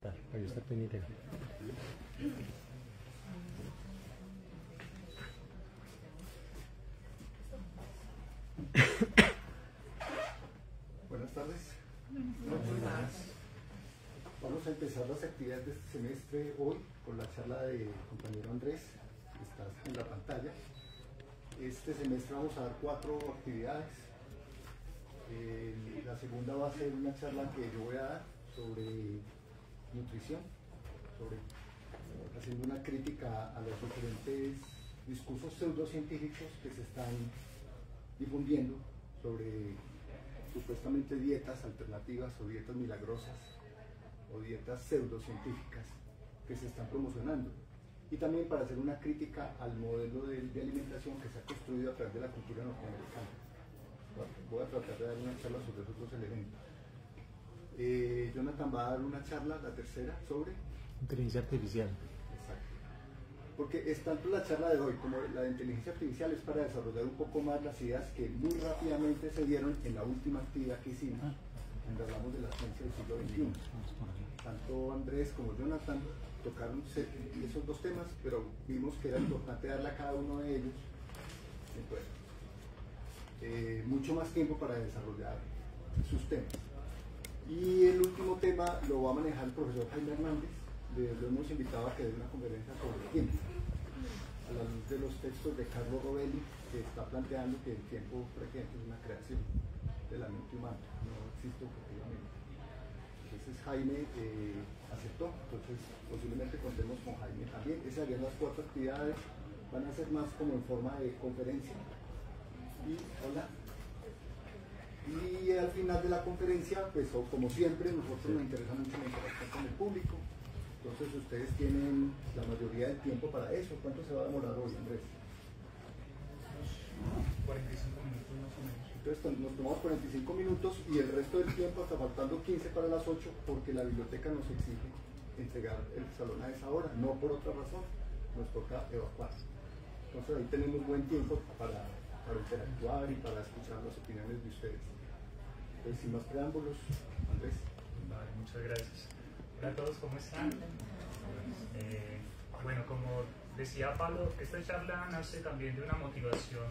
Ahí está pendiente. Buenas tardes. Vamos a empezar las actividades de este semestre hoy con la charla del compañero Andrés, que está en la pantalla. Este semestre vamos a dar 4 actividades. La segunda va a ser una charla que yo voy a dar sobre nutrición, haciendo una crítica a los diferentes discursos pseudocientíficos que se están difundiendo sobre supuestamente dietas alternativas o dietas milagrosas o dietas pseudocientíficas que se están promocionando, y también para hacer una crítica al modelo de alimentación que se ha construido a través de la cultura norteamericana. Voy a tratar de dar una charla sobre esos dos elementos. Jonathan va a dar una charla, la tercera, sobre Inteligencia artificial. Exacto. Porque es tanto la charla de hoy como la de inteligencia artificial es para desarrollar un poco más las ideas que muy rápidamente se dieron en la última actividad que hicimos, donde hablamos de la ciencia del siglo XXI. Tanto Andrés como Jonathan tocaron esos dos temas, pero vimos que era importante darle a cada uno de ellos mucho más tiempo para desarrollar sus temas. Y el último tema lo va a manejar el profesor Jaime Hernández. Lo hemos invitado a que dé una conferencia sobre el tiempo, a la luz de los textos de Carlo Rovelli, que está planteando que el tiempo, por ejemplo, es una creación de la mente humana, no existe objetivamente. Entonces Jaime aceptó, entonces posiblemente contemos con Jaime también. Esas serían las 4 actividades, van a ser más como en forma de conferencia. Y hola. Y al final de la conferencia, pues como siempre, nosotros nos interesa mucho la interacción con el público. Entonces ustedes tienen la mayoría del tiempo para eso. ¿Cuánto se va a demorar hoy, Andrés? 45 minutos más o menos. Entonces nos tomamos 45 minutos y el resto del tiempo hasta faltando 15 para las 8, porque la biblioteca nos exige entregar el salón a esa hora, no por otra razón, nos toca evacuar. Entonces ahí tenemos buen tiempo para interactuar y para escuchar las opiniones de ustedes. Entonces, sin más preámbulos, Andrés. Vale, muchas gracias. Hola a todos, ¿cómo están? Bueno, como decía Pablo, esta charla nace también de una motivación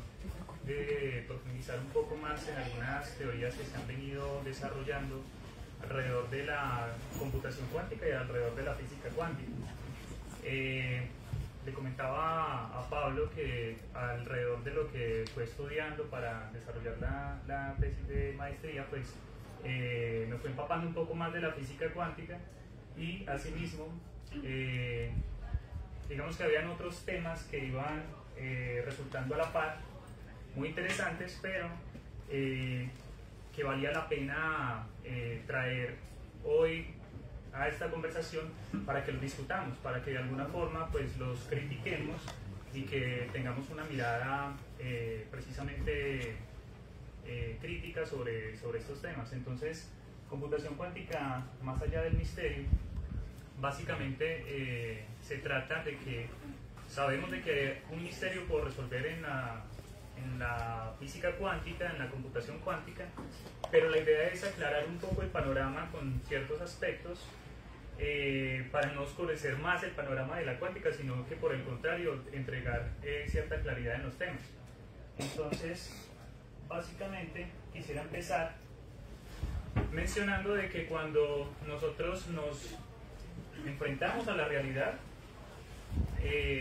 de profundizar un poco más en algunas teorías que se han venido desarrollando alrededor de la computación cuántica y alrededor de la física cuántica. Le comentaba a Pablo que alrededor de lo que fue estudiando para desarrollar la tesis de maestría, pues me fue empapando un poco más de la física cuántica, y asimismo digamos que habían otros temas que iban resultando a la par, muy interesantes, pero que valía la pena traer hoy a esta conversación para que los discutamos, para que de alguna forma pues los critiquemos y que tengamos una mirada precisamente crítica sobre estos temas. Entonces, computación cuántica, más allá del misterio, básicamente se trata de que sabemos de que hay un misterio por resolver en la física cuántica, en la computación cuántica, pero la idea es aclarar un poco el panorama con ciertos aspectos para no oscurecer más el panorama de la cuántica, sino que por el contrario entregar cierta claridad en los temas. Entonces, básicamente quisiera empezar mencionando de que cuando nosotros nos enfrentamos a la realidad,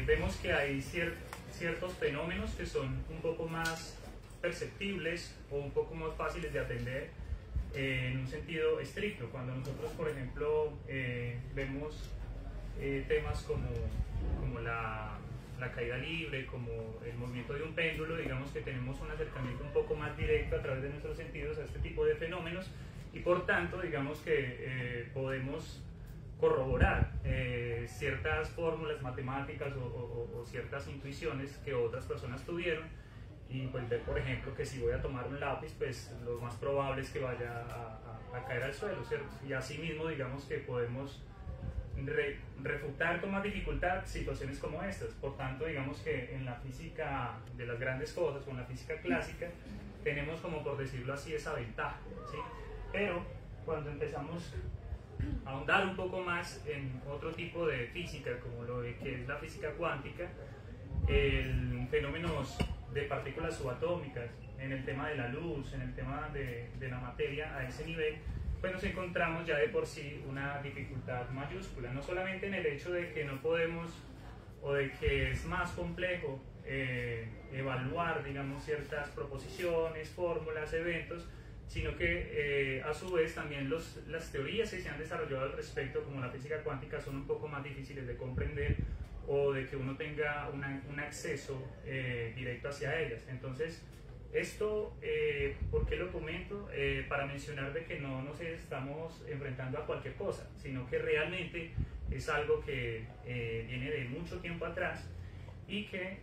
vemos que hay ciertos fenómenos que son un poco más perceptibles o un poco más fáciles de atender en un sentido estricto. Cuando nosotros, por ejemplo, vemos temas como la caída libre, como el movimiento de un péndulo, digamos que tenemos un acercamiento un poco más directo a través de nuestros sentidos a este tipo de fenómenos, y por tanto digamos que podemos corroborar ciertas fórmulas matemáticas o ciertas intuiciones que otras personas tuvieron, y pues ver, por ejemplo, que si voy a tomar un lápiz, pues lo más probable es que vaya a caer al suelo, ¿cierto? Y así mismo digamos que podemos refutar con más dificultad situaciones como estas. Por tanto, digamos que en la física de las grandes cosas, o en la física clásica, tenemos, como por decirlo así, esa ventaja, ¿sí? Pero cuando empezamos ahondar un poco más en otro tipo de física, como lo que es la física cuántica, fenómenos de partículas subatómicas, en el tema de la luz, en el tema de la materia a ese nivel, pues nos encontramos ya de por sí una dificultad mayúscula, no solamente en el hecho de que no podemos o de que es más complejo evaluar, digamos, ciertas proposiciones, fórmulas, eventos, sino que a su vez también las teorías que se han desarrollado al respecto, como la física cuántica, son un poco más difíciles de comprender o de que uno tenga un acceso directo hacia ellas. Entonces, esto, ¿por qué lo comento? Para mencionar de que no nos estamos enfrentando a cualquier cosa, sino que realmente es algo que viene de mucho tiempo atrás y que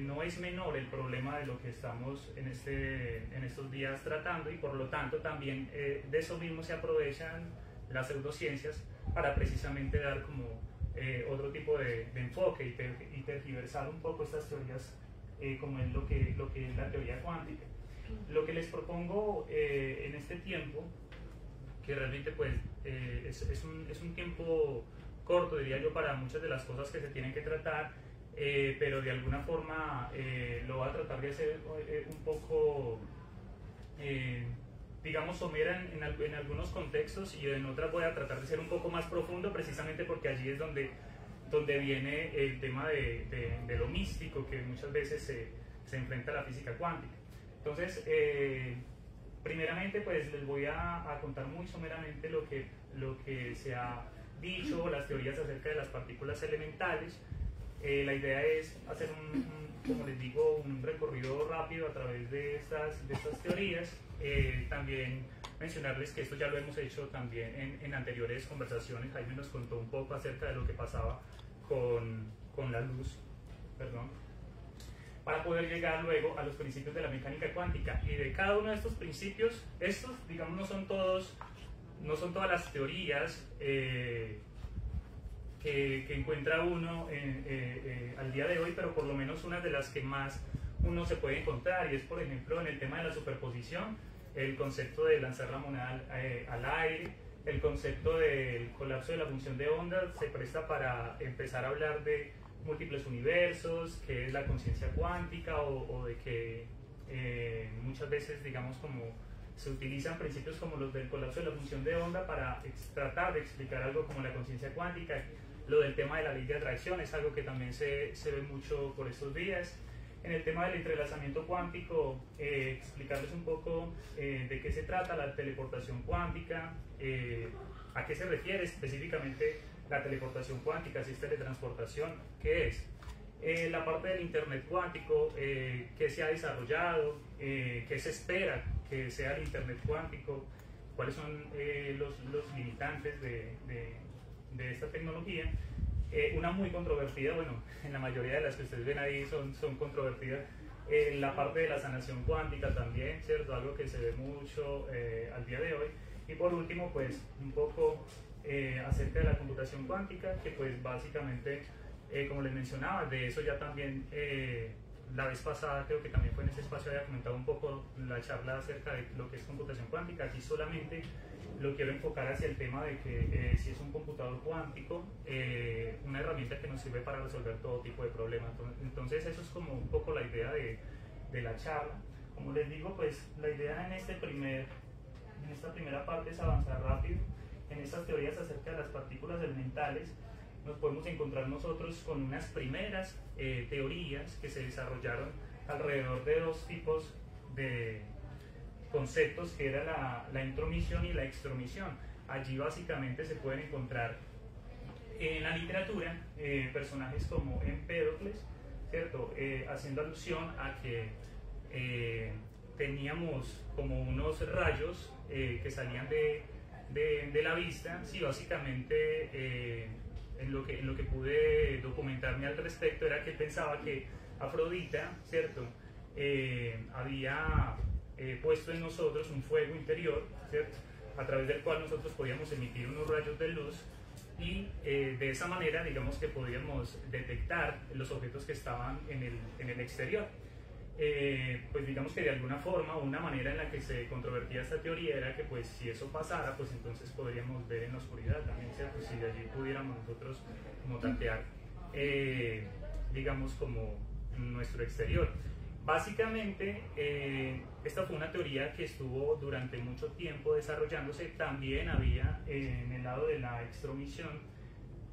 no es menor el problema de lo que estamos en estos días tratando, y por lo tanto también de eso mismo se aprovechan las pseudociencias para precisamente dar como otro tipo de enfoque y tergiversar un poco estas teorías como es lo que es la teoría cuántica. Lo que les propongo en este tiempo, que realmente pues es un tiempo corto, diría yo, para muchas de las cosas que se tienen que tratar, pero de alguna forma lo voy a tratar de hacer un poco, digamos, somera en algunos contextos, y en otras voy a tratar de ser un poco más profundo, precisamente porque allí es donde viene el tema de lo místico, que muchas veces se enfrenta a la física cuántica. Entonces, primeramente pues les voy a contar muy someramente lo que se ha dicho, las teorías acerca de las partículas elementales. La idea es hacer como les digo, un recorrido rápido a través de estas teorías. También mencionarles que esto ya lo hemos hecho también en anteriores conversaciones. Jaime nos contó un poco acerca de lo que pasaba con la luz, perdón, para poder llegar luego a los principios de la mecánica cuántica. Y de cada uno de estos principios, estos, digamos, no son todas las teorías que encuentra uno al día de hoy, pero por lo menos una de las que más uno se puede encontrar, y es, por ejemplo, en el tema de la superposición, el concepto de lanzar la moneda al aire, el concepto del colapso de la función de onda se presta para empezar a hablar de múltiples universos, que es la conciencia cuántica, o de que muchas veces, digamos, como se utilizan principios como los del colapso de la función de onda para tratar de explicar algo como la conciencia cuántica. Lo del tema de la ley de atracción es algo que también se ve mucho por estos días. En el tema del entrelazamiento cuántico, explicarles un poco de qué se trata la teleportación cuántica, a qué se refiere específicamente la teleportación cuántica, si es teletransportación, qué es. La parte del Internet cuántico, qué se ha desarrollado, qué se espera que sea el Internet cuántico, cuáles son los limitantes de esta tecnología. Una muy controvertida, bueno, en la mayoría de las que ustedes ven ahí son controvertidas. La parte de la sanación cuántica también, ¿cierto? Algo que se ve mucho al día de hoy. Y por último, pues un poco acerca de la computación cuántica, que pues básicamente, como les mencionaba, de eso ya también la vez pasada, creo que también fue en este espacio, había comentado un poco la charla acerca de lo que es computación cuántica. Aquí solamente lo quiero enfocar hacia el tema de que si es un computador cuántico, una herramienta que nos sirve para resolver todo tipo de problemas. Entonces eso es como un poco la idea de la charla. Como les digo, pues la idea en esta primera parte es avanzar rápido en estas teorías acerca de las partículas elementales. Nos podemos encontrar nosotros con unas primeras teorías que se desarrollaron alrededor de dos tipos de conceptos, que era la intromisión y la extromisión. Allí básicamente se pueden encontrar en la literatura personajes como Empédocles, ¿cierto? Haciendo alusión a que teníamos como unos rayos que salían de la vista. Sí, básicamente en lo que pude documentarme al respecto era que pensaba que Afrodita, ¿cierto? Había puesto en nosotros un fuego interior, ¿cierto? A través del cual nosotros podíamos emitir unos rayos de luz, y de esa manera, digamos, que podíamos detectar los objetos que estaban en el exterior. pues digamos que de alguna forma, una manera en la que se controvertía esta teoría era que pues si eso pasara, pues entonces podríamos ver en la oscuridad también, ¿cierto? Si de allí pudiéramos nosotros como tantear, digamos, como nuestro exterior. Básicamente, esta fue una teoría que estuvo durante mucho tiempo desarrollándose. También había en el lado de la extromisión,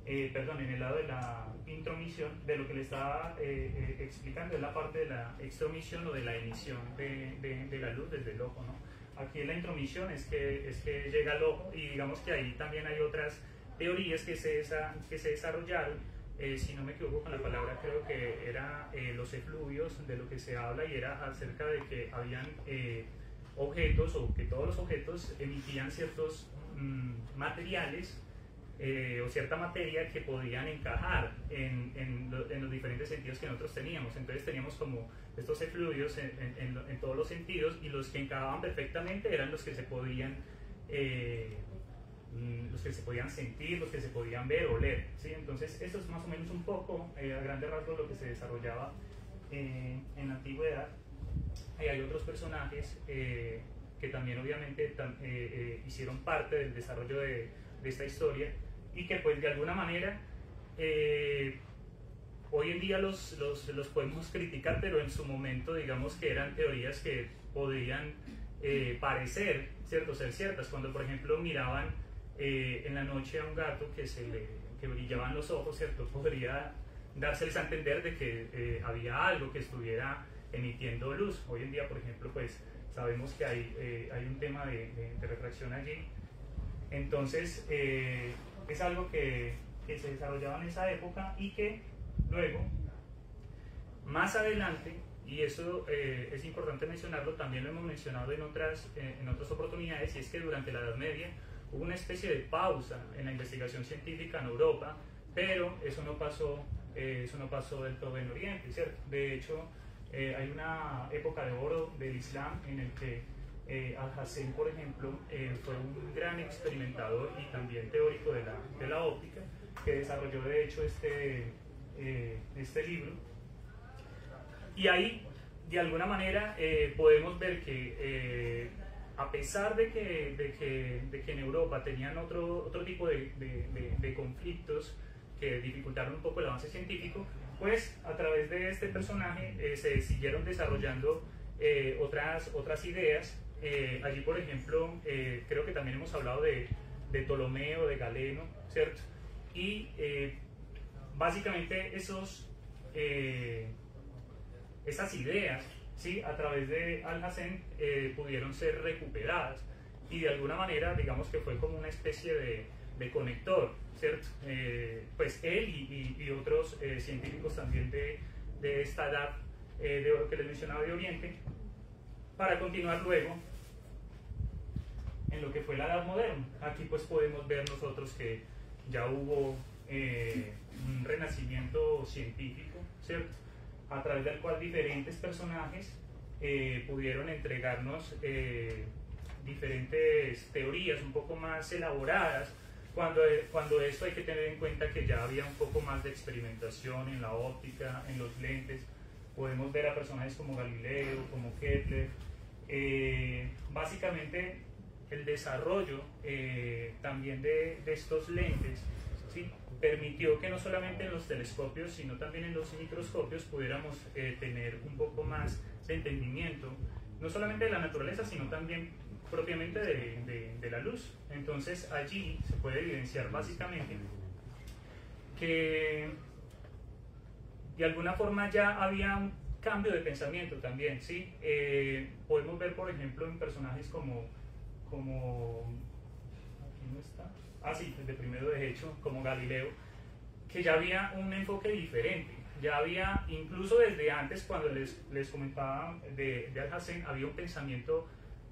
en el lado de la intromisión, de lo que le estaba explicando, es la parte de la extromisión o de la emisión de la luz desde el ojo, ¿no? Aquí la intromisión es que llega al ojo, y digamos que ahí también hay otras teorías que se desarrollaron. Si no me equivoco con la palabra, creo que era los efluvios, de lo que se habla, y era acerca de que habían objetos, o que todos los objetos emitían ciertos materiales o cierta materia que podían encajar en los diferentes sentidos que nosotros teníamos. Entonces teníamos como estos efluvios en todos los sentidos, y los que encajaban perfectamente eran los que se podían sentir, los que se podían ver o oler, ¿sí? Entonces esto es más o menos un poco a grandes rasgos lo que se desarrollaba en la antigüedad. Hay otros personajes que también obviamente hicieron parte del desarrollo de esta historia, y que pues de alguna manera hoy en día los podemos criticar, pero en su momento digamos que eran teorías que podrían parecer, ¿cierto?, ser ciertas. Cuando por ejemplo miraban en la noche a un gato que brillaban los ojos, ¿cierto?, podría dárseles a entender de que había algo que estuviera emitiendo luz. Hoy en día, por ejemplo, pues sabemos que hay un tema de refracción allí. Entonces es algo que se desarrollaba en esa época, y que luego, más adelante, y eso es importante mencionarlo, también lo hemos mencionado en otras oportunidades, y es que durante la Edad Media hubo una especie de pausa en la investigación científica en Europa, pero eso no pasó del todo en Oriente, ¿cierto? De hecho, hay una época de oro del Islam en el que Alhazen, por ejemplo, fue un gran experimentador y también teórico de la óptica, que desarrolló de hecho este libro. Y ahí, de alguna manera, podemos ver que a pesar de que en Europa tenían otro tipo de conflictos que dificultaron un poco el avance científico, pues a través de este personaje se siguieron desarrollando otras ideas. Allí, por ejemplo, creo que también hemos hablado de Ptolomeo, de Galeno, ¿cierto? Y básicamente esas ideas, ¿sí?, a través de Alhazen pudieron ser recuperadas, y de alguna manera digamos que fue como una especie de conector, ¿cierto? Pues él y otros científicos también de esta edad de oro que les mencionaba de Oriente, para continuar luego en lo que fue la Edad Moderna. Aquí pues podemos ver nosotros que ya hubo un renacimiento científico, ¿cierto?, a través del cual diferentes personajes pudieron entregarnos diferentes teorías un poco más elaboradas. Cuando esto hay que tener en cuenta que ya había un poco más de experimentación en la óptica, en los lentes. Podemos ver a personajes como Galileo, como Kepler. Básicamente el desarrollo también de estos lentes, ¿sí?, permitió que no solamente en los telescopios, sino también en los microscopios pudiéramos tener un poco más de entendimiento, no solamente de la naturaleza, sino también propiamente de la luz. Entonces allí se puede evidenciar básicamente que de alguna forma ya había un cambio de pensamiento también, ¿sí? Podemos ver, por ejemplo, en personajes como aquí no está, de primero de hecho, como Galileo, que ya había un enfoque diferente. Ya había, incluso desde antes, cuando les comentaba de Alhazen, había un pensamiento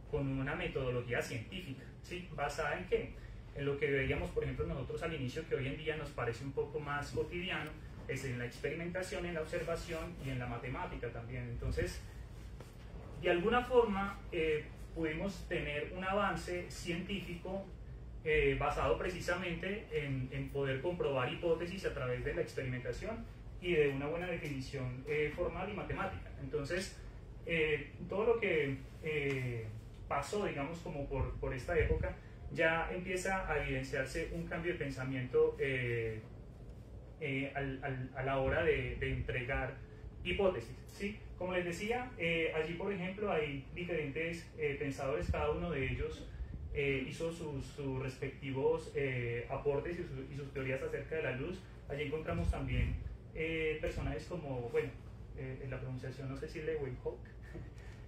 con una metodología científica, ¿sí? ¿Basada en qué? En lo que veíamos, por ejemplo, nosotros al inicio, que hoy en día nos parece un poco más cotidiano, es en la experimentación, en la observación y en la matemática también. Entonces, de alguna forma, pudimos tener un avance científico basado precisamente en poder comprobar hipótesis a través de la experimentación y de una buena definición formal y matemática. Entonces, todo lo que pasó, digamos, como por esta época, ya empieza a evidenciarse un cambio de pensamiento a la hora de entregar hipótesis, ¿sí? Como les decía, allí, por ejemplo, hay diferentes pensadores, cada uno de ellos hizo sus respectivos aportes y sus teorías acerca de la luz. Allí encontramos también personajes como, bueno, en la pronunciación no sé si Leeuwenhoek,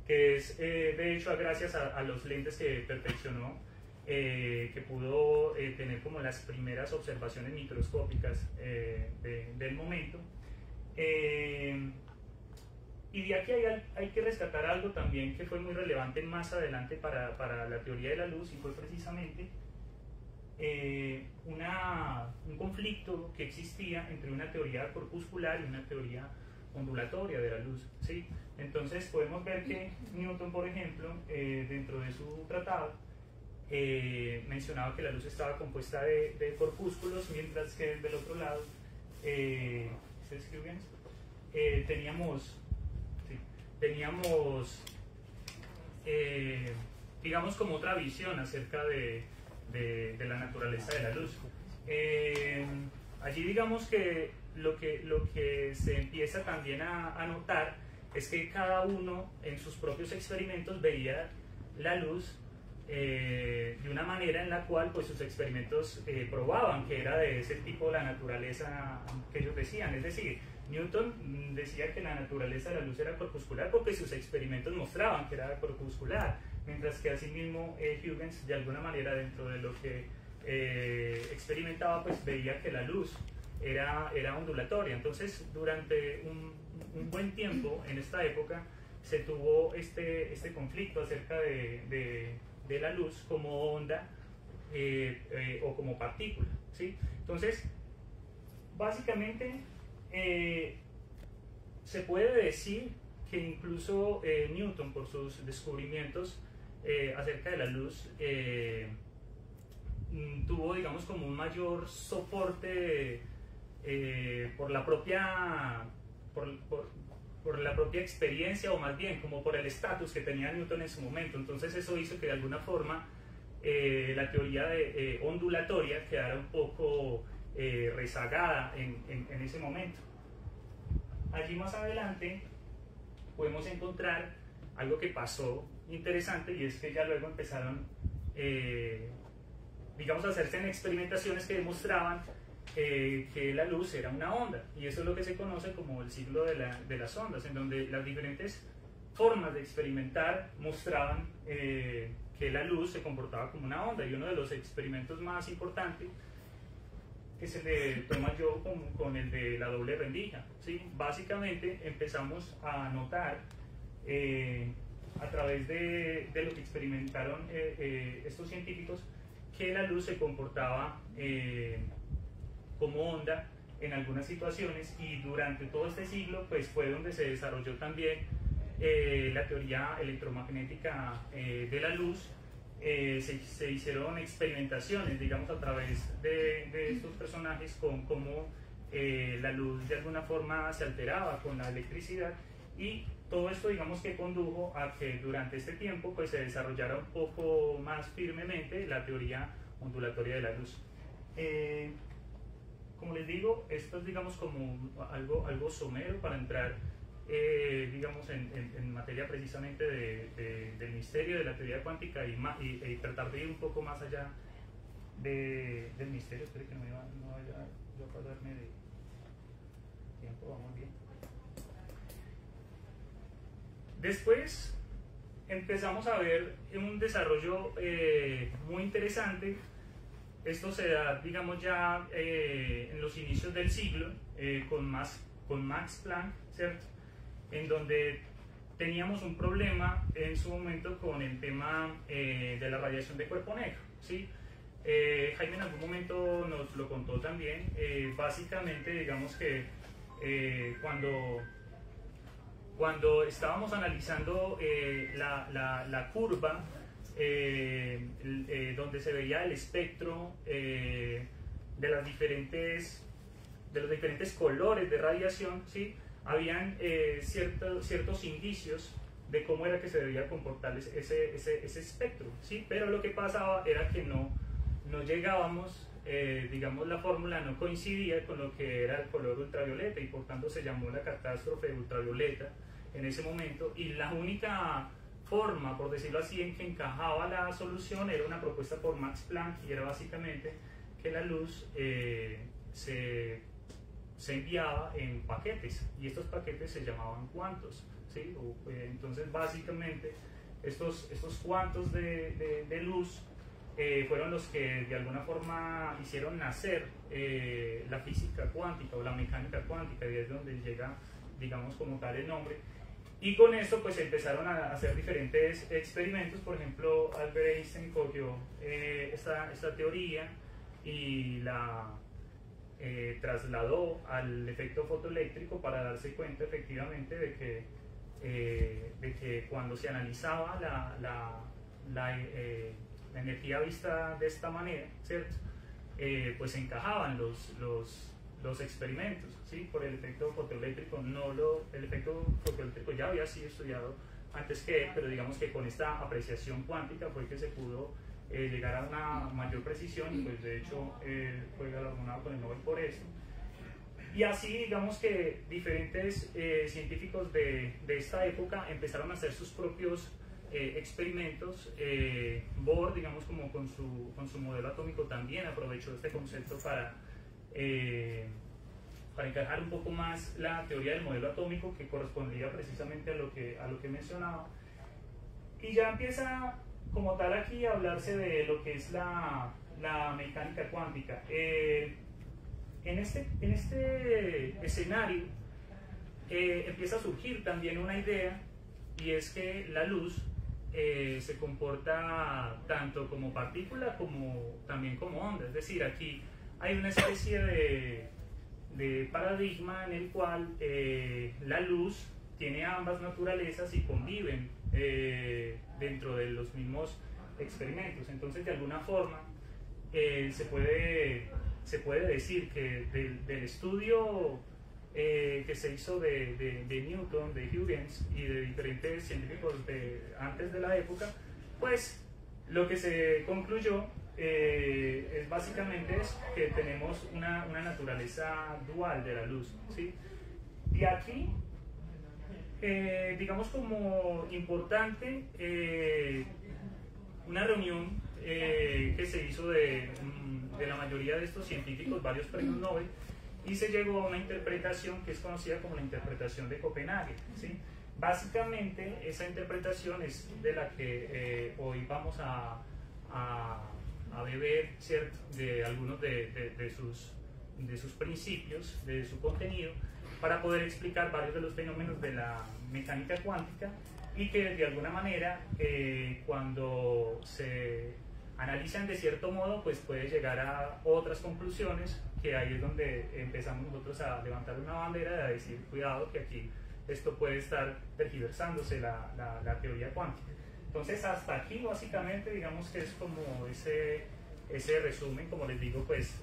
que es de hecho gracias a los lentes que perfeccionó, que pudo tener como las primeras observaciones microscópicas del momento. Y de aquí hay que rescatar algo también que fue muy relevante más adelante para la teoría de la luz, y fue precisamente un conflicto que existía entre una teoría corpuscular y una teoría ondulatoria de la luz, ¿sí? Entonces podemos ver que Newton, por ejemplo, dentro de su tratado, mencionaba que la luz estaba compuesta de corpúsculos, mientras que del otro lado, ¿se escribe bien esto? Teníamos digamos, como otra visión acerca de la naturaleza de la luz. Allí digamos que lo que se empieza también a notar es que cada uno en sus propios experimentos veía la luz de una manera en la cual pues sus experimentos probaban que era de ese tipo la naturaleza que ellos decían. Es decir, Newton decía que la naturaleza de la luz era corpuscular porque sus experimentos mostraban que era corpuscular, mientras que asimismo Huygens, de alguna manera, dentro de lo que experimentaba, pues veía que la luz era ondulatoria. Entonces, durante un buen tiempo en esta época se tuvo este conflicto acerca de la luz como onda o como partícula, ¿sí? Entonces, básicamente se puede decir que incluso Newton, por sus descubrimientos acerca de la luz, tuvo, digamos, como un mayor soporte por la propia experiencia, o más bien como por el estatus que tenía Newton en su momento. Entonces eso hizo que de alguna forma la teoría ondulatoria quedara un poco rezagada en ese momento. Allí más adelante podemos encontrar algo que pasó interesante, y es que ya luego empezaron digamos, a hacerse en experimentaciones que demostraban que la luz era una onda, y eso es lo que se conoce como el siglo de las ondas, en donde las diferentes formas de experimentar mostraban que la luz se comportaba como una onda. Y uno de los experimentos más importantes que se le toma yo con el de la doble rendija, ¿sí? Básicamente empezamos a notar a través de lo que experimentaron estos científicos, que la luz se comportaba como onda en algunas situaciones, y durante todo este siglo pues fue donde se desarrolló también la teoría electromagnética de la luz. Se hicieron experimentaciones, digamos, a través de estos personajes con cómo la luz de alguna forma se alteraba con la electricidad, y todo esto, digamos, que condujo a que durante este tiempo pues se desarrollara un poco más firmemente la teoría ondulatoria de la luz. Como les digo, esto es, digamos, como algo somero para entrar digamos, en materia precisamente del misterio de la teoría cuántica, y tratar de ir un poco más allá del misterio. Espero que no vaya yo a pasarme de tiempo. Vamos bien. Después empezamos a ver un desarrollo muy interesante. Esto se da, digamos, ya en los inicios del siglo, con Max Planck, ¿cierto? En donde teníamos un problema en su momento con el tema de la radiación de cuerpo negro, ¿sí? Jaime en algún momento nos lo contó también. Básicamente, digamos que cuando estábamos analizando la curva donde se veía el espectro de los diferentes colores de radiación, ¿sí? Habían ciertos indicios de cómo era que se debía comportar ese espectro, ¿sí? Pero lo que pasaba era que no llegábamos, digamos, la fórmula no coincidía con lo que era el color ultravioleta y por tanto se llamó la catástrofe ultravioleta en ese momento, y la única forma, por decirlo así, en que encajaba la solución era una propuesta por Max Planck, y era básicamente que la luz se enviaba en paquetes, y estos paquetes se llamaban cuantos, ¿sí? Entonces básicamente estos cuantos de luz fueron los que de alguna forma hicieron nacer la física cuántica o la mecánica cuántica, y es donde llega, digamos, como tal el nombre. Y con esto pues empezaron a hacer diferentes experimentos. Por ejemplo, Albert Einstein cogió esta teoría y la trasladó al efecto fotoeléctrico para darse cuenta efectivamente de que cuando se analizaba la energía vista de esta manera, ¿cierto? Pues encajaban los experimentos, ¿sí? Por el efecto fotoeléctrico. El efecto fotoeléctrico ya había sido estudiado antes que él, pero digamos que con esta apreciación cuántica fue que se pudo llegar a una mayor precisión, y pues de hecho fue galardonado con el Nobel por eso. Y así, digamos que diferentes científicos de esta época empezaron a hacer sus propios experimentos. Bohr, digamos, como con su modelo atómico, también aprovechó este concepto para encajar un poco más la teoría del modelo atómico, que correspondía precisamente a lo que mencionaba. Y ya empieza como tal aquí a hablarse de lo que es la mecánica cuántica. En este escenario empieza a surgir también una idea, y es que la luz se comporta tanto como partícula como también como onda. Es decir, aquí hay una especie de paradigma en el cual la luz tiene ambas naturalezas y conviven dentro de los mismos experimentos. Entonces, de alguna forma, se puede decir que del estudio que se hizo de Newton, de Huygens y de diferentes científicos antes de la época, pues lo que se concluyó es básicamente que tenemos una naturaleza dual de la luz, ¿sí? Y aquí, digamos como importante, una reunión que se hizo de la mayoría de estos científicos, varios premios Nobel, y se llegó a una interpretación que es conocida como la interpretación de Copenhague, ¿sí? Básicamente esa interpretación es de la que hoy vamos a beber, ¿cierto?, de algunos de sus principios, de su contenido, para poder explicar varios de los fenómenos de la mecánica cuántica, y que de alguna manera cuando se analizan de cierto modo, pues puede llegar a otras conclusiones, que ahí es donde empezamos nosotros a levantar una bandera, a decir, cuidado, que aquí esto puede estar tergiversándose la teoría cuántica. Entonces, hasta aquí básicamente, digamos que es como ese resumen. Como les digo, pues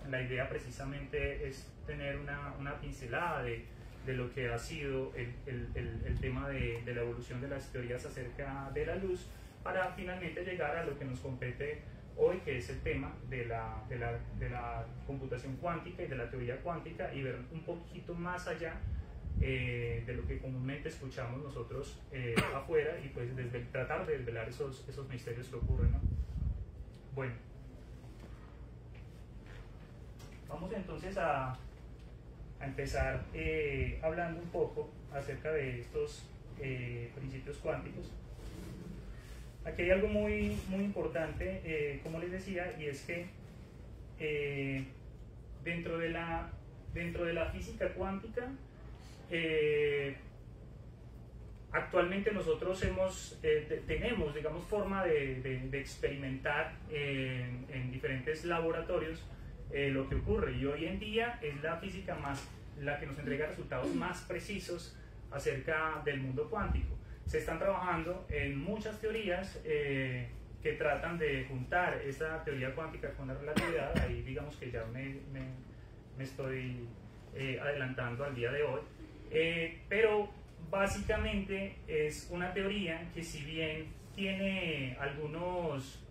la idea precisamente es tener una pincelada de lo que ha sido el tema de la evolución de las teorías acerca de la luz, para finalmente llegar a lo que nos compete hoy, que es el tema de la computación cuántica y de la teoría cuántica, y ver un poquito más allá de lo que comúnmente escuchamos nosotros afuera, y pues tratar de desvelar esos misterios que ocurren, ¿no? Bueno, vamos entonces a empezar hablando un poco acerca de estos principios cuánticos. Aquí hay algo muy importante, como les decía, y es que dentro de la física cuántica, actualmente nosotros tenemos, digamos, forma de experimentar en diferentes laboratorios lo que ocurre, y hoy en día es la física la que nos entrega resultados más precisos acerca del mundo cuántico. Se están trabajando en muchas teorías que tratan de juntar esta teoría cuántica con la relatividad. Ahí digamos que ya me estoy adelantando al día de hoy, pero básicamente es una teoría que, si bien tiene algunos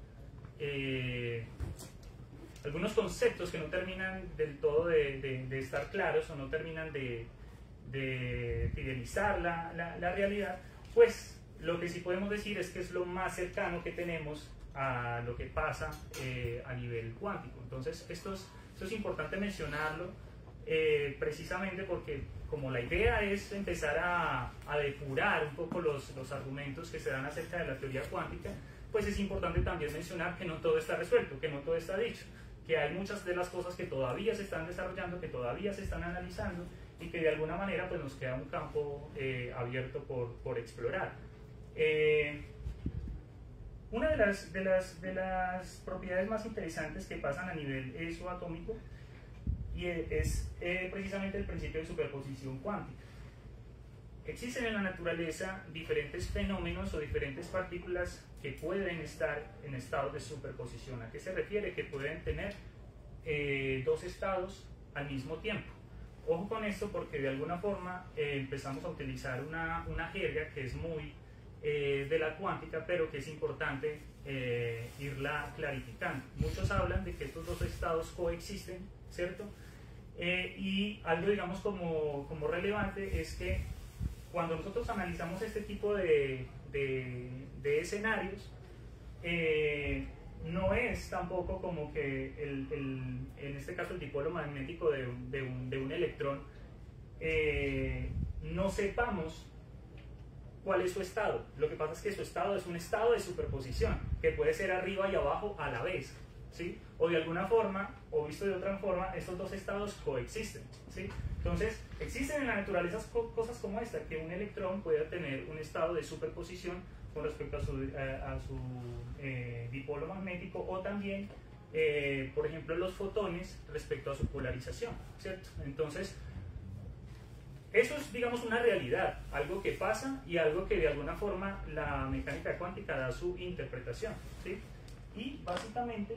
conceptos que no terminan del todo de estar claros, o no terminan de fidelizar la realidad, pues lo que sí podemos decir es que es lo más cercano que tenemos a lo que pasa a nivel cuántico. Entonces esto es importante mencionarlo, precisamente porque, como la idea es empezar a depurar un poco los argumentos que se dan acerca de la teoría cuántica, pues es importante también mencionar que no todo está resuelto, que no todo está dicho, que hay muchas de las cosas que todavía se están desarrollando, que todavía se están analizando, y que de alguna manera pues nos queda un campo abierto por explorar. Una de las propiedades más interesantes que pasan a nivel subatómico es precisamente el principio de superposición cuántica. Existen en la naturaleza diferentes fenómenos o diferentes partículas que pueden estar en estados de superposición. ¿A qué se refiere? Que pueden tener dos estados al mismo tiempo. Ojo con esto, porque de alguna forma empezamos a utilizar una jerga que es muy de la cuántica, pero que es importante irla clarificando. Muchos hablan de que estos dos estados coexisten, ¿cierto? Y algo, digamos, como relevante es que cuando nosotros analizamos este tipo de escenarios, no es tampoco como que en este caso el dipolo magnético de un electrón no sepamos cuál es su estado. Lo que pasa es que su estado es un estado de superposición, que puede ser arriba y abajo a la vez, ¿sí? O de alguna forma, o visto de otra forma, estos dos estados coexisten, ¿sí? Entonces, existen en la naturaleza cosas como esta, que un electrón puede tener un estado de superposición con respecto a su dipolo magnético, o también, por ejemplo, los fotones respecto a su polarización, ¿cierto? Entonces, eso es, digamos, una realidad, algo que pasa y algo que de alguna forma la mecánica cuántica da su interpretación, ¿sí? Y básicamente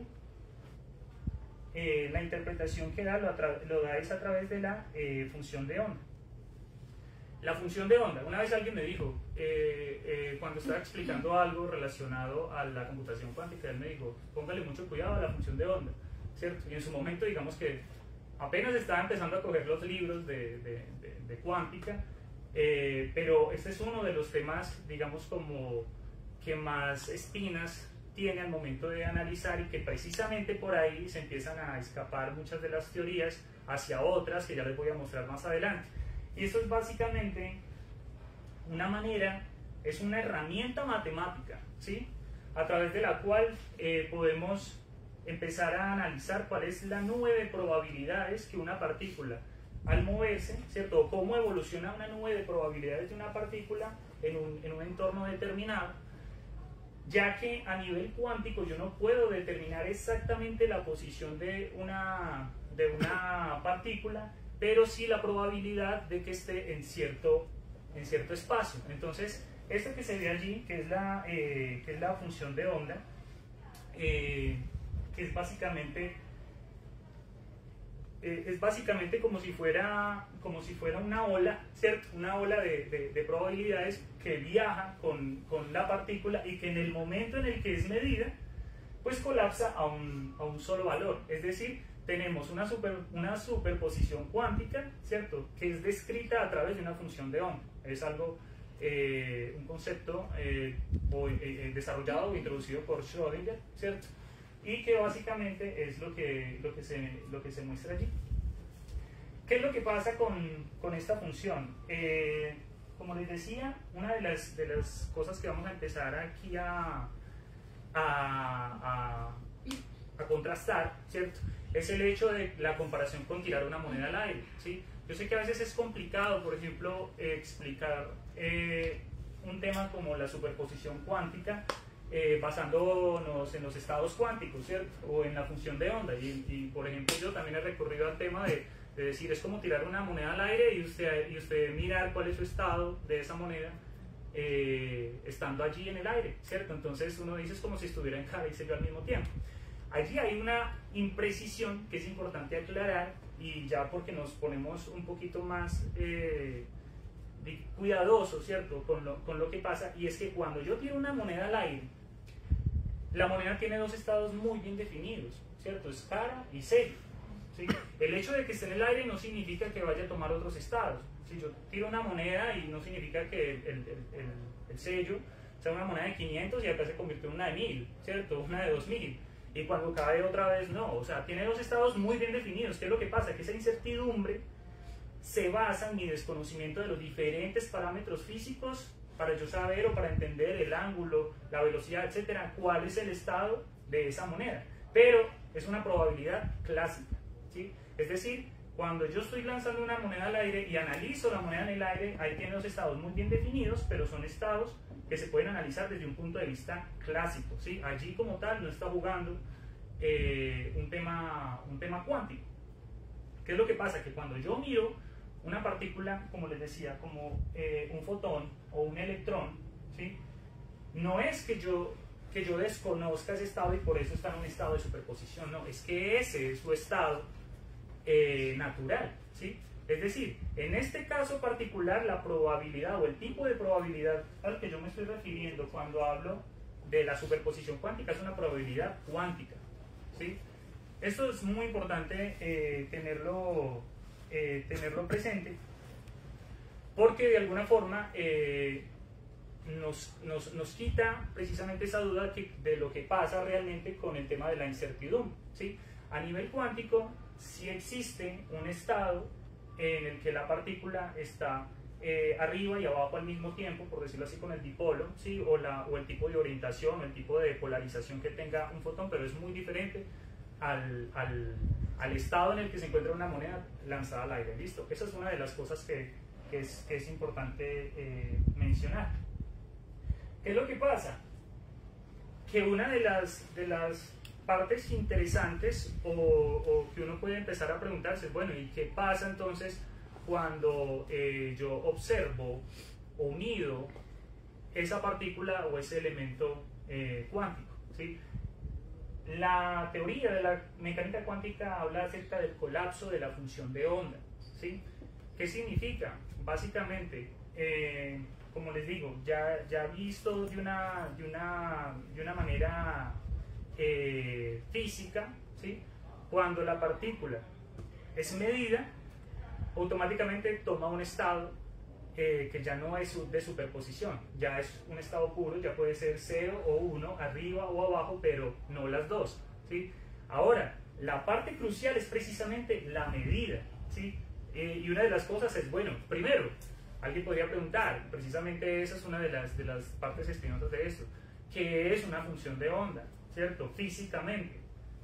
la interpretación que da lo da es a través de la función de onda. La función de onda, una vez alguien me dijo, cuando estaba explicando algo relacionado a la computación cuántica, él me dijo, póngale mucho cuidado a la función de onda, ¿cierto? Y en su momento, digamos que apenas estaba empezando a coger los libros de cuántica, pero este es uno de los temas, digamos, como que más espinas tiene al momento de analizar, y que precisamente por ahí se empiezan a escapar muchas de las teorías hacia otras que ya les voy a mostrar más adelante. Y esto es básicamente una manera, es una herramienta matemática, ¿sí? A través de la cual podemos empezar a analizar cuál es la nube de probabilidades que una partícula, al moverse, ¿cierto? O cómo evoluciona una nube de probabilidades de una partícula en un entorno determinado, ya que a nivel cuántico yo no puedo determinar exactamente la posición de una partícula, pero sí la probabilidad de que esté en cierto espacio. Entonces, esto que se ve allí, que es la función de onda, que es básicamente como si fuera una ola, ¿cierto? Una ola de probabilidades que viaja con la partícula, y que en el momento en el que es medida, pues colapsa a un solo valor. Es decir, tenemos una superposición cuántica, ¿cierto? Que es descrita a través de una función de onda. Es algo, un concepto desarrollado o introducido por Schrödinger, ¿cierto? Y que básicamente es lo que se muestra allí. ¿Qué es lo que pasa con esta función? Como les decía, una de las cosas que vamos a empezar aquí a contrastar, ¿cierto? Es el hecho de la comparación con tirar una moneda al aire, ¿sí? Yo sé que a veces es complicado, por ejemplo, explicar un tema como la superposición cuántica, basándonos en los estados cuánticos, ¿cierto? O en la función de onda. Y por ejemplo, yo también he recurrido al tema de decir, es como tirar una moneda al aire y usted mirar cuál es su estado de esa moneda estando allí en el aire, ¿cierto? Entonces uno dice, es como si estuviera en cada y sello al mismo tiempo. Allí hay una imprecisión que es importante aclarar, y ya porque nos ponemos un poquito más cuidadoso, ¿cierto?, con lo que pasa, y es que cuando yo tiro una moneda al aire, la moneda tiene dos estados muy bien definidos, ¿cierto? Es cara y sello, ¿sí? El hecho de que esté en el aire no significa que vaya a tomar otros estados. Si yo tiro una moneda y no significa que el sello sea una moneda de 500 y acá se convirtió en una de 1000, ¿cierto? Una de 2000. Y cuando cae otra vez, no. O sea, tiene dos estados muy bien definidos. ¿Qué es lo que pasa? Que esa incertidumbre se basa en mi desconocimiento de los diferentes parámetros físicos para yo saber o para entender el ángulo, la velocidad, etcétera, cuál es el estado de esa moneda. Pero es una probabilidad clásica, ¿sí? Es decir, cuando yo estoy lanzando una moneda al aire y analizo la moneda en el aire, ahí tiene dos estados muy bien definidos, pero son estados que se pueden analizar desde un punto de vista clásico, ¿sí? Allí como tal no está jugando un tema cuántico. ¿Qué es lo que pasa? Que cuando yo miro una partícula, como les decía, como un fotón o un electrón, ¿sí?, no es que yo desconozca ese estado y por eso está en un estado de superposición, no, es que ese es su estado natural, ¿sí? Es decir, en este caso particular, la probabilidad o el tipo de probabilidad al que yo me estoy refiriendo cuando hablo de la superposición cuántica es una probabilidad cuántica, ¿sí? Esto es muy importante tenerlo presente, porque de alguna forma nos quita precisamente esa duda de lo que pasa realmente con el tema de la incertidumbre, ¿sí? A nivel cuántico, sí existe un estado en el que la partícula está arriba y abajo al mismo tiempo, por decirlo así, con el dipolo, ¿sí?, o el tipo de orientación o el tipo de polarización que tenga un fotón, pero es muy diferente al estado en el que se encuentra una moneda lanzada al aire. ¿Listo? Esa es una de las cosas que es importante mencionar. ¿Qué es lo que pasa? Que una de las partes interesantes o que uno puede empezar a preguntarse, bueno, ¿y qué pasa entonces cuando yo observo o mido esa partícula o ese elemento cuántico, ¿sí? La teoría de la mecánica cuántica habla acerca del colapso de la función de onda, ¿sí? ¿Qué significa? Básicamente, como les digo, ya visto de una manera física, ¿sí?, cuando la partícula es medida, automáticamente toma un estado que ya no es de superposición, ya es un estado puro, ya puede ser 0 o 1, arriba o abajo, pero no las dos, ¿sí? Ahora, la parte crucial es precisamente la medida, ¿sí? Y una de las cosas es, bueno, primero, alguien podría preguntar, precisamente esa es una de las partes espinosas de esto, ¿qué es una función de onda? ¿Cierto? Físicamente,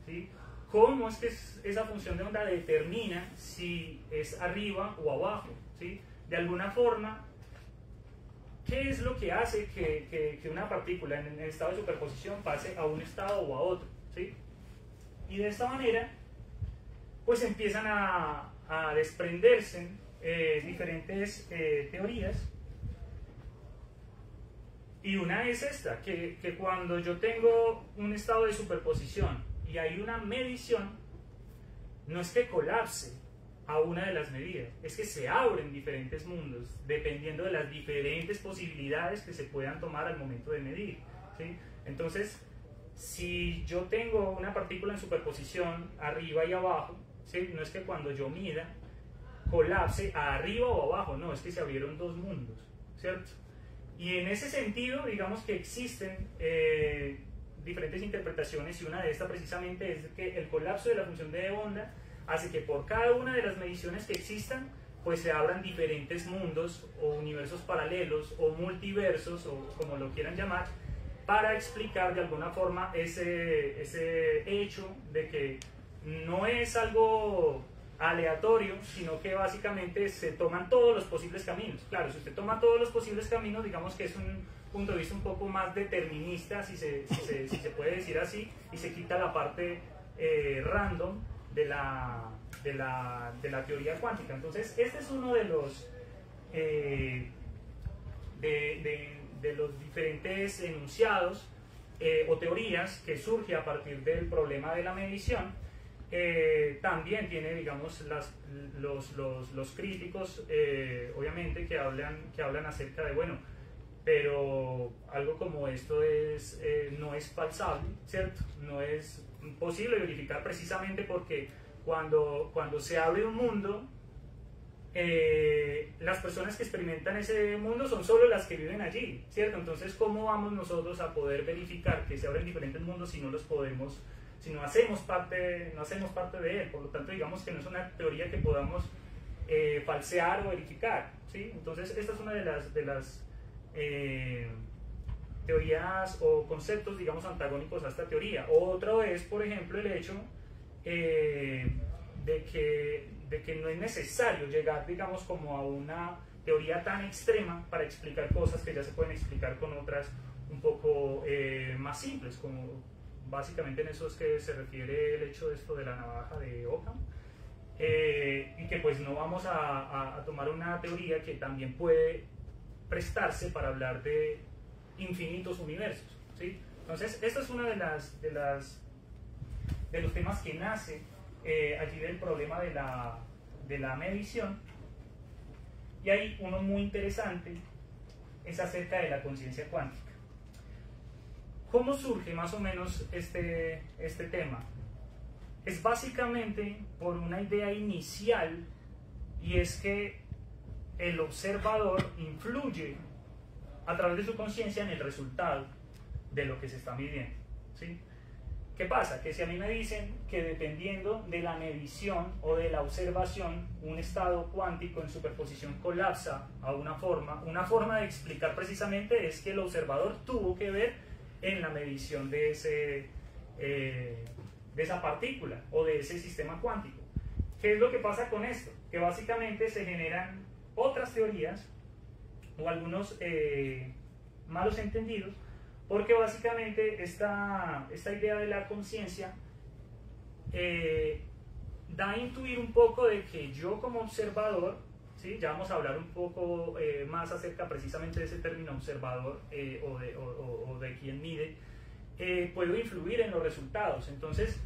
¿sí? ¿Cómo es que esa función de onda determina si es arriba o abajo? ¿Sí? De alguna forma, ¿qué es lo que hace que una partícula en el estado de superposición pase a un estado o a otro? ¿Sí? Y de esta manera, pues empiezan a desprenderse diferentes teorías. Y una es esta, que cuando yo tengo un estado de superposición y hay una medición, no es que colapse a una de las medidas, es que se abren diferentes mundos, dependiendo de las diferentes posibilidades que se puedan tomar al momento de medir, ¿sí? Entonces, si yo tengo una partícula en superposición arriba y abajo, ¿sí?, no es que cuando yo mida colapse a arriba o abajo, no, es que se abrieron dos mundos, ¿cierto? Y en ese sentido, digamos que existen diferentes interpretaciones, y una de estas precisamente es que el colapso de la función de onda hace que por cada una de las mediciones que existan, pues se abran diferentes mundos o universos paralelos o multiversos, o como lo quieran llamar, para explicar de alguna forma ese hecho de que no es algo aleatorio, sino que básicamente se toman todos los posibles caminos. Claro, si usted toma todos los posibles caminos, digamos que es un punto de vista un poco más determinista, si se puede decir así, y se quita la parte random de la teoría cuántica. Entonces, este es uno de los de los diferentes enunciados o teorías que surge a partir del problema de la medición. también tiene, digamos, los críticos, obviamente, que hablan acerca de, bueno, pero algo como esto no es falsable, ¿cierto? No es posible verificar precisamente porque cuando se abre un mundo, las personas que experimentan ese mundo son solo las que viven allí, ¿cierto? Entonces, ¿cómo vamos nosotros a poder verificar que se abren diferentes mundos si no los podemos, si no hacemos parte de él? Por lo tanto, digamos que no es una teoría que podamos falsear o verificar, ¿sí? Entonces, esta es una de las teorías o conceptos, digamos, antagónicos a esta teoría. Otro es, por ejemplo, el hecho de que no es necesario llegar, digamos, como a una teoría tan extrema para explicar cosas que ya se pueden explicar con otras un poco más simples, como básicamente en eso es que se refiere el hecho de esto de la navaja de Occam, y que pues no vamos a tomar una teoría que también puede prestarse para hablar de infinitos universos, ¿sí? Entonces, esta es una de los temas que nace allí del problema de la medición. Y hay uno muy interesante, es acerca de la conciencia cuántica. ¿Cómo surge más o menos este tema? Es básicamente por una idea inicial, y es que el observador influye a través de su conciencia en el resultado de lo que se está midiendo, ¿sí? ¿Qué pasa? Que si a mí me dicen que dependiendo de la medición o de la observación, un estado cuántico en superposición colapsa a una forma de explicar precisamente es que el observador tuvo que ver en la medición de esa partícula o de ese sistema cuántico. ¿Qué es lo que pasa con esto? Que básicamente se generan otras teorías o algunos malos entendidos, porque básicamente esta idea de la conciencia da a intuir un poco de que yo como observador, ¿sí? Ya vamos a hablar un poco más acerca precisamente de ese término observador o de quien mide, puedo influir en los resultados. Entonces,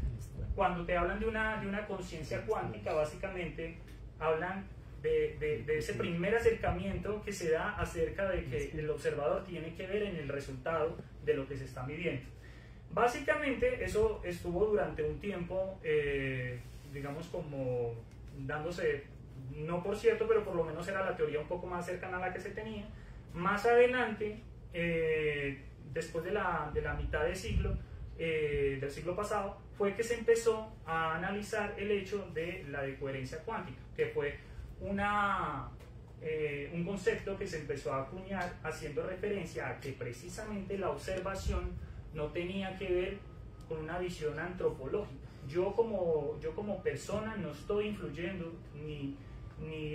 cuando te hablan de una conciencia cuántica, básicamente hablan de ese primer acercamiento que se da acerca de que el observador tiene que ver en el resultado de lo que se está midiendo. Básicamente eso estuvo durante un tiempo, digamos, como dándose, no por cierto, pero por lo menos era la teoría un poco más cercana a la que se tenía. Más adelante, después de la mitad del siglo pasado, fue que se empezó a analizar el hecho de la decoherencia cuántica, que fue un concepto que se empezó a acuñar haciendo referencia a que precisamente la observación no tenía que ver con una visión antropológica. Yo como persona no estoy influyendo ni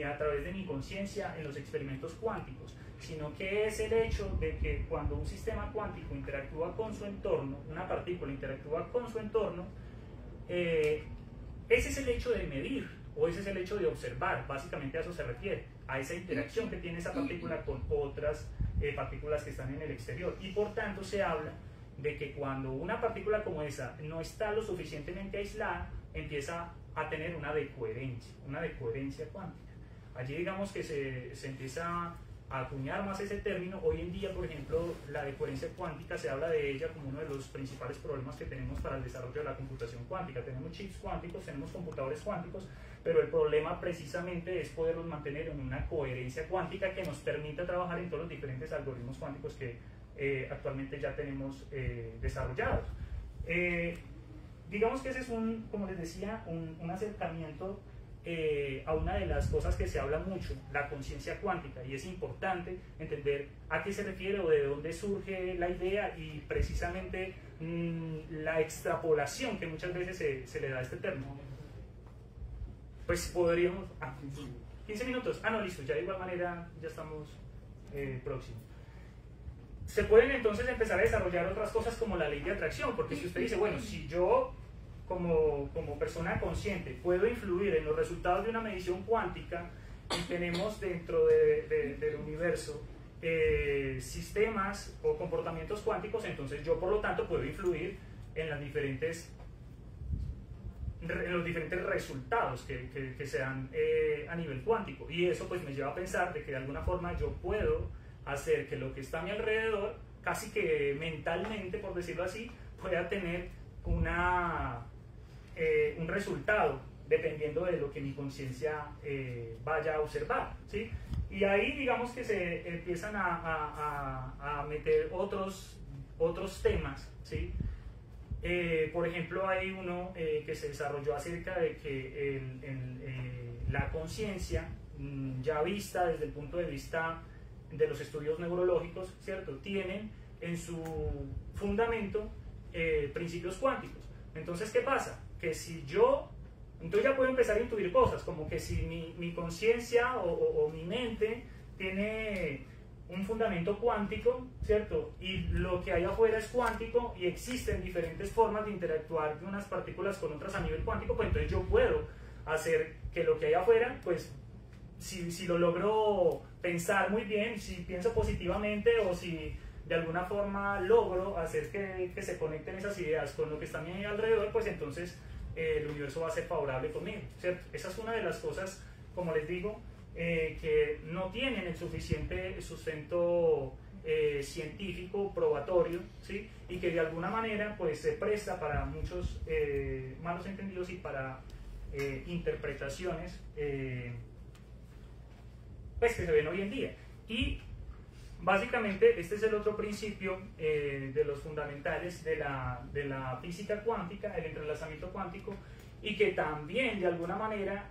a través de mi conciencia en los experimentos cuánticos, sino que es el hecho de que cuando un sistema cuántico interactúa con su entorno, una partícula interactúa con su entorno, ese es el hecho de medir, o ese es el hecho de observar. Básicamente a eso se refiere, a esa interacción que tiene esa partícula con otras partículas que están en el exterior. Y por tanto se habla de que cuando una partícula como esa no está lo suficientemente aislada, empieza a tener una decoherencia cuántica. Allí digamos que se empieza a acuñar más ese término. Hoy en día, por ejemplo, la decoherencia cuántica se habla de ella como uno de los principales problemas que tenemos para el desarrollo de la computación cuántica. Tenemos chips cuánticos, tenemos computadores cuánticos, pero el problema precisamente es poderlos mantener en una coherencia cuántica que nos permita trabajar en todos los diferentes algoritmos cuánticos que actualmente ya tenemos desarrollados. Digamos que ese es como les decía, un acercamiento a una de las cosas que se habla mucho, la conciencia cuántica, y es importante entender a qué se refiere o de dónde surge la idea y precisamente la extrapolación que muchas veces se le da a este término. Pues podríamos... 15 minutos. No, listo, ya de igual manera ya estamos próximos. Se pueden entonces empezar a desarrollar otras cosas como la ley de atracción, porque si usted dice, bueno, si yo como persona consciente puedo influir en los resultados de una medición cuántica y tenemos dentro del universo sistemas o comportamientos cuánticos, entonces yo por lo tanto puedo influir en las diferentes los diferentes resultados que se dan a nivel cuántico. Y eso pues me lleva a pensar de que de alguna forma yo puedo hacer que lo que está a mi alrededor, casi que mentalmente, por decirlo así, pueda tener un resultado dependiendo de lo que mi conciencia vaya a observar, ¿sí? Y ahí digamos que se empiezan a meter otros temas, ¿sí? Por ejemplo, hay uno que se desarrolló acerca de que la conciencia, ya vista desde el punto de vista de los estudios neurológicos, ¿cierto?, tienen en su fundamento principios cuánticos. Entonces, ¿qué pasa? Que si yo, entonces ya puedo empezar a intuir cosas, como que si mi conciencia o mi mente tiene un fundamento cuántico, ¿cierto? Y lo que hay afuera es cuántico y existen diferentes formas de interactuar de unas partículas con otras a nivel cuántico, pues entonces yo puedo hacer que lo que hay afuera, pues si lo logro pensar muy bien, si pienso positivamente o si de alguna forma logro hacer que se conecten esas ideas con lo que está a mi alrededor, pues entonces el universo va a ser favorable conmigo, ¿cierto? Esa es una de las cosas, como les digo, que no tienen el suficiente sustento científico, probatorio, ¿sí? Y que de alguna manera pues se presta para muchos malos entendidos y para interpretaciones pues que se ven hoy en día. Y básicamente este es el otro principio de los fundamentales de la física cuántica, el entrelazamiento cuántico, y que también de alguna manera,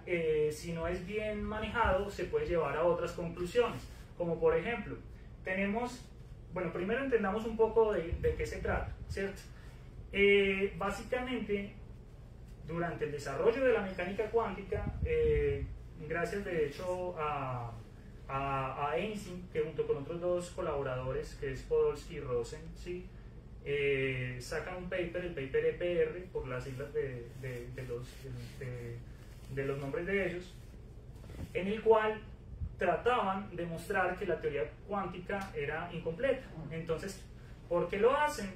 si no es bien manejado, se puede llevar a otras conclusiones, como por ejemplo, tenemos, bueno, primero entendamos un poco de qué se trata, ¿cierto? Básicamente, durante el desarrollo de la mecánica cuántica, gracias de hecho a Einstein, que junto con otros dos colaboradores, que es Podolsky y Rosen, ¿sí? Sacan un paper, el paper EPR, por las siglas de los nombres de ellos, en el cual trataban de mostrar que la teoría cuántica era incompleta. Entonces, ¿por qué lo hacen?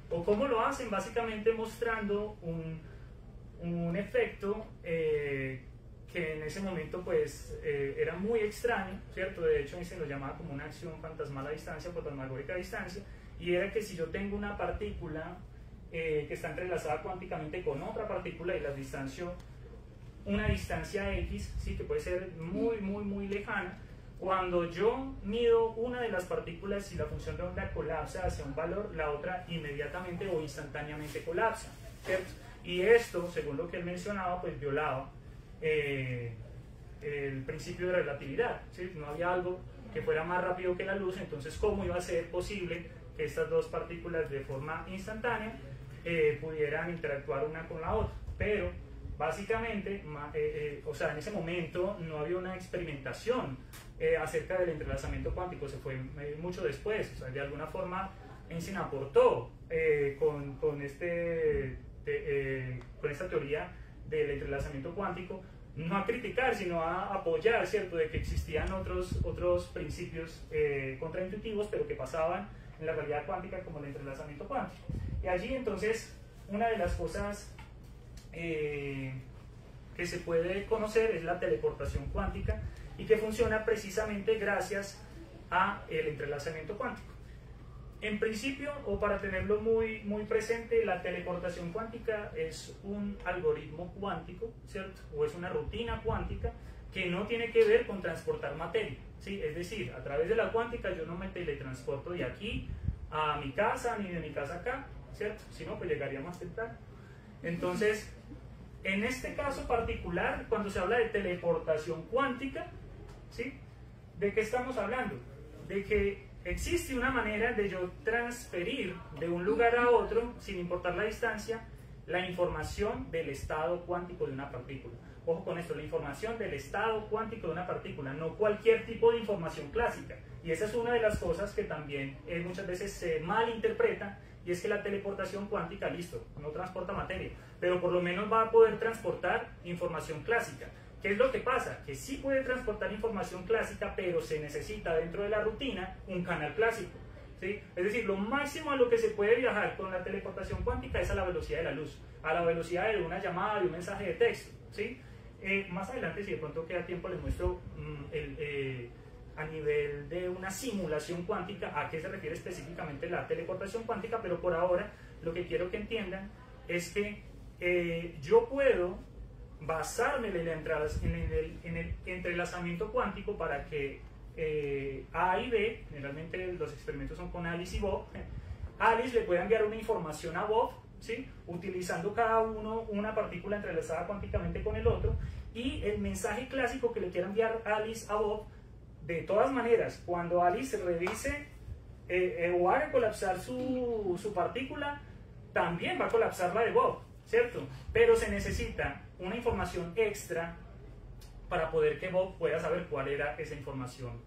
¿O cómo lo hacen? Básicamente mostrando un efecto que en ese momento pues era muy extraño, ¿cierto? De hecho se lo llamaba como una acción fantasmal a distancia, fantasmagórica a distancia, y era que si yo tengo una partícula que está entrelazada cuánticamente con otra partícula y las distancio una distancia X, ¿sí? Que puede ser muy lejana, cuando yo mido una de las partículas y la función de onda colapsa hacia un valor, la otra inmediatamente o instantáneamente colapsa, ¿cierto? Y esto, según lo que él mencionaba, pues violaba el principio de relatividad, ¿sí? No había algo que fuera más rápido que la luz, entonces ¿cómo iba a ser posible que estas dos partículas de forma instantánea pudieran interactuar una con la otra? Pero básicamente, o sea, en ese momento no había una experimentación acerca del entrelazamiento cuántico, se fue mucho después. O sea, de alguna forma Einstein aportó con esta teoría del entrelazamiento cuántico, no a criticar, sino a apoyar, ¿cierto?, de que existían otros principios contraintuitivos, pero que pasaban en la realidad cuántica como el entrelazamiento cuántico. Y allí entonces una de las cosas que se puede conocer es la teleportación cuántica, y que funciona precisamente gracias a el entrelazamiento cuántico. En principio, o para tenerlo muy presente, la teleportación cuántica es un algoritmo cuántico, ¿cierto? O es una rutina cuántica que no tiene que ver con transportar materia, ¿sí? Es decir, a través de la cuántica yo no me teletransporto de aquí a mi casa, ni de mi casa acá, ¿cierto? Si no, pues llegaría más temprano. Entonces, en este caso particular, cuando se habla de teleportación cuántica, ¿sí? ¿De qué estamos hablando? De que existe una manera de yo transferir de un lugar a otro, sin importar la distancia, la información del estado cuántico de una partícula. Ojo con esto, la información del estado cuántico de una partícula, no cualquier tipo de información clásica. Y esa es una de las cosas que también muchas veces se malinterpreta, y es que la teleportación cuántica, listo, no transporta materia, pero por lo menos va a poder transportar información clásica. ¿Qué es lo que pasa? Que sí puede transportar información clásica, pero se necesita dentro de la rutina un canal clásico. ¿sí? Es decir, lo máximo a lo que se puede viajar con la teleportación cuántica es a la velocidad de la luz, a la velocidad de una llamada, de un mensaje de texto, ¿sí? Más adelante, si de pronto queda tiempo, les muestro a nivel de una simulación cuántica a qué se refiere específicamente la teleportación cuántica, pero por ahora lo que quiero que entiendan es que yo puedo basarme en el entrelazamiento cuántico para que A y B, generalmente los experimentos son con Alice y Bob, Alice le puede enviar una información a Bob, ¿sí? Utilizando cada uno una partícula entrelazada cuánticamente con el otro, y el mensaje clásico que le quiera enviar Alice a Bob, de todas maneras, cuando Alice revise o haga colapsar su partícula, también va a colapsar la de Bob, ¿cierto? Pero se necesita una información extra para poder que Bob pueda saber cuál era esa información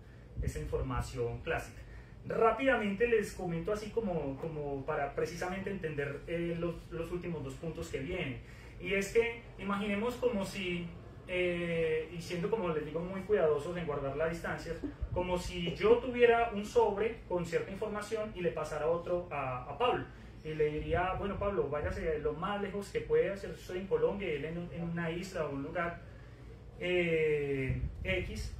clásica. Rápidamente les comento así como para precisamente entender los últimos dos puntos que vienen. Y es que imaginemos como si, y siendo como les digo muy cuidadosos en guardar las distancias, como si yo tuviera un sobre con cierta información y le pasara otro a Pablo. Y le diría, bueno Pablo, váyase lo más lejos que pueda, estoy en Colombia, él en una isla o un lugar X.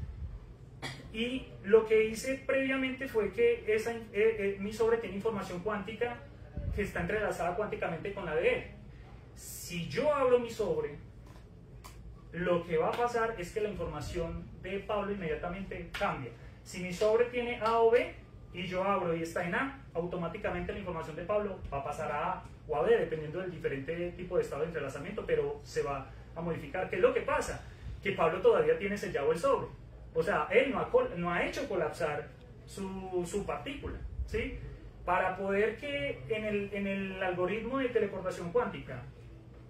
Y lo que hice previamente fue que mi sobre tiene información cuántica que está entrelazada cuánticamente con la de él. Si yo abro mi sobre, lo que va a pasar es que la información de Pablo inmediatamente cambia. Si mi sobre tiene A o B y yo abro y está en A, automáticamente la información de Pablo va a pasar a A o a B, dependiendo del diferente tipo de estado de entrelazamiento, pero se va a modificar. ¿Qué es lo que pasa? Que Pablo todavía tiene sellado el sobre. O sea, él no ha hecho colapsar su partícula, ¿sí? Para poder que en el algoritmo de teleportación cuántica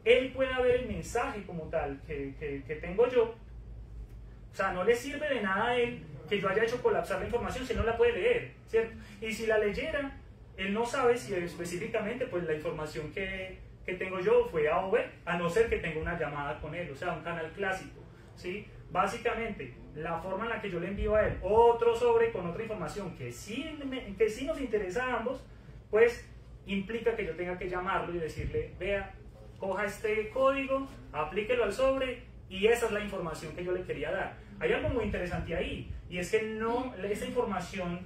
él pueda ver el mensaje como tal que tengo yo, o sea, no le sirve de nada a él que yo haya hecho colapsar la información si no la puede leer, ¿cierto? Y si la leyera, él no sabe si específicamente pues la información que tengo yo fue A o B, a no ser que tenga una llamada con él, o sea, un canal clásico, ¿sí? Básicamente, la forma en la que yo le envío a él otro sobre con otra información que sí nos interesa a ambos, pues implica que yo tenga que llamarlo y decirle, vea, coja este código, aplíquelo al sobre y esa es la información que yo le quería dar. Hay algo muy interesante ahí, y es que esa información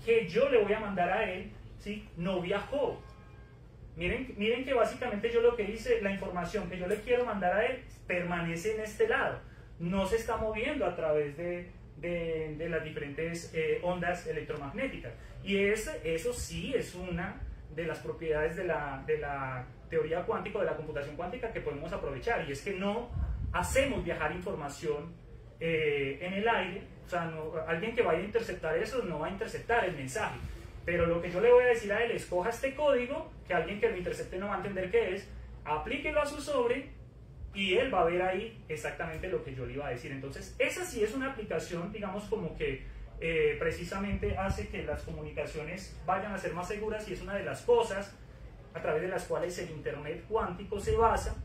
que yo le voy a mandar a él, ¿sí? No viajó. Miren que básicamente yo lo que hice, la información que yo le quiero mandar a él permanece en este lado. No se está moviendo a través de las diferentes ondas electromagnéticas. Y eso sí es una de las propiedades de la teoría cuántica, de la computación cuántica que podemos aprovechar. Y es que no hacemos viajar información en el aire. O sea, alguien que vaya a interceptar eso no va a interceptar el mensaje. Pero lo que yo le voy a decir a él es, coja este código, que alguien que lo intercepte no va a entender qué es, aplíquelo a su sobre, y él va a ver ahí exactamente lo que yo le iba a decir. Entonces, esa sí es una aplicación, digamos, como que precisamente hace que las comunicaciones vayan a ser más seguras, y es una de las cosas a través de las cuales el Internet cuántico se basa,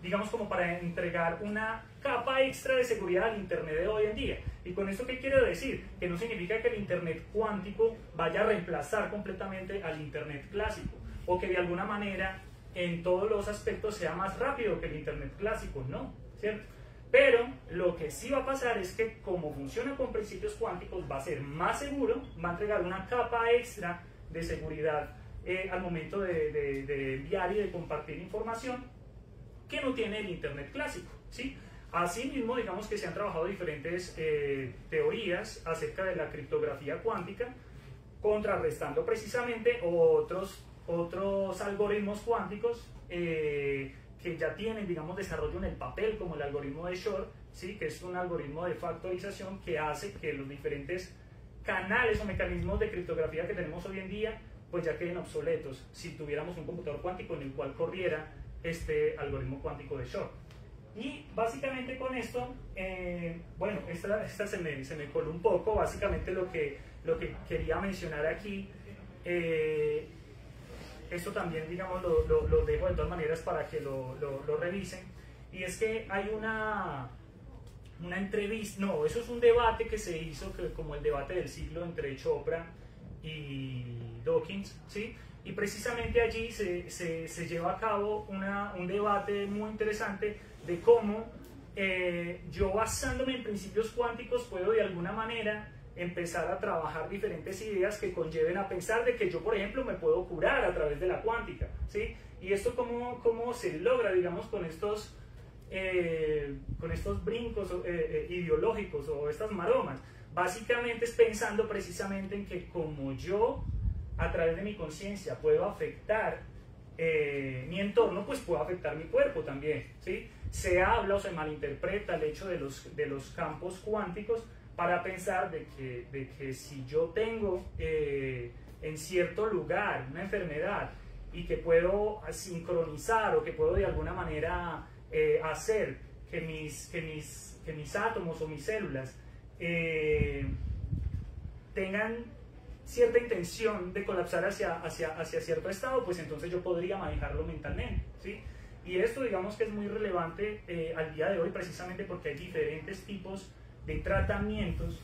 digamos, como para entregar una capa extra de seguridad al Internet de hoy en día. ¿Y con esto qué quiero decir? Que no significa que el Internet cuántico vaya a reemplazar completamente al Internet clásico, o que de alguna manera en todos los aspectos sea más rápido que el Internet clásico, no, ¿cierto? Pero lo que sí va a pasar es que como funciona con principios cuánticos va a ser más seguro, va a entregar una capa extra de seguridad al momento de enviar y de compartir información que no tiene el Internet clásico, ¿sí? Asimismo, digamos que se han trabajado diferentes teorías acerca de la criptografía cuántica, contrarrestando precisamente otros algoritmos cuánticos que ya tienen, digamos, desarrollo en el papel, como el algoritmo de Shor, ¿sí? Que es un algoritmo de factorización que hace que los diferentes canales o mecanismos de criptografía que tenemos hoy en día pues ya queden obsoletos si tuviéramos un computador cuántico en el cual corriera este algoritmo cuántico de Shor. Y básicamente con esto, bueno, esta se me coló un poco. Básicamente lo que quería mencionar aquí, esto también, digamos, lo dejo de todas maneras para que lo revisen, y es que hay una una entrevista, no, eso es un debate que se hizo, que, como el debate del siglo entre Chopra y Dawkins, ¿sí? Y precisamente allí se lleva a cabo un debate muy interesante de cómo yo, basándome en principios cuánticos, puedo de alguna manera empezar a trabajar diferentes ideas que conlleven a pensar de que yo, por ejemplo, me puedo curar a través de la cuántica, ¿sí? Y esto cómo se logra, digamos, con estos brincos ideológicos o estas maromas. Básicamente es pensando precisamente en que como yo, a través de mi conciencia, puedo afectar mi entorno, pues puedo afectar mi cuerpo también, ¿sí? Se habla o se malinterpreta el hecho de los campos cuánticos para pensar de que si yo tengo en cierto lugar una enfermedad y que puedo sincronizar o que puedo de alguna manera hacer que mis átomos o mis células tengan cierta intención de colapsar hacia cierto estado, pues entonces yo podría manejarlo mentalmente, ¿sí? Y esto, digamos, que es muy relevante al día de hoy, precisamente porque hay diferentes tipos de tratamientos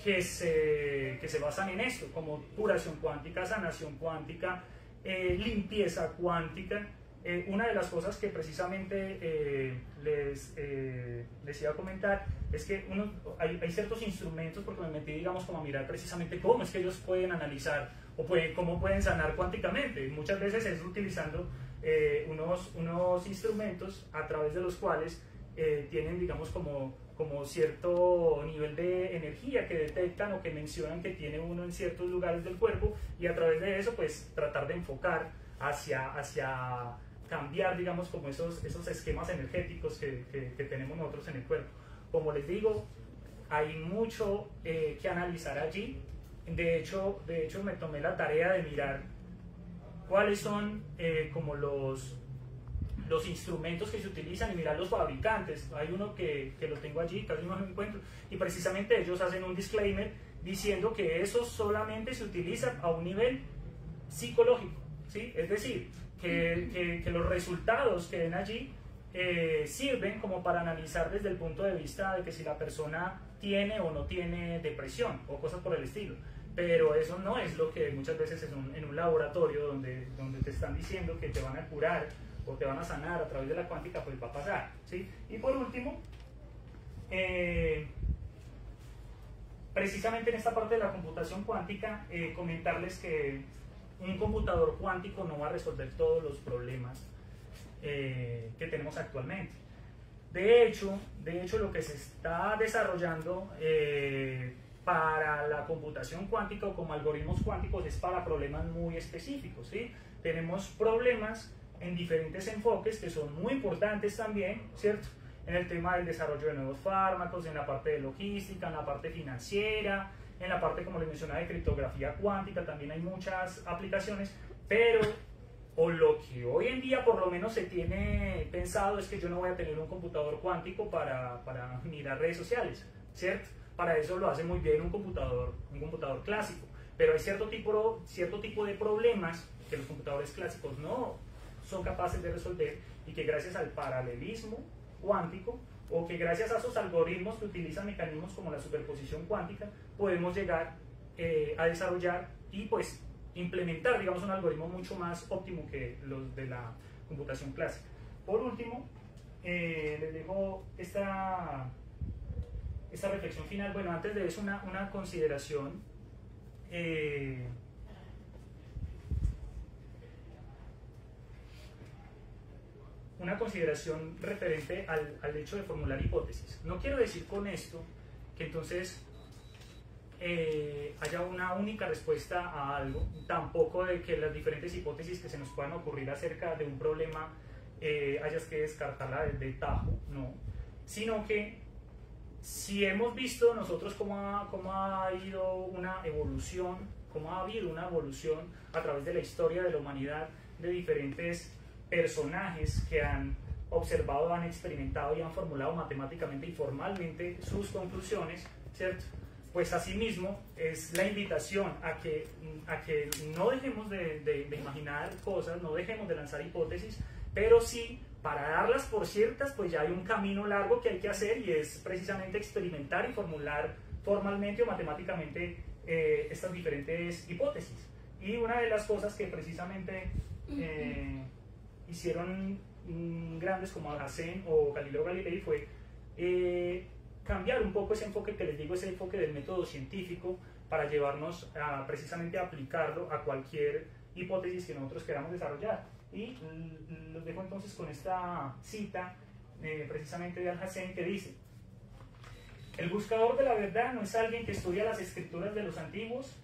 que se basan en esto, como curación cuántica, sanación cuántica, limpieza cuántica. Una de las cosas que precisamente les iba a comentar es que hay ciertos instrumentos, porque me metí, digamos, como a mirar precisamente cómo es que ellos pueden analizar o cómo pueden sanar cuánticamente. Muchas veces es utilizando unos instrumentos a través de los cuales tienen, digamos, como cierto nivel de energía que detectan o que mencionan que tiene uno en ciertos lugares del cuerpo, y a través de eso pues tratar de enfocar hacia cambiar, digamos, como esos esquemas energéticos que tenemos nosotros en el cuerpo. Como les digo, hay mucho que analizar allí. De hecho me tomé la tarea de mirar cuáles son como los instrumentos que se utilizan y mirar los fabricantes. Hay uno que lo tengo allí, casi no lo encuentro, y precisamente ellos hacen un disclaimer diciendo que eso solamente se utiliza a un nivel psicológico, ¿sí? Es decir, que los resultados que ven allí sirven como para analizar desde el punto de vista de que si la persona tiene o no tiene depresión o cosas por el estilo. Pero eso no es lo que muchas veces en un laboratorio donde te están diciendo que te van a curar o te van a sanar a través de la cuántica, pues va a pasar, ¿sí? Y por último, precisamente en esta parte de la computación cuántica, comentarles que un computador cuántico no va a resolver todos los problemas que tenemos actualmente. De hecho, lo que se está desarrollando para la computación cuántica o como algoritmos cuánticos es para problemas muy específicos, ¿sí? Tenemos problemas en diferentes enfoques que son muy importantes también, ¿cierto? En el tema del desarrollo de nuevos fármacos, en la parte de logística, en la parte financiera, en la parte, como les mencionaba, de criptografía cuántica. También hay muchas aplicaciones, pero lo que hoy en día por lo menos se tiene pensado es que yo no voy a tener un computador cuántico para mirar redes sociales, ¿cierto? Para eso lo hace muy bien un computador clásico, pero hay cierto tipo de problemas que los computadores clásicos no son capaces de resolver, y que gracias al paralelismo cuántico o que gracias a esos algoritmos que utilizan mecanismos como la superposición cuántica podemos llegar a desarrollar y pues implementar, digamos, un algoritmo mucho más óptimo que los de la computación clásica. Por último, les dejo esta reflexión final. Bueno, antes de eso, una consideración referente al hecho de formular hipótesis. No quiero decir con esto que entonces haya una única respuesta a algo, tampoco de que las diferentes hipótesis que se nos puedan ocurrir acerca de un problema hayas que descartarla de tajo, no, sino que si hemos visto nosotros cómo ha habido una evolución, cómo ha habido una evolución a través de la historia de la humanidad de diferentes personajes que han observado, han experimentado y han formulado matemáticamente y formalmente sus conclusiones, ¿cierto? Pues asimismo es la invitación a que no dejemos de imaginar cosas, no dejemos de lanzar hipótesis, pero sí Para darlas por ciertas, pues ya hay un camino largo que hay que hacer y es precisamente experimentar y formular formalmente o matemáticamente estas diferentes hipótesis. Y una de las cosas que precisamente hicieron grandes como Alhazen o Galileo Galilei fue cambiar un poco ese enfoque que les digo, ese enfoque del método científico, para llevarnos a precisamente a aplicarlo a cualquier hipótesis que nosotros queramos desarrollar. Y los dejo entonces con esta cita precisamente de Alhazen, que dice: el buscador de la verdad no es alguien que estudia las escrituras de los antiguos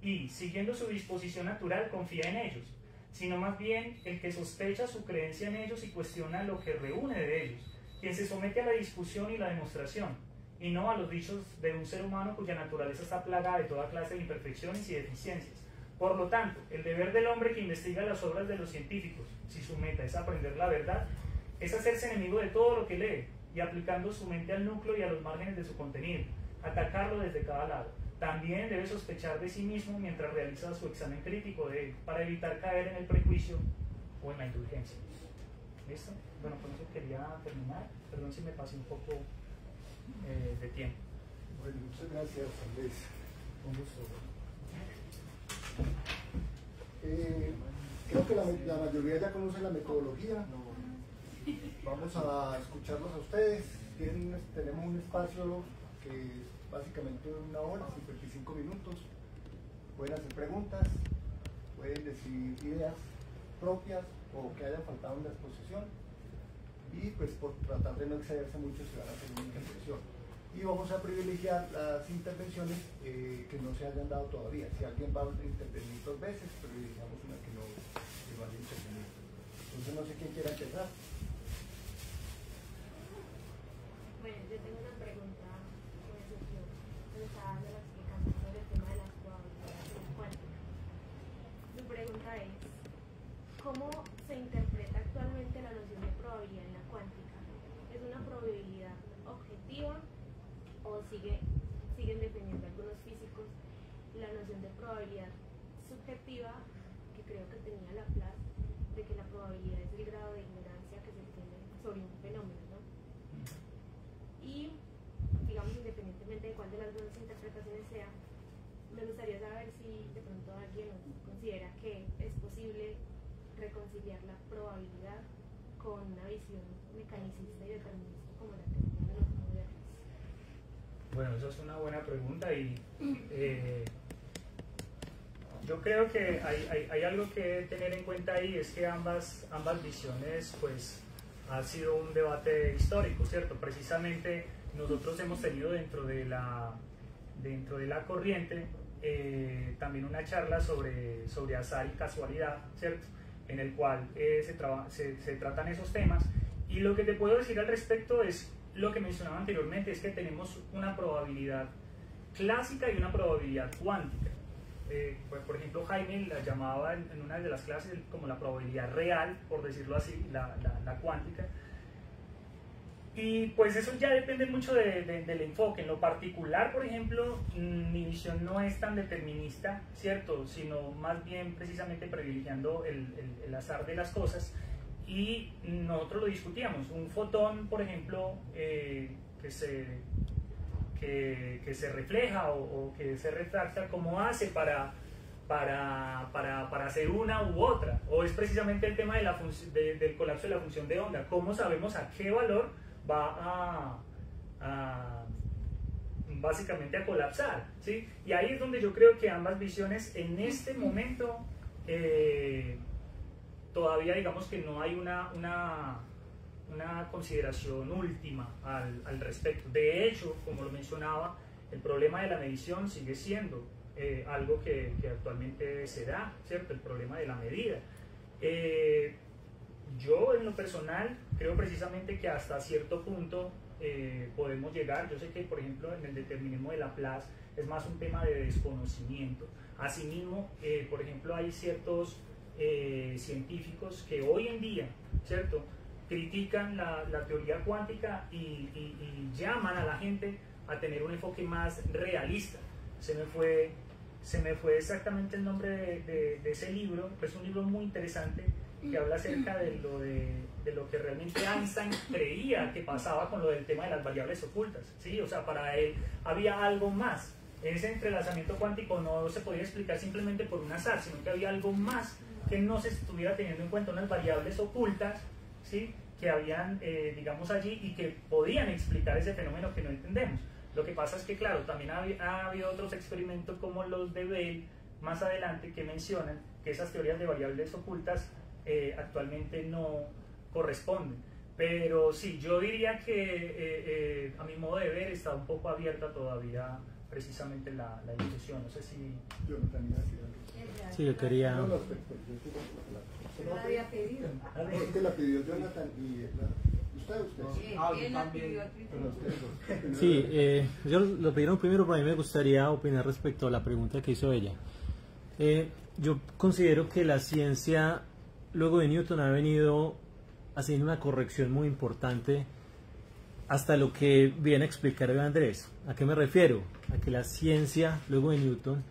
y, siguiendo su disposición natural, confía en ellos, sino más bien el que sospecha su creencia en ellos y cuestiona lo que reúne de ellos, quien se somete a la discusión y la demostración, y no a los dichos de un ser humano cuya naturaleza está plagada de toda clase de imperfecciones y deficiencias. Por lo tanto, el deber del hombre que investiga las obras de los científicos, si su meta es aprender la verdad, es hacerse enemigo de todo lo que lee y, aplicando su mente al núcleo y a los márgenes de su contenido, atacarlo desde cada lado. También debe sospechar de sí mismo mientras realiza su examen crítico de él, para evitar caer en el prejuicio o en la indulgencia. ¿Listo? Bueno, con eso quería terminar. Perdón si me pasé un poco de tiempo. Bueno, muchas gracias, Andrés. Un gusto. Creo que la mayoría ya conoce la metodología. Vamos a escucharlos a ustedes. Tenemos un espacio que es básicamente 1 hora, 55 minutos. Pueden hacer preguntas, pueden decir ideas propias o que hayan faltado en la exposición, y pues por tratar de no excederse mucho se van a hacer una intervención. Y vamos a privilegiar las intervenciones que no se hayan dado todavía. Si alguien va a intervenir 2 veces, privilegiamos una que no vaya a intervenir. Entonces no sé quién quiera empezar. Bueno, yo tengo una pregunta que me surgió cuando estaba dando la explicación sobre el tema de las probabilidades cuánticas. Mi pregunta es: ¿cómo se interpreta actualmente la noción de probabilidad en la cuántica? ¿Es una probabilidad objetiva o siguen defendiendo algunos físicos la noción de probabilidad subjetiva, que creo que tenía Laplace, de que la probabilidad es el grado de ignorancia que se tiene sobre un fenómeno, ¿no? Y, digamos, independientemente de cuál de las dos interpretaciones sea, me gustaría saber si de pronto alguien considera que es posible reconciliar la probabilidad con una visión mecanicista y determinista como la que tienen los modernos. Bueno, esa es una buena pregunta y yo creo que hay algo que tener en cuenta ahí, es que ambas visiones pues ha sido un debate histórico, ¿cierto? Precisamente nosotros hemos tenido dentro de la corriente también una charla sobre azar y casualidad, ¿cierto? En el cual se tratan esos temas, y lo que te puedo decir al respecto es lo que mencionaba anteriormente, es que tenemos una probabilidad clásica y una probabilidad cuántica. Pues, por ejemplo, Jaime la llamaba en una de las clases como la probabilidad real, por decirlo así, la cuántica. Y pues eso ya depende mucho del enfoque. En lo particular, por ejemplo, mi visión no es tan determinista, ¿cierto? Sino más bien precisamente privilegiando el azar de las cosas. Y nosotros lo discutíamos. Un fotón, por ejemplo, que se refleja o que se retracta, ¿cómo hace para hacer una u otra? O es precisamente el tema del colapso de la función de onda. ¿Cómo sabemos a qué valor va básicamente a colapsar? ¿Sí? Y ahí es donde yo creo que ambas visiones en este momento todavía, digamos que no hay una consideración última al respecto. De hecho, como lo mencionaba, el problema de la medición sigue siendo algo que actualmente se da, ¿cierto? El problema de la medida. Yo en lo personal creo precisamente que hasta cierto punto podemos llegar. Yo sé que, por ejemplo, en el determinismo de Laplace es más un tema de desconocimiento. Asimismo, por ejemplo, hay ciertos científicos que hoy en día, ¿cierto?, critican la teoría cuántica y llaman a la gente a tener un enfoque más realista. Se me fue exactamente el nombre de ese libro, pero es un libro muy interesante que habla acerca de lo que realmente Einstein creía que pasaba con lo del tema de las variables ocultas, ¿sí? O sea, para él había algo más. Ese entrelazamiento cuántico no se podía explicar simplemente por un azar, sino que había algo más que no se estuviera teniendo en cuenta, unas variables ocultas, ¿sí? Que habían, digamos, allí y que podían explicar ese fenómeno que no entendemos. Lo que pasa es que, claro, también ha habido otros experimentos como los de Bell más adelante que mencionan que esas teorías de variables ocultas actualmente no corresponden. Pero sí, yo diría que a mi modo de ver está un poco abierta todavía precisamente la discusión. No sé si... Yo no tenía idea. Sí, yo quería... No, yo la había pedido. Usted la pidió Jonathan y usted. Yo también. Sí, yo lo pidieron primero, pero a mí me gustaría opinar respecto a la pregunta que hizo ella. Yo considero que la ciencia, luego de Newton, ha venido haciendo una corrección muy importante hasta lo que viene a explicar hoy Andrés. ¿A qué me refiero? A que la ciencia, luego de Newton,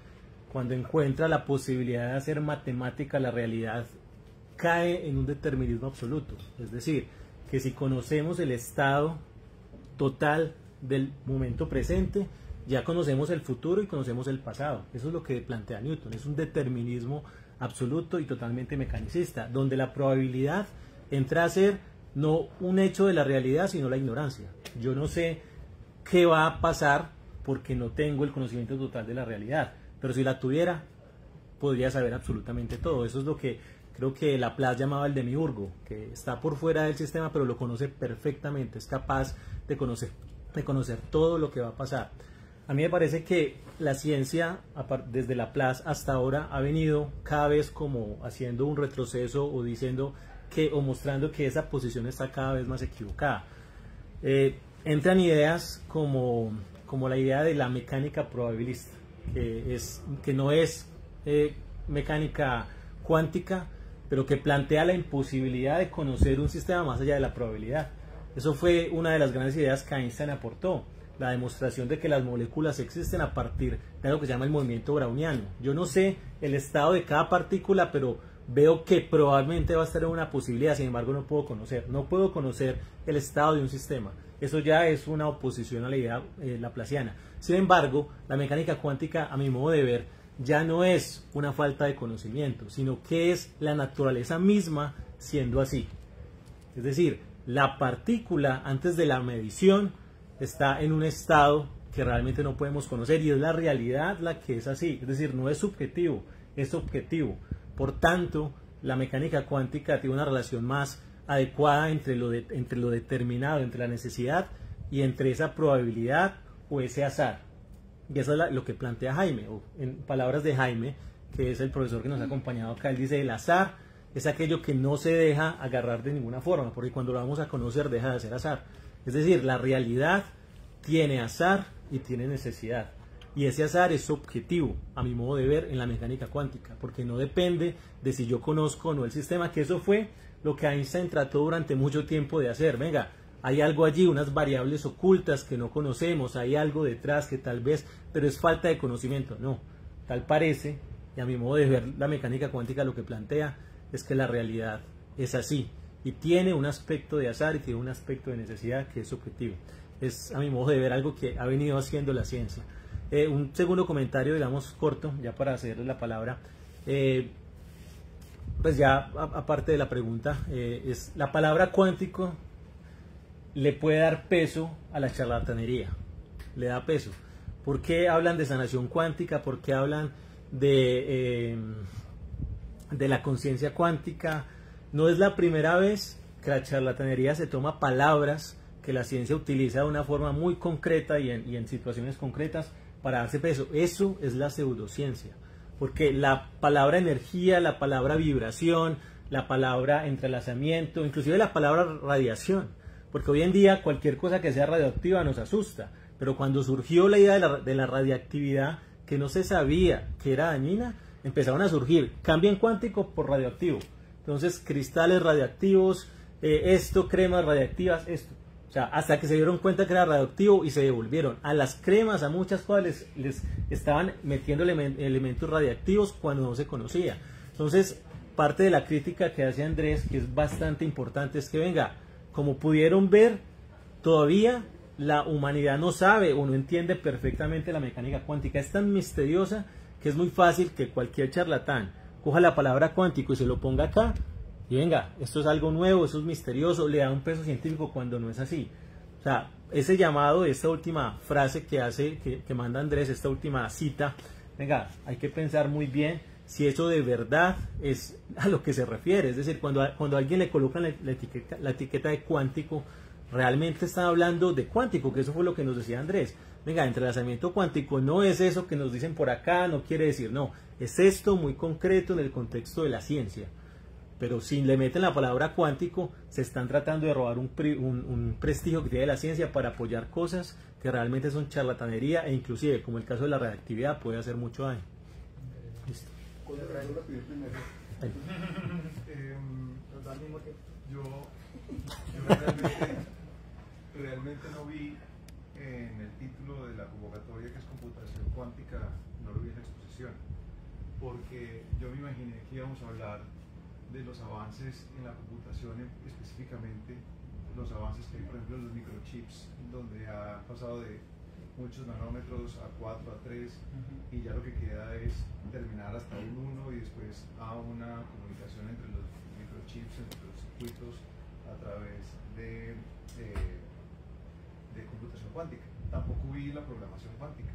cuando encuentra la posibilidad de hacer matemática la realidad, cae en un determinismo absoluto. Es decir, que si conocemos el estado total del momento presente, ya conocemos el futuro y conocemos el pasado. Eso es lo que plantea Newton. Es un determinismo absoluto y totalmente mecanicista, donde la probabilidad entra a ser no un hecho de la realidad, sino la ignorancia. Yo no sé qué va a pasar porque no tengo el conocimiento total de la realidad, pero si la tuviera, podría saber absolutamente todo. Eso es lo que creo que Laplace llamaba el demiurgo, que está por fuera del sistema, pero lo conoce perfectamente, es capaz de conocer todo lo que va a pasar. A mí me parece que la ciencia, desde Laplace hasta ahora, ha venido cada vez como haciendo un retroceso o diciendo que, o mostrando que esa posición está cada vez más equivocada. Entran ideas como la idea de la mecánica probabilista, que no es mecánica cuántica, pero que plantea la imposibilidad de conocer un sistema más allá de la probabilidad. Eso fue una de las grandes ideas que Einstein aportó, la demostración de que las moléculas existen a partir de lo que se llama el movimiento browniano. Yo no sé el estado de cada partícula, pero veo que probablemente va a estar en una posibilidad, sin embargo no puedo conocer el estado de un sistema. Eso ya es una oposición a la idea laplaciana. Sin embargo, la mecánica cuántica, a mi modo de ver, ya no es una falta de conocimiento, sino que es la naturaleza misma siendo así. Es decir, la partícula antes de la medición está en un estado que realmente no podemos conocer y es la realidad la que es así. Es decir, no es subjetivo, es objetivo. Por tanto, la mecánica cuántica tiene una relación más adecuada entre lo determinado, entre la necesidad y entre esa probabilidad o ese azar. Y eso es lo que plantea Jaime, o en palabras de Jaime, que es el profesor que nos ha acompañado acá. Él dice: el azar es aquello que no se deja agarrar de ninguna forma, porque cuando lo vamos a conocer deja de ser azar. Es decir, la realidad tiene azar y tiene necesidad. Y ese azar es objetivo, a mi modo de ver, en la mecánica cuántica, porque no depende de si yo conozco o no el sistema, que eso fue lo que Einstein trató durante mucho tiempo de hacer. Venga, hay algo allí, unas variables ocultas que no conocemos, hay algo detrás que tal vez, pero es falta de conocimiento. No, tal parece, y a mi modo de ver, la mecánica cuántica lo que plantea es que la realidad es así, y tiene un aspecto de azar y tiene un aspecto de necesidad que es objetivo. Es, a mi modo de ver, algo que ha venido haciendo la ciencia. Un segundo comentario, digamos, corto, ya para hacerle la palabra. Pues ya, aparte de la pregunta, es la palabra cuántico le puede dar peso a la charlatanería, le da peso. ¿Por qué hablan de sanación cuántica? ¿Por qué hablan de la conciencia cuántica? No es la primera vez que la charlatanería se toma palabras que la ciencia utiliza de una forma muy concreta y en situaciones concretas para darse peso. Eso es la pseudociencia, porque la palabra energía, la palabra vibración, la palabra entrelazamiento, inclusive la palabra radiación, porque hoy en día cualquier cosa que sea radioactiva nos asusta, pero cuando surgió la idea de la radiactividad, que no se sabía que era dañina, empezaron a surgir cambio cuántico por radioactivo. Entonces, cristales radioactivos, cremas radiactivas, esto. O sea, hasta que se dieron cuenta que era radioactivo y se devolvieron. A las cremas, a muchas cosas les estaban metiendo elementos radiactivos cuando no se conocía. Entonces, parte de la crítica que hace Andrés, que es bastante importante, es que venga, como pudieron ver, todavía la humanidad no sabe o no entiende perfectamente la mecánica cuántica. Es tan misteriosa que es muy fácil que cualquier charlatán coja la palabra cuántico y se lo ponga acá y venga, esto es algo nuevo, eso es misterioso, le da un peso científico cuando no es así. O sea, ese llamado, esta última frase que hace, que manda Andrés, esta última cita, venga, hay que pensar muy bien si eso de verdad es a lo que se refiere. Es decir, cuando a alguien le colocan la etiqueta de cuántico, realmente están hablando de cuántico, que eso fue lo que nos decía Andrés. Venga, entrelazamiento cuántico no es eso que nos dicen por acá, no quiere decir, no, es esto muy concreto en el contexto de la ciencia. Pero si le meten la palabra cuántico, se están tratando de robar un prestigio que tiene la ciencia para apoyar cosas que realmente son charlatanería e inclusive, como el caso de la reactividad, puede hacer mucho daño. Listo. ¿Cuál es la razón de pedir primero? Yo realmente no vi en el título de la convocatoria, que es computación cuántica, no lo vi en la exposición, porque yo me imaginé que íbamos a hablar de los avances en la computación, específicamente los avances que hay, por ejemplo, en los microchips, donde ha pasado de muchos nanómetros a 4, a 3, y ya lo que queda es terminar hasta un 1 y después a una comunicación entre los microchips, entre los circuitos, a través de computación cuántica. Tampoco vi la programación cuántica,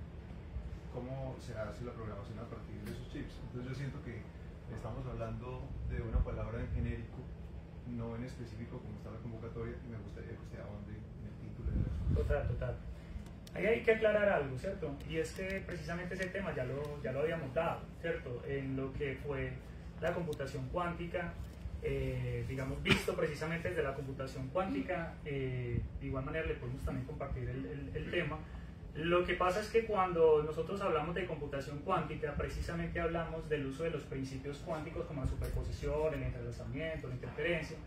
cómo se hace la programación a partir de esos chips. Entonces yo siento que estamos hablando de una palabra en genérico, no en específico como está la convocatoria, y me gustaría que usted ahonde en el título de la exposición. Total. Ahí hay que aclarar algo, ¿cierto? Y es que precisamente ese tema ya lo habíamos dado, ¿cierto? En lo que fue la computación cuántica, digamos, visto precisamente desde la computación cuántica, de igual manera le podemos también compartir el tema. Lo que pasa es que cuando nosotros hablamos de computación cuántica, precisamente hablamos del uso de los principios cuánticos como la superposición, el entrelazamiento, la interferencia.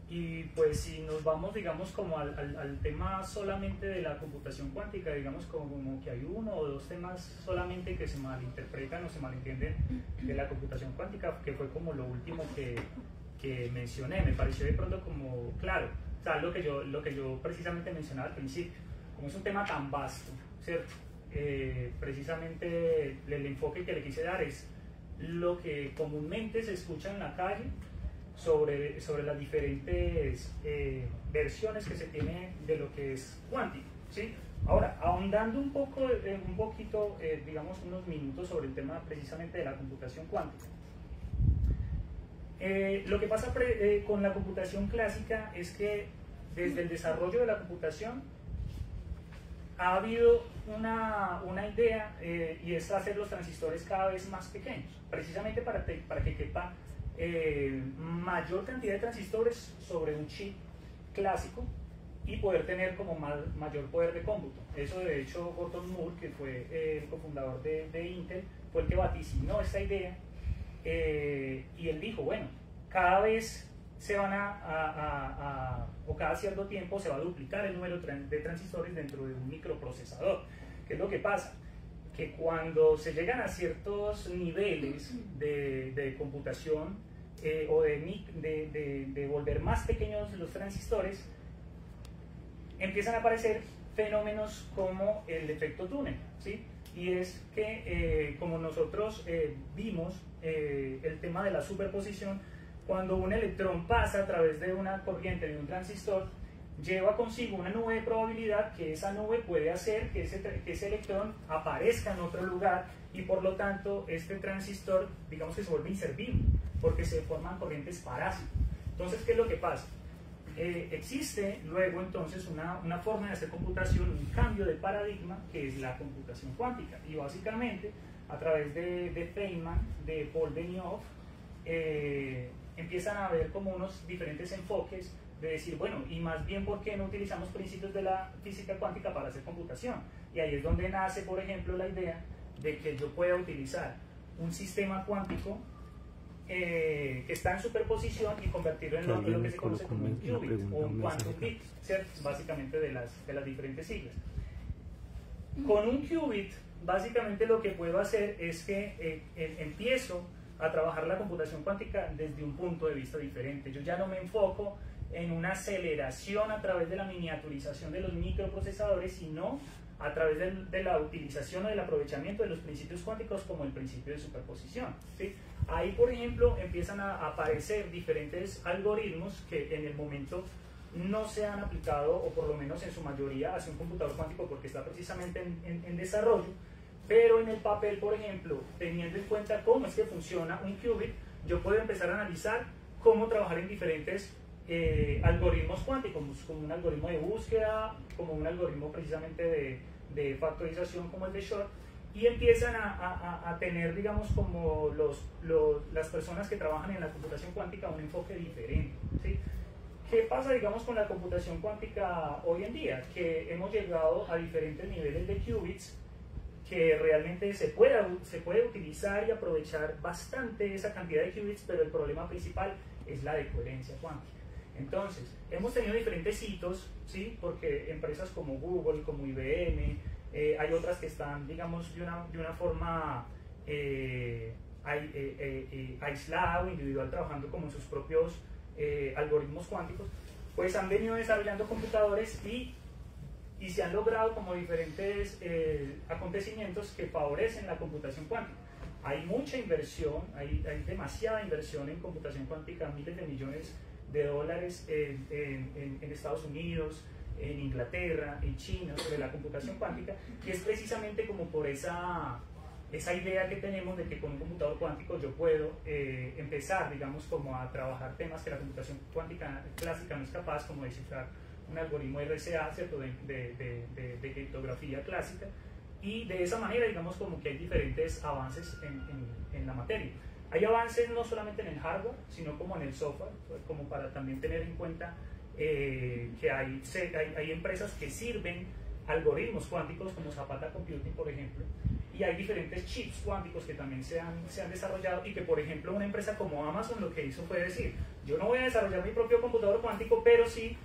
Y pues si nos vamos, digamos, como al tema solamente de la computación cuántica, digamos como que hay uno o dos temas solamente que se malinterpretan o se malentienden de la computación cuántica, que fue como lo último que mencioné. Me pareció de pronto como claro, o sea, lo que yo precisamente mencionaba al principio, como es un tema tan vasto, ¿cierto? Precisamente el enfoque que le quise dar es lo que comúnmente se escucha en la calle sobre las diferentes versiones que se tiene de lo que es cuántico, ¿sí? Ahora, ahondando un poquito, digamos unos minutos sobre el tema precisamente de la computación cuántica. Lo que pasa con la computación clásica es que desde el desarrollo de la computación ha habido una idea y es hacer los transistores cada vez más pequeños, precisamente para que quepa mayor cantidad de transistores sobre un chip clásico y poder tener como mayor poder de cómputo. Eso de hecho Gordon Moore, que fue el cofundador de Intel, fue el que vaticinó esta idea y él dijo, bueno, cada vez se van o cada cierto tiempo se va a duplicar el número de transistores dentro de un microprocesador. ¿Qué es lo que pasa? Que cuando se llegan a ciertos niveles de computación o de volver más pequeños los transistores, empiezan a aparecer fenómenos como el efecto túnel, ¿sí? Y es que, como nosotros vimos el tema de la superposición, cuando un electrón pasa a través de una corriente de un transistor, lleva consigo una nube de probabilidad, que esa nube puede hacer que ese electrón aparezca en otro lugar y por lo tanto este transistor, digamos que se vuelve inservible porque se forman corrientes parásitas. Entonces, ¿qué es lo que pasa? Existe luego entonces una forma de hacer computación, un cambio de paradigma, que es la computación cuántica, y básicamente a través de Feynman, de Paul Benioff, empiezan a ver como unos diferentes enfoques de decir, bueno, y más bien, ¿por qué no utilizamos principios de la física cuántica para hacer computación? Y ahí es donde nace, por ejemplo, la idea de que yo pueda utilizar un sistema cuántico que está en superposición y convertirlo en lo que se conoce como un qubit o un quantum bit, ¿cierto? Básicamente de las diferentes siglas. Con un qubit, básicamente lo que puedo hacer es que empiezo a trabajar la computación cuántica desde un punto de vista diferente. Yo ya no me enfoco en una aceleración a través de la miniaturización de los microprocesadores, sino a través de la utilización o del aprovechamiento de los principios cuánticos como el principio de superposición, ¿sí? Ahí, por ejemplo, empiezan a aparecer diferentes algoritmos que en el momento no se han aplicado, o por lo menos en su mayoría, hacia un computador cuántico porque está precisamente en desarrollo, pero en el papel, por ejemplo, teniendo en cuenta cómo es que funciona un qubit, yo puedo empezar a analizar cómo trabajar en diferentes algoritmos cuánticos, como un algoritmo de búsqueda, como un algoritmo precisamente de factorización como el de Shor, y empiezan a tener, digamos, como las personas que trabajan en la computación cuántica un enfoque diferente, ¿sí? ¿Qué pasa, digamos, con la computación cuántica hoy en día? Que hemos llegado a diferentes niveles de qubits, que realmente se puede utilizar y aprovechar bastante esa cantidad de qubits, pero el problema principal es la de coherencia cuántica. Entonces, hemos tenido diferentes hitos, ¿sí? Porque empresas como Google, como IBM, hay otras que están, digamos, de una forma aislada o individual, trabajando como en sus propios algoritmos cuánticos, pues han venido desarrollando computadores y se han logrado como diferentes acontecimientos que favorecen la computación cuántica. Hay mucha inversión, hay demasiada inversión en computación cuántica, miles de millones de dólares en Estados Unidos, en Inglaterra, en China, sobre la computación cuántica, y es precisamente como por esa idea que tenemos de que con un computador cuántico yo puedo empezar, digamos, como a trabajar temas que la computación cuántica clásica no es capaz, como descifrar un algoritmo RSA, ¿cierto?, de criptografía clásica, y de esa manera, digamos, como que hay diferentes avances en la materia. Hay avances no solamente en el hardware, sino como en el software, como para también tener en cuenta que hay empresas que sirven algoritmos cuánticos como Zapata Computing, por ejemplo, y hay diferentes chips cuánticos que también se han desarrollado, y que, por ejemplo, una empresa como Amazon lo que hizo fue decir: yo no voy a desarrollar mi propio computador cuántico, pero sí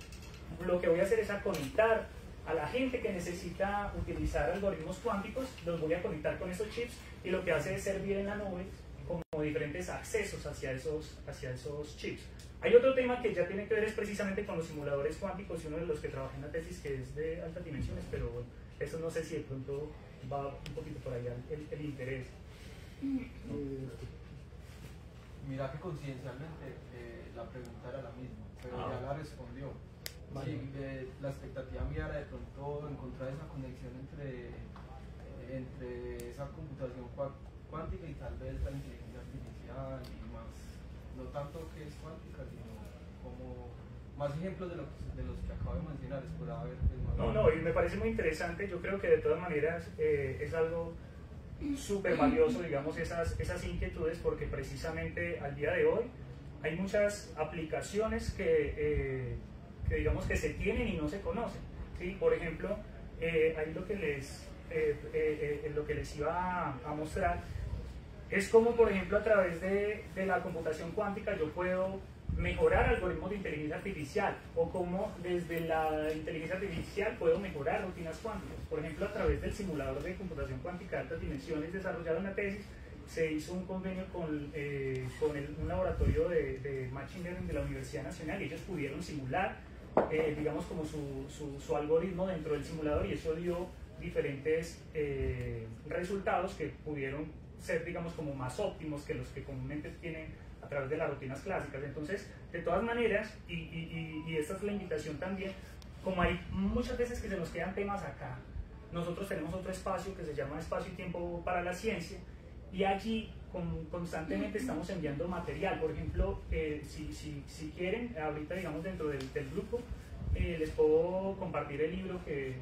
lo que voy a hacer es a conectar a la gente que necesita utilizar algoritmos cuánticos, los voy a conectar con esos chips, y lo que hace es servir en la nube como diferentes accesos hacia esos chips. Hay otro tema que ya tiene que ver es precisamente con los simuladores cuánticos, y uno de los que trabajé en la tesis, que es de altas dimensiones, pero bueno, eso no sé si de pronto va un poquito por allá el interés. Mira que coincidencialmente la pregunta era la misma, pero ya la respondió. Vale. Sí, la expectativa mía era de pronto encontrar esa conexión entre esa computación cuántica y tal vez la inteligencia artificial, y más, no tanto que es cuántica, sino como más ejemplos de los que acabo de mencionar, esperaba ver. No, y me parece muy interesante. Yo creo que de todas maneras es algo súper valioso, digamos, esas inquietudes, porque precisamente al día de hoy hay muchas aplicaciones que digamos que se tienen y no se conocen, ¿sí? Por ejemplo, ahí lo que les iba a mostrar es cómo, por ejemplo, a través de la computación cuántica yo puedo mejorar algoritmos de inteligencia artificial, o cómo desde la inteligencia artificial puedo mejorar rutinas cuánticas. Por ejemplo, a través del simulador de computación cuántica de altas dimensiones desarrollado en la tesis, se hizo un convenio con un laboratorio de Machine Learning de la Universidad Nacional, y ellos pudieron simular, digamos, como su algoritmo dentro del simulador, y eso dio diferentes resultados que pudieron ser, digamos, como más óptimos que los que comúnmente tienen a través de las rutinas clásicas. Entonces, de todas maneras, y esta es la invitación también, como hay muchas veces que se nos quedan temas acá, nosotros tenemos otro espacio que se llama Espacio y Tiempo para la Ciencia, y allí constantemente estamos enviando material. Por ejemplo, si quieren, ahorita, digamos, dentro del grupo, les puedo compartir el libro que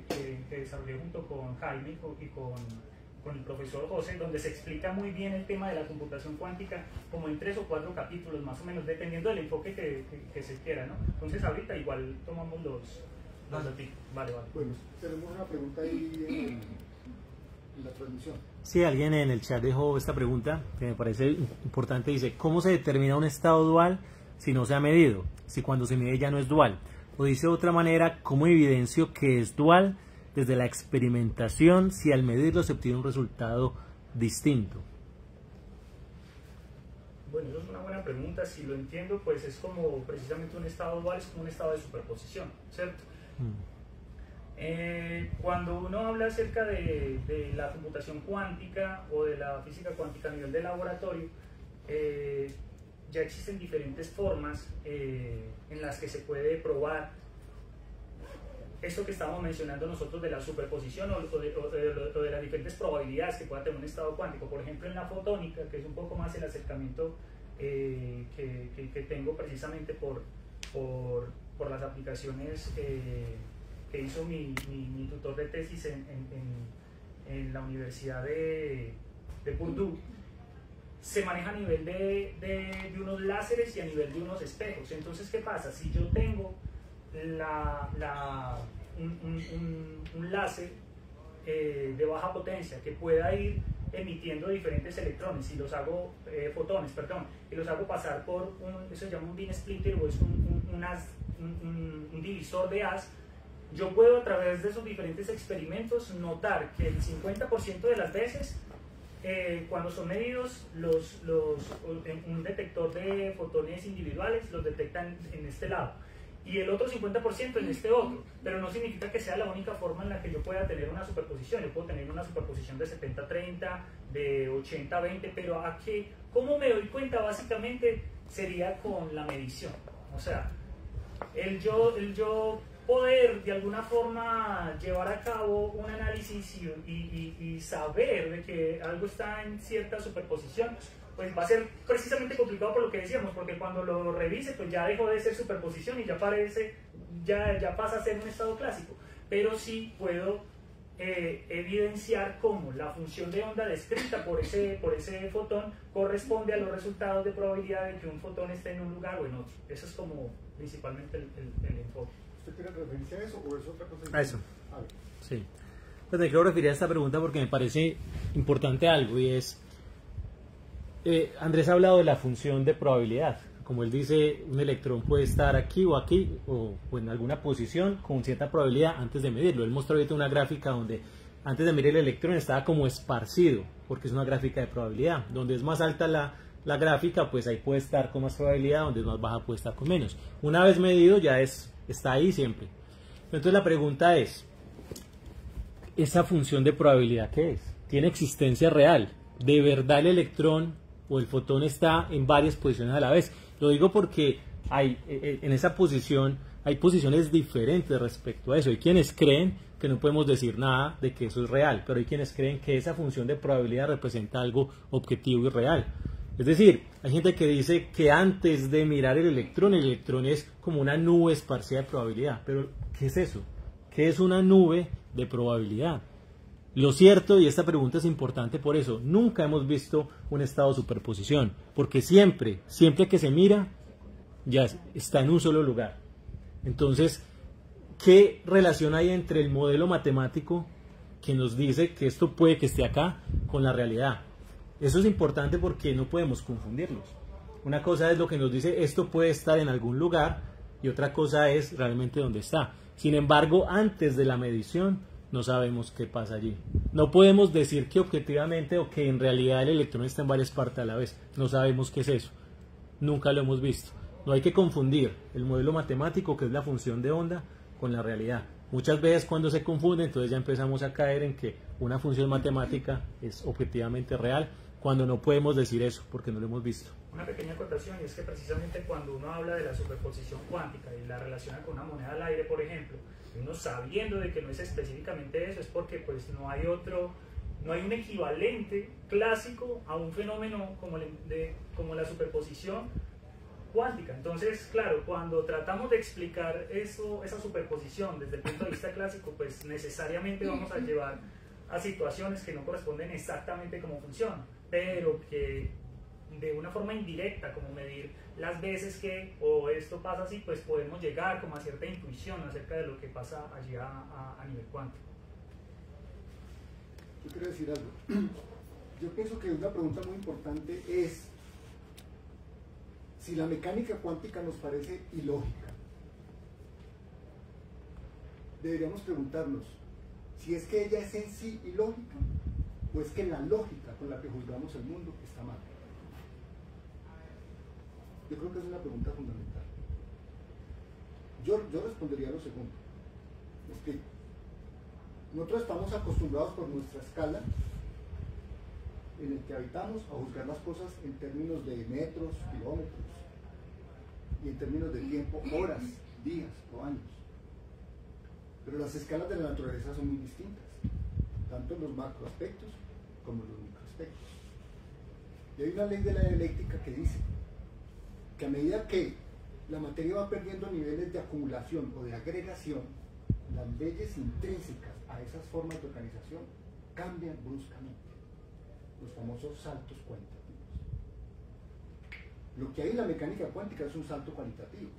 desarrollé junto con Jaime y con el profesor José, donde se explica muy bien el tema de la computación cuántica, como en 3 o 4 capítulos más o menos, dependiendo del enfoque que se quiera, ¿no? Entonces ahorita igual tomamos los datos. Vale. Bueno, tenemos una pregunta ahí en la transmisión. Sí, alguien en el chat dejó esta pregunta que me parece importante. Dice: ¿cómo se determina un estado dual si no se ha medido? Si cuando se mide ya no es dual. O dice de otra manera: ¿cómo evidencio que es dual desde la experimentación si al medirlo se obtiene un resultado distinto? Bueno, eso es una buena pregunta. Si lo entiendo, pues es como precisamente un estado dual, es como un estado de superposición, ¿cierto? Cuando uno habla acerca de la computación cuántica o de la física cuántica a nivel de laboratorio, ya existen diferentes formas en las que se puede probar esto que estábamos mencionando nosotros de la superposición o de las diferentes probabilidades que pueda tener un estado cuántico. Por ejemplo, en la fotónica, que es un poco más el acercamiento que tengo precisamente por las aplicaciones que hizo mi tutor de tesis en la Universidad de Purdue, se maneja a nivel de unos láseres y a nivel de unos espejos. Entonces, ¿qué pasa? Si yo tengo un láser de baja potencia que pueda ir emitiendo diferentes electrones y los hago, fotones, perdón, y los hago pasar por eso se llama un beam splitter o es un divisor de haz, yo puedo a través de esos diferentes experimentos notar que el 50% de las veces cuando son medidos un detector de fotones individuales los detectan en este lado y el otro 50% en este otro, pero no significa que sea la única forma en la que yo pueda tener una superposición. Yo puedo tener una superposición de 70-30, de 80-20, pero ¿cómo me doy cuenta? Básicamente sería con la medición. O sea, el yo poder de alguna forma llevar a cabo un análisis y saber de que algo está en cierta superposición, pues va a ser precisamente complicado por lo que decíamos, porque cuando lo revise pues ya dejó de ser superposición y ya pasa a ser un estado clásico, pero sí puedo evidenciar cómo la función de onda descrita por ese fotón corresponde a los resultados de probabilidad de que un fotón esté en un lugar o en otro. Eso es como principalmente el enfoque. ¿Usted tiene referencia a eso o es otra cosa? A eso. Sí. Pues me quiero referir a esta pregunta porque me parece importante algo y es, Andrés ha hablado de la función de probabilidad. Como él dice, un electrón puede estar aquí o en alguna posición con cierta probabilidad antes de medirlo. Él mostró ahorita una gráfica donde antes de medir el electrón estaba como esparcido, porque es una gráfica de probabilidad. Donde es más alta la gráfica, pues ahí puede estar con más probabilidad, donde es más baja puede estar con menos. Una vez medido ya está ahí siempre. Entonces la pregunta es, ¿esa función de probabilidad qué es? ¿Tiene existencia real? ¿De verdad el electrón o el fotón está en varias posiciones a la vez? Lo digo porque en esa posición hay posiciones diferentes respecto a eso. Hay quienes creen que no podemos decir nada de que eso es real, pero hay quienes creen que esa función de probabilidad representa algo objetivo y real. Es decir, hay gente que dice que antes de mirar el electrón es como una nube esparcida de probabilidad. Pero, ¿qué es eso? ¿Qué es una nube de probabilidad? Lo cierto, y esta pregunta es importante por eso, nunca hemos visto un estado de superposición, porque siempre que se mira, ya está en un solo lugar. Entonces, ¿qué relación hay entre el modelo matemático que nos dice que esto puede que esté acá con la realidad? Eso es importante porque no podemos confundirlos. Una cosa es lo que nos dice esto puede estar en algún lugar y otra cosa es realmente dónde está. Sin embargo, antes de la medición no sabemos qué pasa allí. No podemos decir que objetivamente o que en realidad el electrón está en varias partes a la vez. No sabemos qué es eso. Nunca lo hemos visto. No hay que confundir el modelo matemático, que es la función de onda, con la realidad. Muchas veces cuando se confunde, entonces ya empezamos a caer en que una función matemática es objetivamente real, cuando no podemos decir eso, porque no lo hemos visto. Una pequeña acotación, y es que precisamente cuando uno habla de la superposición cuántica y la relaciona con una moneda al aire, por ejemplo, uno sabiendo de que no es específicamente eso, es porque pues no hay un equivalente clásico a un fenómeno como la superposición cuántica. Entonces, claro, cuando tratamos de explicar esa superposición desde el punto de vista clásico, pues necesariamente vamos a llevar a situaciones que no corresponden exactamente como funcionan, pero que de una forma indirecta, como medir las veces que o esto pasa así, pues podemos llegar como a cierta intuición acerca de lo que pasa allí a nivel cuántico. Yo quiero decir algo. Yo pienso que una pregunta muy importante es si la mecánica cuántica nos parece ilógica. Deberíamos preguntarnos si es que ella es en sí ilógica o es que la lógica con la que juzgamos el mundo está mal. Yo creo que es una pregunta fundamental. Yo respondería lo segundo. Me explico. Nosotros estamos acostumbrados por nuestra escala en el que habitamos a juzgar las cosas en términos de metros, kilómetros, y en términos de tiempo, horas, días o años. Pero las escalas de la naturaleza son muy distintas, tanto en los macroaspectos como en los microaspectos. Y hay una ley de la dialéctica que dice que a medida que la materia va perdiendo niveles de acumulación o de agregación, las leyes intrínsecas a esas formas de organización cambian bruscamente, los famosos saltos cualitativos. Lo que hay en la mecánica cuántica es un salto cualitativo,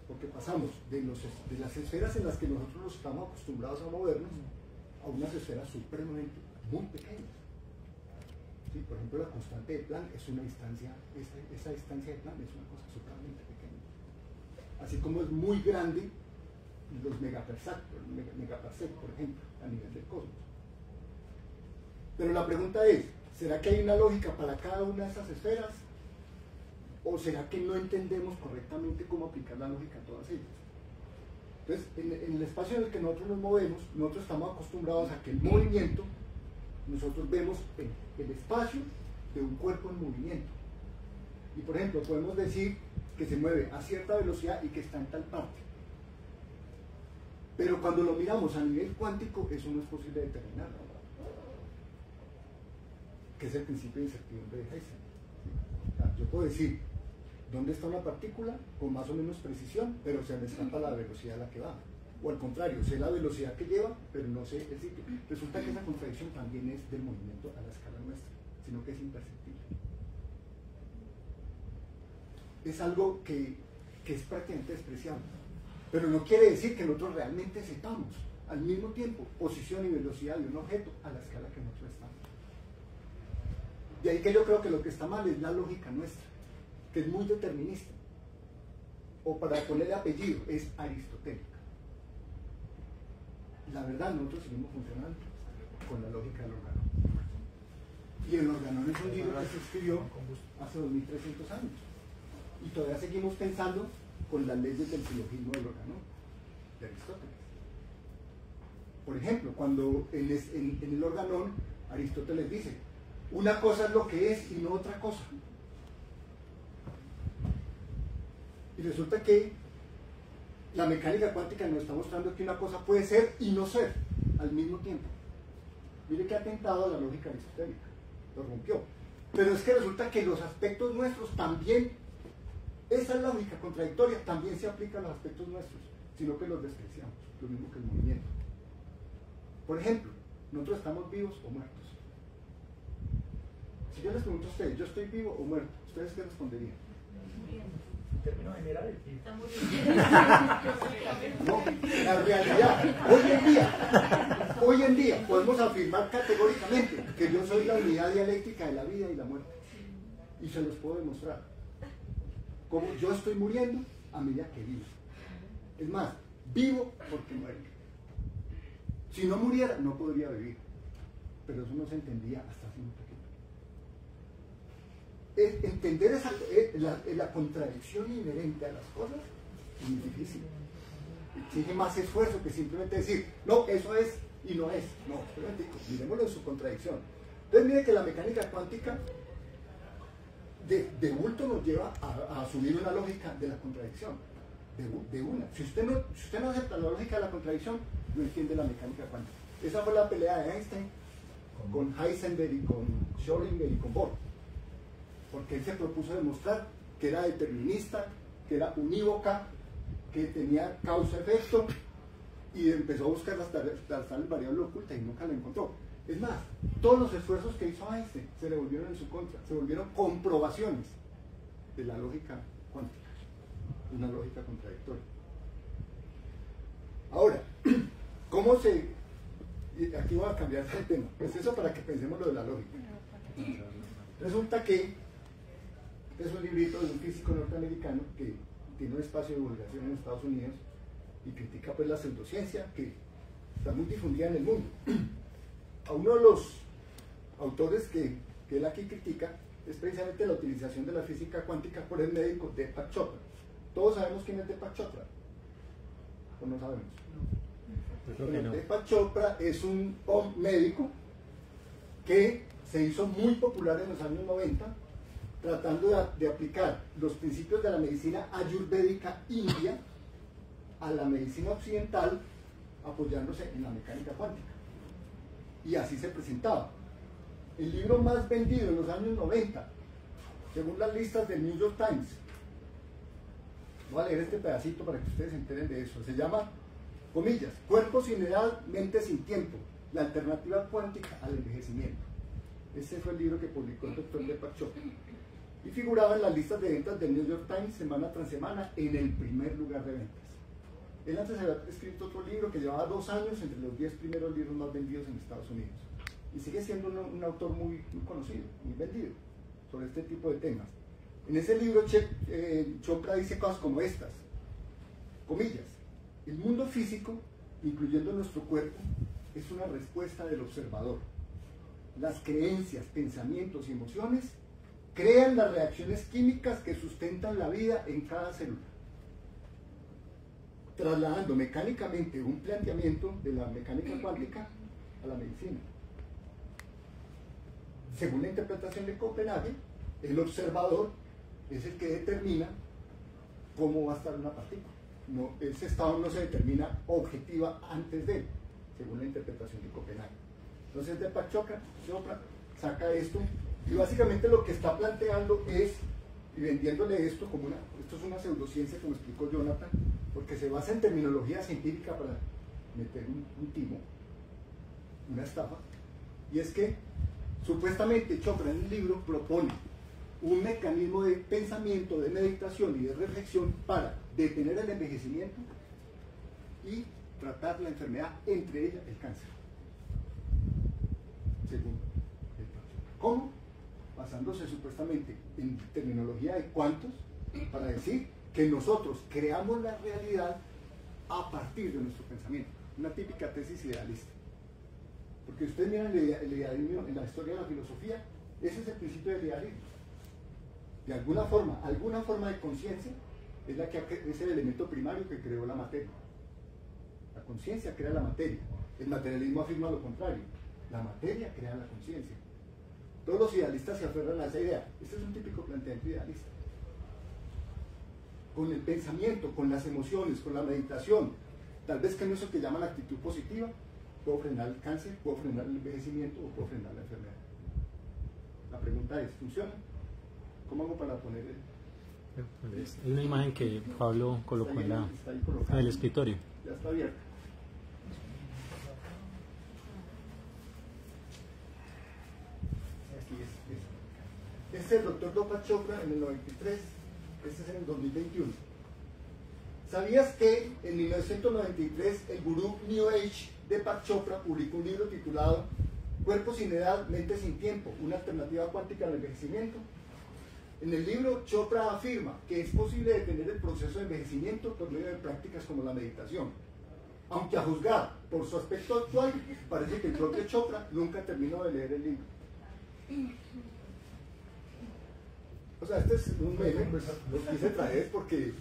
porque pasamos de las esferas en las que nosotros estamos acostumbrados a movernos a unas esferas supremamente muy pequeñas. ¿Sí? Por ejemplo, la constante de Planck es una distancia, esa distancia de Planck es una cosa supremamente pequeña. Así como es muy grande los megaparsec, por ejemplo, a nivel del cosmos. Pero la pregunta es, ¿será que hay una lógica para cada una de esas esferas? ¿O será que no entendemos correctamente cómo aplicar la lógica a todas ellas? Entonces, en el espacio en el que nosotros nos movemos, nosotros estamos acostumbrados a que el movimiento, nosotros vemos el espacio de un cuerpo en movimiento. Y por ejemplo, podemos decir que se mueve a cierta velocidad y que está en tal parte. Pero cuando lo miramos a nivel cuántico, eso no es posible determinarlo, que es el principio de incertidumbre de Heisenberg. O sea, yo puedo decir dónde está una partícula con más o menos precisión, pero se me escapa la velocidad a la que va. O al contrario, sé la velocidad que lleva, pero no sé el sitio. Resulta que esa contradicción también es del movimiento a la escala nuestra, sino que es imperceptible. Es algo que es prácticamente despreciable. Pero no quiere decir que nosotros realmente sepamos al mismo tiempo posición y velocidad de un objeto a la escala que nosotros estamos. De ahí que yo creo que lo que está mal es la lógica nuestra, que es muy determinista. O para ponerle apellido, es aristotélica. La verdad, nosotros seguimos funcionando con la lógica del organón. Y el organón es un libro que se escribió hace 2300 años. Y todavía seguimos pensando con las leyes del silogismo del organón, de Aristóteles. Por ejemplo, cuando en el organón, Aristóteles dice, una cosa es lo que es y no otra cosa. Y resulta que la mecánica cuántica nos está mostrando que una cosa puede ser y no ser al mismo tiempo. Mire que ha atentado a la lógica aristotélica, lo rompió. Pero es que resulta que los aspectos nuestros también, esa lógica contradictoria también se aplica a los aspectos nuestros, sino que los despreciamos, lo mismo que el movimiento. Por ejemplo, nosotros estamos vivos o muertos. Si yo les pregunto a ustedes, ¿yo estoy vivo o muerto? ¿Ustedes qué responderían? En términos generales, sí. No, la realidad, hoy en día podemos afirmar categóricamente que yo soy la unidad dialéctica de la vida y la muerte. Y se los puedo demostrar. Como yo estoy muriendo a medida que vivo. Es más, vivo porque muero. Si no muriera, no podría vivir. Pero eso no se entendía hasta hace muy poquito. Entender la contradicción inherente a las cosas es muy difícil. Exige más esfuerzo que simplemente decir, no, eso es y no es. No, miremoslo en su contradicción. Entonces mire que la mecánica cuántica de bulto nos lleva a asumir una lógica de la contradicción. De una. Si usted no acepta la lógica de la contradicción, no entiende la mecánica cuántica. Esa fue la pelea de Einstein con Heisenberg y con Schrödinger y con Bohr. Porque él se propuso demostrar que era determinista, que era unívoca, que tenía causa-efecto, y empezó a buscar las tales variables ocultas y nunca la encontró. Es más, todos los esfuerzos que hizo Einstein se le volvieron en su contra, se volvieron comprobaciones de la lógica cuántica, una lógica contradictoria. Ahora, ¿cómo se...? Y aquí voy a cambiar de tema, pues eso para que pensemos lo de la lógica. Resulta que es un librito de un físico norteamericano que tiene un espacio de divulgación en Estados Unidos y critica pues la pseudociencia que está muy difundida en el mundo. A uno de los autores que él aquí critica es precisamente la utilización de la física cuántica por el médico Deepak Chopra. ¿Todos sabemos quién es Deepak Chopra? ¿O no sabemos? Yo creo que no. Deepak Chopra es un médico que se hizo muy popular en los años 90 tratando de aplicar los principios de la medicina ayurvédica india a la medicina occidental, apoyándose en la mecánica cuántica. Y así se presentaba. El libro más vendido en los años 90, según las listas del New York Times, voy a leer este pedacito para que ustedes se enteren de eso, se llama, comillas, Cuerpo sin edad, mente sin tiempo, la alternativa cuántica al envejecimiento. Ese fue el libro que publicó el doctor Deepak Chopra y figuraba en las listas de ventas del New York Times semana tras semana en el primer lugar de ventas. Él antes había escrito otro libro que llevaba 2 años entre los 10 primeros libros más vendidos en Estados Unidos y sigue siendo un autor muy conocido, muy vendido sobre este tipo de temas. En ese libro Chopra dice cosas como estas, comillas, el mundo físico, incluyendo nuestro cuerpo, es una respuesta del observador. Las creencias, pensamientos y emociones crean las reacciones químicas que sustentan la vida en cada célula, trasladando mecánicamente un planteamiento de la mecánica cuántica a la medicina. Según la interpretación de Copenhague, el observador es el que determina cómo va a estar una partícula. No, ese estado no se determina objetiva antes de él, según la interpretación de Copenhague. Entonces Deepak Chopra saca esto y básicamente lo que está planteando es, y vendiéndole esto como esto es una pseudociencia como explicó Jonathan, porque se basa en terminología científica para meter un timo, una estafa, y es que supuestamente Chopra en el libro propone un mecanismo de pensamiento, de meditación y de reflexión para detener el envejecimiento y tratar la enfermedad, entre ellas el cáncer. Según el Chopra. ¿Cómo? Basándose supuestamente en terminología de cuantos, para decir que nosotros creamos la realidad a partir de nuestro pensamiento. Una típica tesis idealista. Porque ustedes miran el idealismo en la historia de la filosofía, ese es el principio del idealismo. De alguna forma de conciencia es el elemento primario que creó la materia. La conciencia crea la materia. El materialismo afirma lo contrario. La materia crea la conciencia. Todos los idealistas se aferran a esa idea. Este es un típico planteamiento idealista. Con el pensamiento, con las emociones, con la meditación, tal vez con eso que llaman actitud positiva, puedo frenar el cáncer, puedo frenar el envejecimiento o puedo frenar la enfermedad. La pregunta es, ¿funciona? ¿Cómo hago para poner Es una imagen que Pablo colocó en el escritorio. Ya está abierta. Aquí es. Este es el doctor Deepak Chopra en el 93, este es en el 2021. ¿Sabías que en 1993 el gurú New Age Deepak Chopra publicó un libro titulado Cuerpo sin edad, mente sin tiempo, una alternativa cuántica al envejecimiento? En el libro Chopra afirma que es posible detener el proceso de envejecimiento por medio de prácticas como la meditación. Aunque a juzgar por su aspecto actual, parece que el propio Chopra nunca terminó de leer el libro. O sea, este es un meme, pues lo quise traer porque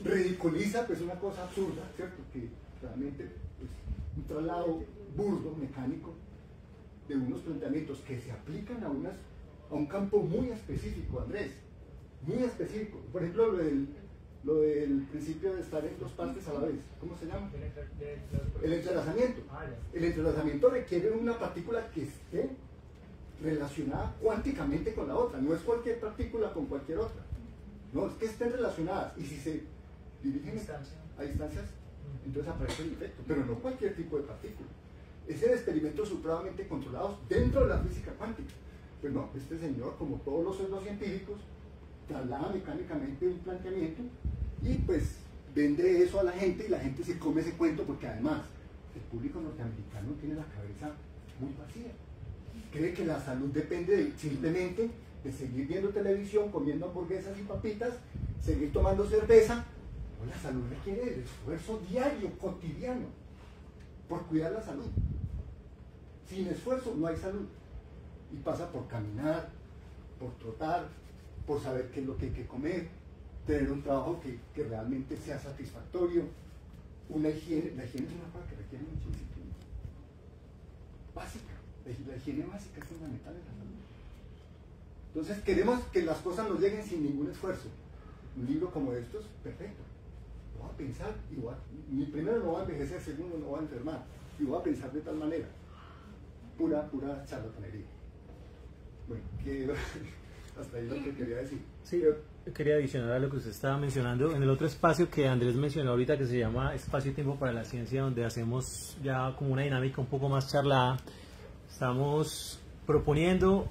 ridiculiza pues una cosa absurda, ¿cierto? Que realmente pues, un traslado burdo, mecánico, de unos planteamientos que se aplican a un campo muy específico, Andrés, muy específico. Por ejemplo, lo del principio de estar en 2 partes a la vez, ¿cómo se llama? El entrelazamiento. El entrelazamiento requiere una partícula que esté relacionada cuánticamente con la otra, no es cualquier partícula con cualquier otra, no, es que estén relacionadas, y si se dirigen a distancias, entonces aparece el efecto, pero no cualquier tipo de partícula. Es en experimentos supremamente controlados dentro de la física cuántica. Pues no, este señor, como todos los pseudocientíficos, traslada mecánicamente un planteamiento y pues vende eso a la gente y la gente se come ese cuento porque además el público norteamericano tiene la cabeza muy vacía. Cree que la salud depende simplemente de seguir viendo televisión, comiendo hamburguesas y papitas, seguir tomando cerveza. No, la salud requiere el esfuerzo diario, cotidiano, por cuidar la salud. Sin esfuerzo no hay salud. Y pasa por caminar, por trotar, por saber qué es lo que hay que comer, tener un trabajo que realmente sea satisfactorio, una higiene. La higiene es una cosa que requiere mucha disciplina. Básica. La higiene básica es fundamental en la salud. Entonces queremos que las cosas nos lleguen sin ningún esfuerzo. Un libro como estos, perfecto. Lo voy a pensar y primero no voy a envejecer, segundo no voy a enfermar. Y voy a pensar de tal manera. Pura charlatanería. Bueno, hasta ahí lo que quería decir. Sí, yo quería adicionar a lo que usted estaba mencionando. En el otro espacio que Andrés mencionó ahorita, que se llama Espacio y Tiempo para la Ciencia, donde hacemos ya como una dinámica un poco más charlada, estamos proponiendo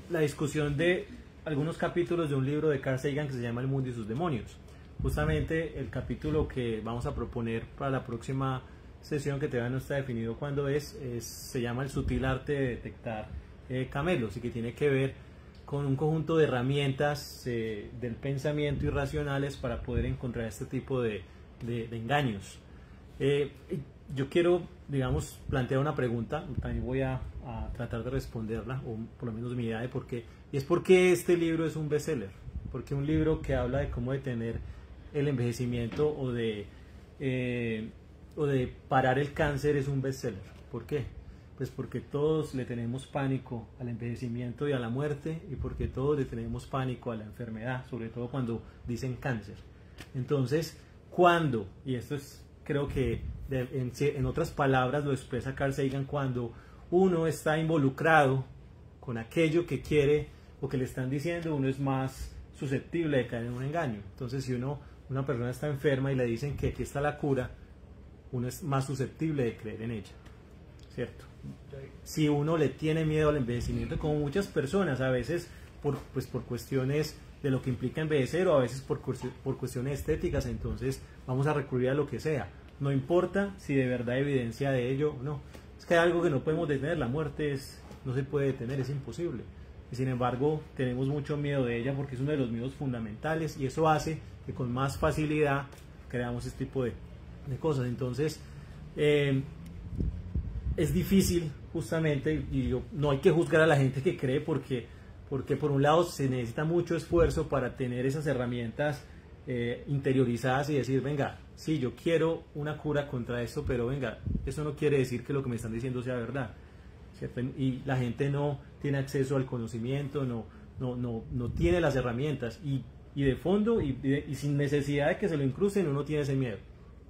la discusión de algunos capítulos de un libro de Carl Sagan que se llama El Mundo y sus Demonios. Justamente el capítulo que vamos a proponer para la próxima sesión, que todavía no está definido cuándo se llama El sutil arte de detectar camelos, y que tiene que ver con un conjunto de herramientas del pensamiento irracionales para poder encontrar este tipo de engaños. Yo quiero, digamos, plantear una pregunta, también voy a tratar de responderla, o por lo menos mi idea de por qué, y es por qué este libro es un bestseller. Porque un libro que habla de cómo detener el envejecimiento o de parar el cáncer es un bestseller. ¿Por qué? Pues porque todos le tenemos pánico al envejecimiento y a la muerte, y porque todos le tenemos pánico a la enfermedad, sobre todo cuando dicen cáncer. Entonces, cuando, y esto es, creo que en otras palabras lo expresa Carl Sagan, cuando uno está involucrado con aquello que quiere o que le están diciendo, uno es más susceptible de caer en un engaño. Entonces, si una persona está enferma y le dicen que aquí está la cura, uno es más susceptible de creer en ella, ¿cierto? Si uno le tiene miedo al envejecimiento, como muchas personas, a veces por cuestiones de lo que implica envejecer, o a veces por cuestiones estéticas, entonces vamos a recurrir a lo que sea, no importa si de verdad hay evidencia de ello o no. Es que hay algo que no podemos detener, la muerte no se puede detener, es imposible, y sin embargo tenemos mucho miedo de ella porque es uno de los miedos fundamentales, y eso hace que con más facilidad creamos este tipo de cosas. Entonces es difícil, justamente, y no hay que juzgar a la gente que cree, porque por un lado se necesita mucho esfuerzo para tener esas herramientas interiorizadas y decir, venga, sí, yo quiero una cura contra esto, pero venga, eso no quiere decir que lo que me están diciendo sea verdad, ¿cierto? Y la gente no tiene acceso al conocimiento, no tiene las herramientas, y de fondo y sin necesidad de que se lo incrusten, uno tiene ese miedo.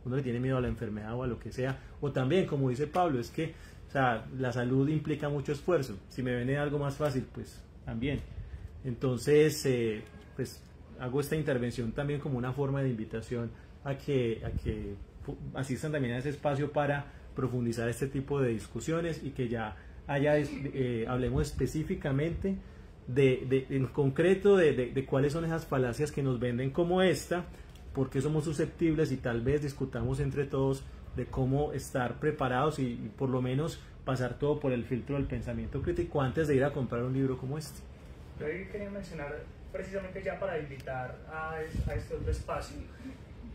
Uno le tiene miedo a la enfermedad o a lo que sea, o también, como dice Pablo, es que, o sea, la salud implica mucho esfuerzo. Si me viene algo más fácil, pues también. Entonces, pues hago esta intervención también como una forma de invitación a que asistan también a ese espacio para profundizar este tipo de discusiones, y que ya hablemos específicamente en concreto de cuáles son esas falacias que nos venden como esta, por qué somos susceptibles, y tal vez discutamos entre todos de cómo estar preparados y por lo menos pasar todo por el filtro del pensamiento crítico antes de ir a comprar un libro como este. Yo quería mencionar precisamente ya para invitar a este otro espacio,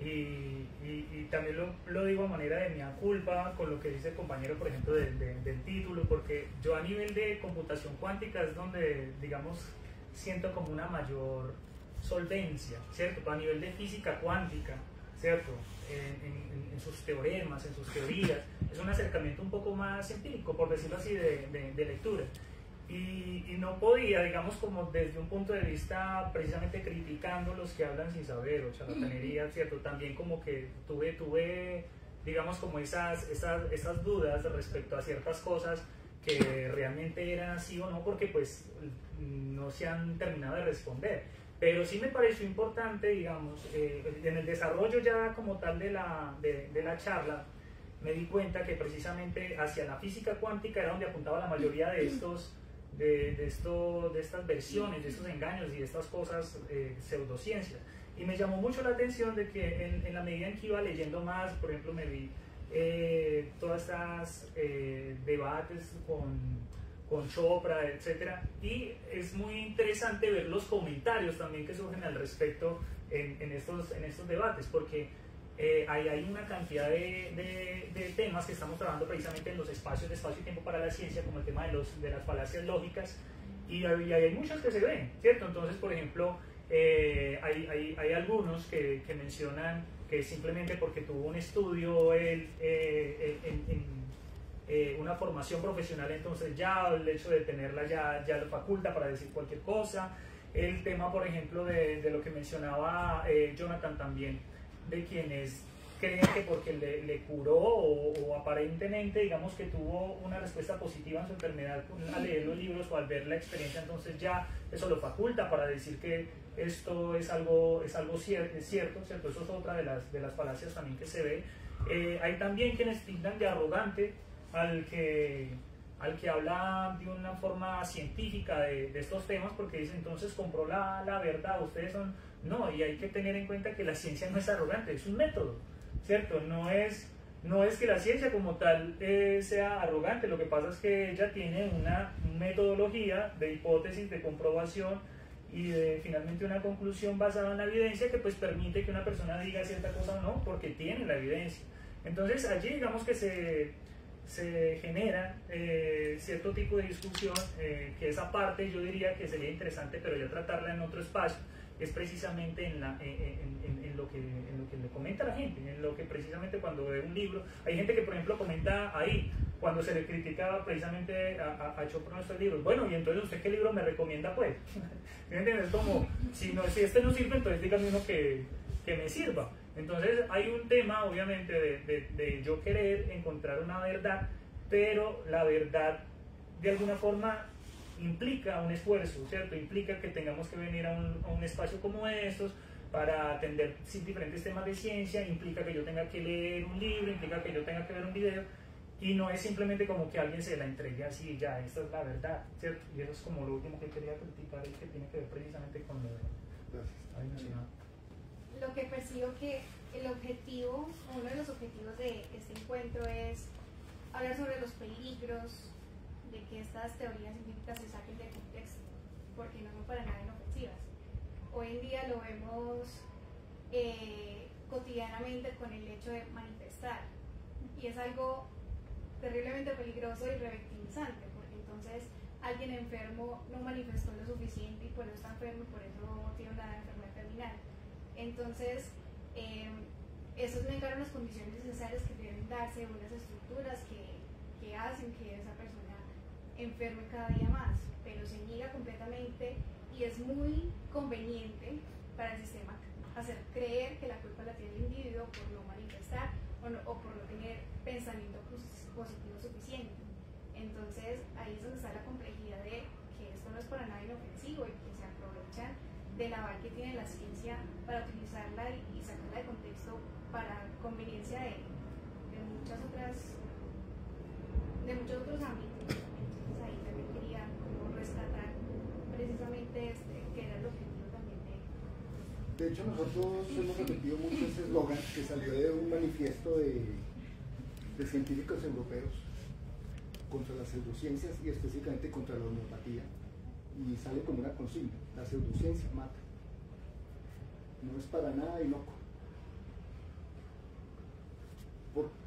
y también lo digo a manera de mea culpa con lo que dice el compañero, por ejemplo, del título, porque yo a nivel de computación cuántica es donde, digamos, siento como una mayor solvencia, ¿cierto? A nivel de física cuántica, ¿cierto? En sus teoremas, en sus teorías, es un acercamiento un poco más empírico, por decirlo así, de lectura. Y no podía, digamos, como desde un punto de vista precisamente criticando los que hablan sin saber o charlatanería, ¿cierto? También como que tuve digamos, como esas dudas respecto a ciertas cosas que realmente eran así o no, porque pues no se han terminado de responder. Pero sí me pareció importante, digamos, en el desarrollo ya como tal de la charla, me di cuenta que precisamente hacia la física cuántica era donde apuntaba la mayoría de estas versiones, de estos engaños y de estas cosas pseudociencias. Y me llamó mucho la atención de que en la medida en que iba leyendo más, por ejemplo, me vi todas estas debates con Chopra, etcétera, y es muy interesante ver los comentarios también que surgen al respecto en estos debates, porque hay una cantidad de temas que estamos trabajando precisamente en los espacios de espacio y tiempo para la ciencia, como el tema de las falacias lógicas, Y hay muchos que se ven, ¿cierto? Entonces, por ejemplo, hay algunos que mencionan que simplemente porque tuvo un estudio una formación profesional, entonces ya el hecho de tenerla ya lo faculta para decir cualquier cosa. El tema, por ejemplo, de lo que mencionaba Jonathan también, de quienes creen que porque le curó o aparentemente, digamos, que tuvo una respuesta positiva en su enfermedad al leer los libros o al ver la experiencia, entonces ya eso lo faculta para decir que esto es algo cierto. Eso es otra de las falacias también que se ve. Hay también quienes tildan de arrogante al que habla de una forma científica de estos temas, porque dice, entonces compró la verdad, ustedes son... No, y hay que tener en cuenta que la ciencia no es arrogante, es un método, ¿cierto? No es que la ciencia como tal sea arrogante, lo que pasa es que ella tiene una metodología de hipótesis, de comprobación y de finalmente una conclusión basada en la evidencia que pues permite que una persona diga cierta cosa o no, porque tiene la evidencia. Entonces allí digamos que se genera cierto tipo de discusión, que esa parte yo diría que sería interesante, pero ya tratarla en otro espacio, es precisamente en lo que le comenta la gente, en lo que precisamente cuando ve un libro, hay gente que por ejemplo comenta ahí, cuando se le criticaba precisamente a Chopin nuestros libros, bueno, y entonces usted qué libro me recomienda pues, ¿me entiendes? Es como, si este no sirve, entonces dígame uno que me sirva. Entonces hay un tema obviamente de yo querer encontrar una verdad, pero la verdad de alguna forma implica un esfuerzo, ¿cierto? Implica que tengamos que venir a un espacio como estos para atender diferentes temas de ciencia, implica que yo tenga que leer un libro, implica que yo tenga que ver un video, y no es simplemente como que alguien se la entregue así, ya, esta es la verdad, ¿cierto? Y eso es como lo último que quería criticar y que tiene que ver precisamente con lo de... Gracias. Lo que percibo que uno de los objetivos de este encuentro es hablar sobre los peligros de que estas teorías científicas se saquen de contexto, porque no son para nada inofensivas. Hoy en día lo vemos cotidianamente con el hecho de manifestar, y es algo terriblemente peligroso y revictimizante, porque entonces alguien enfermo no manifestó lo suficiente y por eso está enfermo y por eso tiene una enfermedad terminal. Entonces, eso negaron las condiciones necesarias que deben darse, unas estructuras que hacen que esa persona enferme cada día más, pero se niega completamente, y es muy conveniente para el sistema hacer creer que la culpa la tiene el individuo por no manifestar o por no tener pensamiento positivo suficiente. Entonces ahí es donde está la complejidad de que esto no es para nada inofensivo y que se aprovechan del aval que tiene la ciencia para utilizarla y sacarla de contexto para conveniencia de muchos otros ámbitos. Entonces ahí también quería como rescatar precisamente que era el objetivo también de hecho, nosotros hemos repetido mucho ese eslogan que salió de un manifiesto de científicos europeos contra las pseudociencias y específicamente contra la homeopatía, y sale como una consigna: la pseudociencia mata. No es para nada inocuo.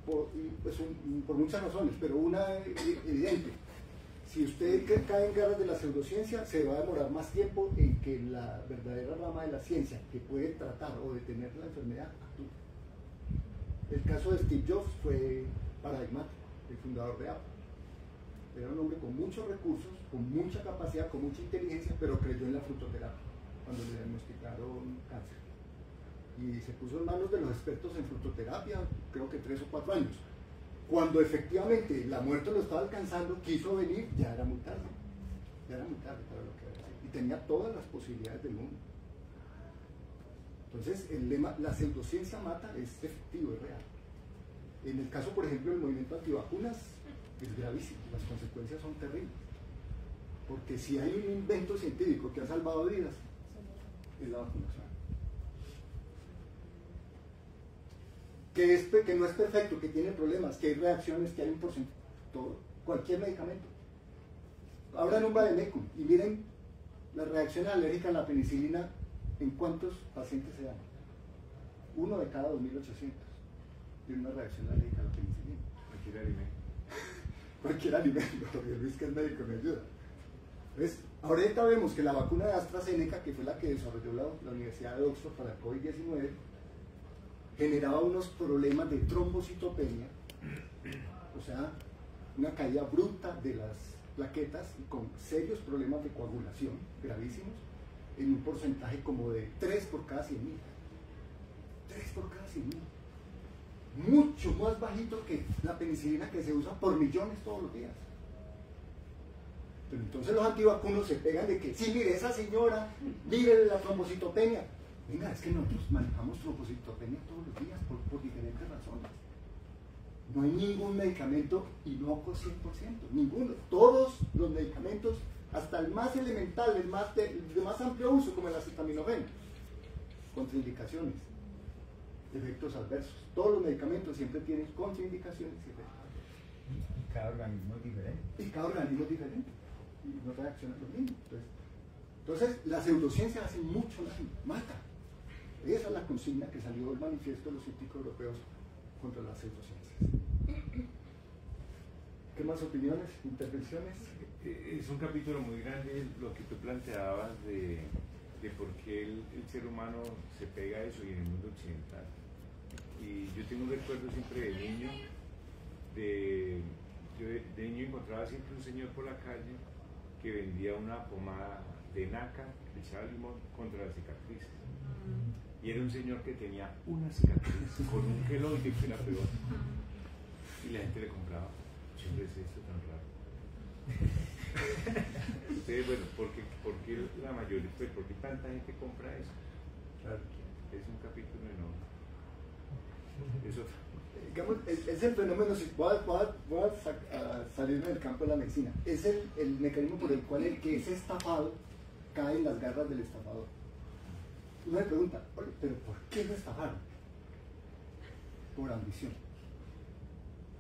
Por muchas razones, pero una evidente: si usted cae en garras de la pseudociencia, se va a demorar más tiempo en que la verdadera rama de la ciencia, que puede tratar o detener la enfermedad, actúe. El caso de Steve Jobs fue paradigmático, el fundador de Apple. Era un hombre con muchos recursos, con mucha capacidad, con mucha inteligencia, pero creyó en la frutoterapia cuando le diagnosticaron cáncer. Y se puso en manos de los expertos en frutoterapia, creo que 3 o 4 años. Cuando efectivamente la muerte lo estaba alcanzando, quiso venir, ya era muy tarde. Ya era muy tarde para lo que era. Y tenía todas las posibilidades del mundo. Entonces, el lema, la pseudociencia mata, es efectivo, es real. En el caso, por ejemplo, del movimiento antivacunas, es gravísimo, las consecuencias son terribles. Porque si hay un invento científico que ha salvado vidas, es la vacunación. Que no es perfecto, que tiene problemas, que hay reacciones, que hay un porcentaje, todo, cualquier medicamento. Abran un vademecum y miren las reacciones alérgicas a la penicilina, en cuántos pacientes se dan. 1 de cada 2.800 tiene una reacción alérgica a la penicilina. Cualquier alimento. Cualquier alimento, Jorge Luis, que es médico, me ayuda. Entonces, ahorita vemos que la vacuna de AstraZeneca, que fue la que desarrolló la Universidad de Oxford para el COVID-19, generaba unos problemas de trombocitopenia, o sea, una caída bruta de las plaquetas y con serios problemas de coagulación gravísimos, en un porcentaje como de 3 por cada 100.000. 3 por cada 100.000. Mucho más bajito que la penicilina que se usa por millones todos los días. Pero entonces los antivacunos se pegan de que, sí, mire, esa señora, mire la trombocitopenia. Venga, es que nosotros manejamos trombocitopenia todos los días por diferentes razones. No hay ningún medicamento inocuo 100%, ninguno. Todos los medicamentos, hasta el más elemental, el de más amplio uso, como el acetaminofén, contraindicaciones, efectos adversos. Todos los medicamentos siempre tienen contraindicaciones y efectos adversos. Y cada organismo es diferente. Y cada organismo es diferente. Y no reacciona lo mismo. Entonces, la pseudociencia hace mucho daño, mata. Esa es la consigna que salió del manifiesto de los científicos europeos contra las pseudociencias. ¿Qué más opiniones, intervenciones? Es un capítulo muy grande lo que tú planteabas de por qué el ser humano se pega a eso y en el mundo occidental. Y yo tengo un recuerdo siempre de niño, yo de niño encontraba siempre un señor por la calle que vendía una pomada de nácar, le echaba limón contra las cicatrices. Y era un señor que tenía una cicatriz con un queloide que era peor. Y la gente le compraba. Siempre es esto tan raro. Entonces, bueno, ¿por qué la mayoría, pues, por qué tanta gente compra eso? Claro, es un capítulo enorme. Es otro. Digamos, es el fenómeno, voy a salirme del campo de la medicina, es el mecanismo por el cual el que es estafado cae en las garras del estafador. Uno me pregunta, oye, pero ¿por qué lo estafaron? Por ambición.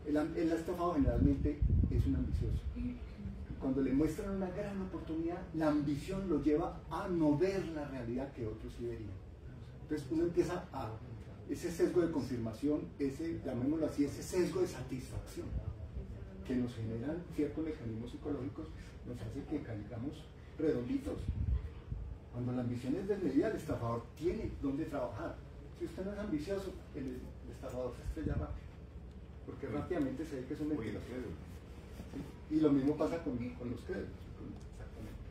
El estafado generalmente es un ambicioso. Cuando le muestran una gran oportunidad, la ambición lo lleva a no ver la realidad que otros sí verían. Entonces uno empieza a ese sesgo de confirmación, llamémoslo así, ese sesgo de satisfacción que nos generan ciertos mecanismos psicológicos, nos hace que caigamos redonditos. Cuando la ambición es desmedida, el estafador tiene dónde trabajar. Si usted no es ambicioso, el estafador se estrella rápido, porque rápidamente se ve que es un mentiroso. Y lo mismo pasa con los créditos. Exactamente.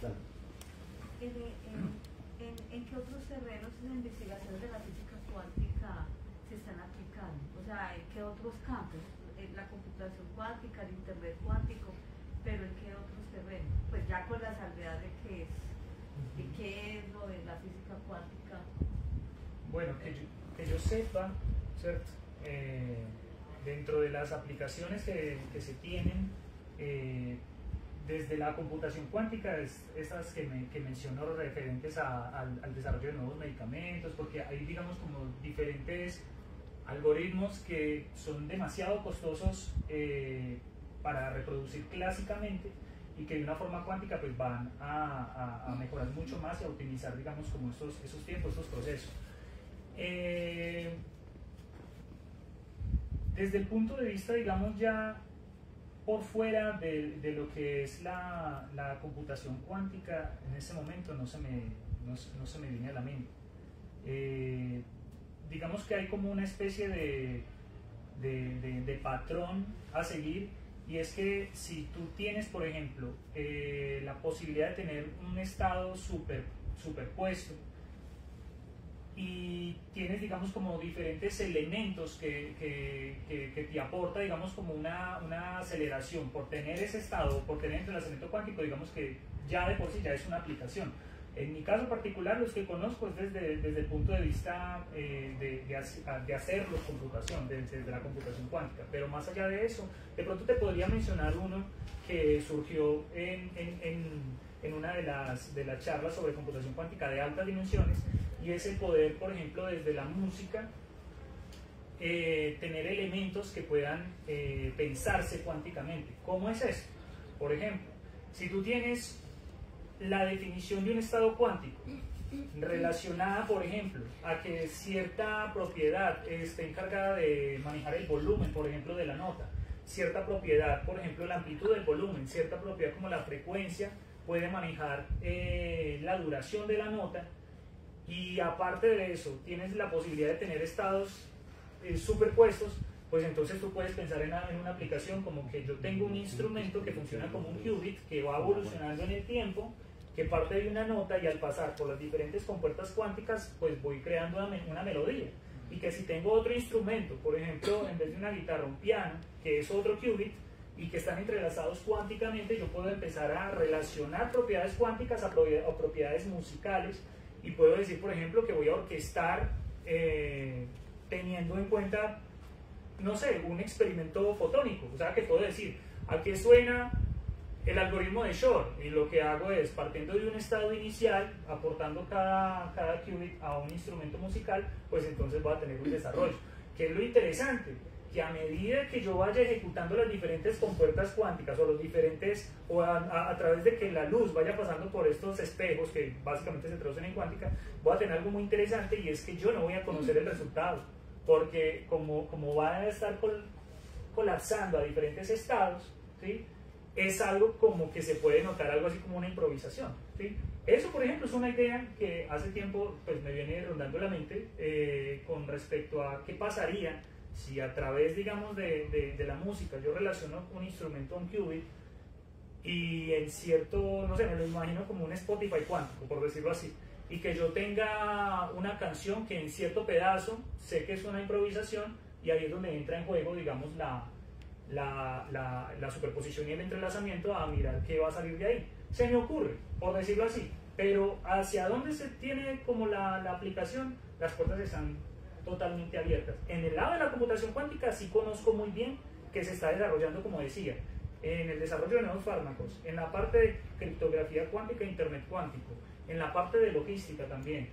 Claro. ¿En qué otros terrenos de investigación de la física cuántica se están aplicando? O sea, ¿en qué otros campos? La computación cuántica, el internet cuántico, pero ¿en qué otros terrenos? Pues ya con la salvedad de qué es lo de la física cuántica. Bueno, que yo sepa, ¿cierto? Dentro de las aplicaciones que se tienen, desde la computación cuántica, estas que menciono referentes al desarrollo de nuevos medicamentos, porque hay, digamos, como diferentes algoritmos que son demasiado costosos para reproducir clásicamente y que de una forma cuántica pues van a mejorar mucho más y a optimizar, digamos, como esos tiempos, estos procesos. Desde el punto de vista, digamos, ya por fuera de lo que es la computación cuántica, en ese momento no se me viene a la mente. Digamos que hay como una especie de patrón a seguir, y es que si tú tienes, por ejemplo, la posibilidad de tener un estado superpuesto, y tienes, digamos, como diferentes elementos que te aporta, digamos, como una aceleración por tener ese estado, por tener el entrelazamiento cuántico, digamos que ya de por sí ya es una aplicación. En mi caso particular, los que conozco es desde el punto de vista de hacerlo computación, desde la computación cuántica, pero más allá de eso, de pronto te podría mencionar uno que surgió en una de las charlas sobre computación cuántica de altas dimensiones, y es el poder, por ejemplo, desde la música, tener elementos que puedan pensarse cuánticamente. ¿Cómo es esto? Por ejemplo, si tú tienes la definición de un estado cuántico relacionada, por ejemplo, a que cierta propiedad esté encargada de manejar el volumen, por ejemplo, de la nota. cierta propiedad, por ejemplo la amplitud del volumen, cierta propiedad como la frecuencia, puede manejar la duración de la nota, y aparte de eso tienes la posibilidad de tener estados superpuestos. Pues entonces tú puedes pensar en una aplicación como que yo tengo un instrumento que funciona como un qubit, que va evolucionando en el tiempo, que parte de una nota, y al pasar por las diferentes compuertas cuánticas pues voy creando una melodía. Y que si tengo otro instrumento, por ejemplo, en vez de una guitarra, un piano, que es otro qubit, y que están entrelazados cuánticamente, yo puedo empezar a relacionar propiedades cuánticas a propiedades musicales, y puedo decir, por ejemplo, que voy a orquestar teniendo en cuenta, no sé, un experimento fotónico. O sea, que puedo decir, aquí suena el algoritmo de Shor, y lo que hago es, partiendo de un estado inicial, aportando cada qubit a un instrumento musical, pues entonces voy a tener un desarrollo. ¿Qué es lo interesante? Que a medida que yo vaya ejecutando las diferentes compuertas cuánticas, o los diferentes, o a través de que la luz vaya pasando por estos espejos que básicamente se traducen en cuántica, voy a tener algo muy interesante, y es que yo no voy a conocer el resultado, porque como va a estar colapsando a diferentes estados, ¿sí? Es algo como que se puede notar algo así como una improvisación, ¿sí? Eso, por ejemplo, es una idea que hace tiempo pues, me viene rondando la mente con respecto a qué pasaría si a través, digamos, de la música yo relaciono un instrumento a un qubit, y en cierto, no sé, me lo imagino como un Spotify cuántico, por decirlo así, y que yo tenga una canción que en cierto pedazo sé que es una improvisación, y ahí es donde entra en juego, digamos, la superposición y el entrelazamiento a mirar qué va a salir de ahí. Se me ocurre, por decirlo así, pero hacia dónde se tiene como la aplicación, las puertas están totalmente abiertas. En el lado de la computación cuántica sí conozco muy bien que se está desarrollando, como decía, en el desarrollo de nuevos fármacos, en la parte de criptografía cuántica e internet cuántico, en la parte de logística también.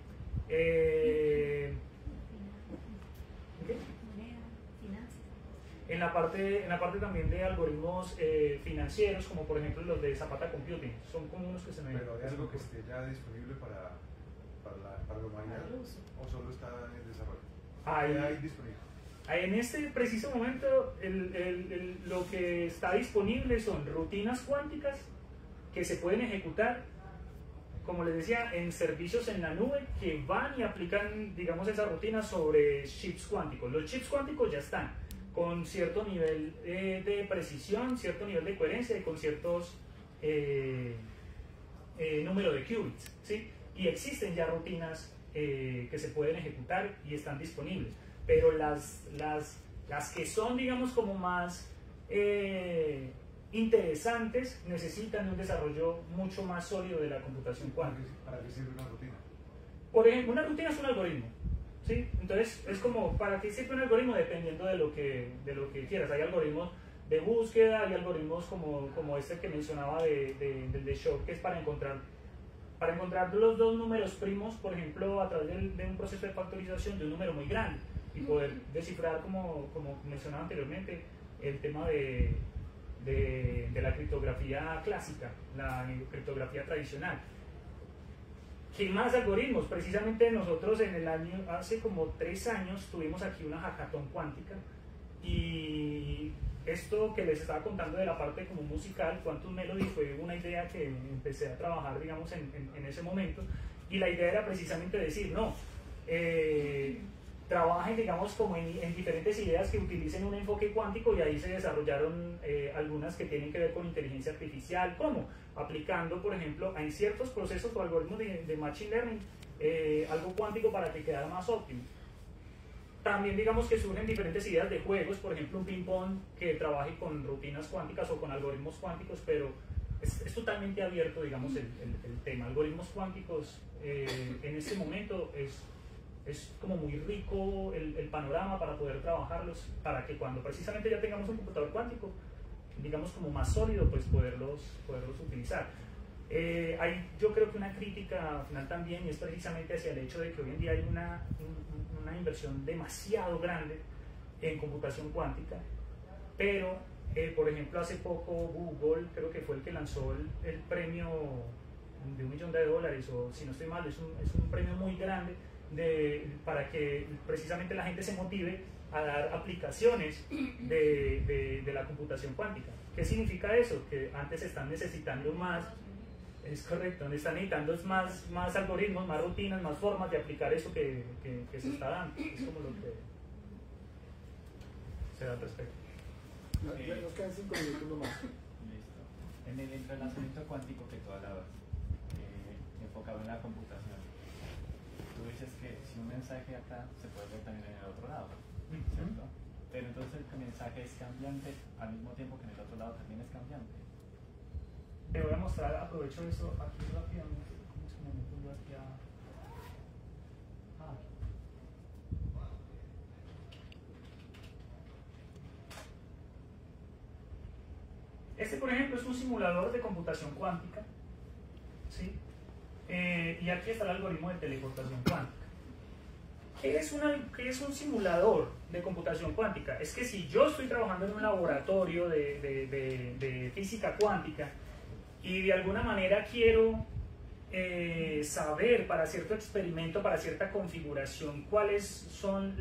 En la parte también de algoritmos financieros, como por ejemplo los de Zapata Computing, son como unos que se me... ¿Pero es algo que esté ya disponible para la humanidad, o solo está en desarrollo? Hay disponible. En este preciso momento lo que está disponible son rutinas cuánticas que se pueden ejecutar, como les decía, en servicios en la nube, que van y aplican, digamos, esas rutinas sobre chips cuánticos. Los chips cuánticos ya están con cierto nivel de precisión, cierto nivel de coherencia, y con ciertos número de qubits, ¿sí? Y existen ya rutinas que se pueden ejecutar y están disponibles, pero las que son, digamos, como más interesantes necesitan un desarrollo mucho más sólido de la computación cuántica. ¿Para qué sirve una rutina? Por ejemplo, una rutina es un algoritmo, ¿sí? Entonces es como, ¿para qué sirve un algoritmo? Dependiendo de lo que quieras. Hay algoritmos de búsqueda, hay algoritmos como este que mencionaba de Shor, que es para encontrar los dos números primos, por ejemplo, a través de un proceso de factorización de un número muy grande, y poder descifrar, como mencionaba anteriormente, el tema de la criptografía clásica, la criptografía tradicional. ¿Qué más algoritmos? Precisamente nosotros hace como 3 años tuvimos aquí una hackathon cuántica, y esto que les estaba contando de la parte como musical, Quantum Melody, fue una idea que empecé a trabajar, digamos, en ese momento, y la idea era precisamente decir, no, trabajen, digamos, como en diferentes ideas que utilicen un enfoque cuántico, y ahí se desarrollaron algunas que tienen que ver con inteligencia artificial, como aplicando, por ejemplo, en ciertos procesos o algoritmos de machine learning, algo cuántico para que quedara más óptimo. También, digamos, que surgen diferentes ideas de juegos, por ejemplo, un ping-pong que trabaje con rutinas cuánticas o con algoritmos cuánticos, pero es totalmente abierto, digamos, el tema. Algoritmos cuánticos en este momento es como muy rico el panorama para poder trabajarlos, para que cuando precisamente ya tengamos un computador cuántico, digamos, como más sólido, pues poderlos utilizar. Hay, yo creo que una crítica final también, y es precisamente hacia el hecho de que hoy en día hay una inversión demasiado grande en computación cuántica, pero por ejemplo, hace poco Google, creo que fue el que lanzó el premio de $1 millón, o si no estoy mal, es un premio muy grande para que precisamente la gente se motive a dar aplicaciones de la computación cuántica. ¿Qué significa eso? Que antes están necesitando más, es correcto, están necesitando más algoritmos, más rutinas, más formas de aplicar eso que se está dando. Es como lo que se da al respecto. Nos quedan 5 minutos nomás. Listo. En el entrelazamiento cuántico que tú hablabas, enfocado en la computación, tú dices que si un mensaje acá se puede ver también en el otro lado, ¿cierto? Pero entonces el mensaje es cambiante al mismo tiempo que en el otro lado también es cambiante. Te voy a mostrar, aprovecho eso aquí rápidamente. ¿Cómo se me meto yo aquí a...? Este, por ejemplo, es un simulador de computación cuántica, ¿sí? Y aquí está el algoritmo de teleportación cuántica. ¿Qué es un simulador de computación cuántica? Es que si yo estoy trabajando en un laboratorio de física cuántica y de alguna manera quiero saber para cierto experimento, para cierta configuración, cuáles son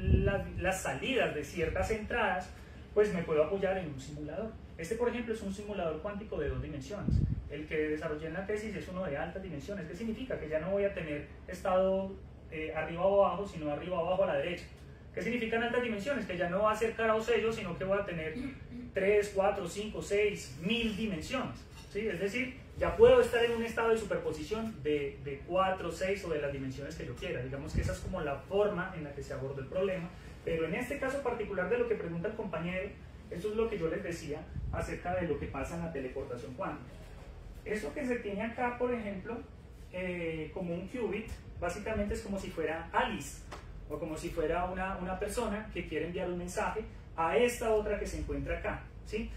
las salidas de ciertas entradas, pues me puedo apoyar en un simulador. Este, por ejemplo, es un simulador cuántico de 2 dimensiones. El que desarrollé en la tesis es uno de altas dimensiones. ¿Qué significa? Que ya no voy a tener estado arriba o abajo, sino arriba o abajo a la derecha. ¿Qué significa en altas dimensiones? Que ya no va a ser cara o sello, sino que voy a tener 3, 4, 5, 6, 1000 dimensiones. ¿Sí? Es decir, ya puedo estar en un estado de superposición de 4, 6 o de las dimensiones que yo quiera. Digamos que esa es como la forma en la que se aborda el problema. Pero en este caso particular de lo que pregunta el compañero, eso es lo que yo les decía acerca de lo que pasa en la teleportación cuántica. Esto que se tiene acá, por ejemplo, como un qubit, básicamente es como si fuera Alice, o como si fuera una persona que quiere enviar un mensaje a esta otra que se encuentra acá, ¿sí?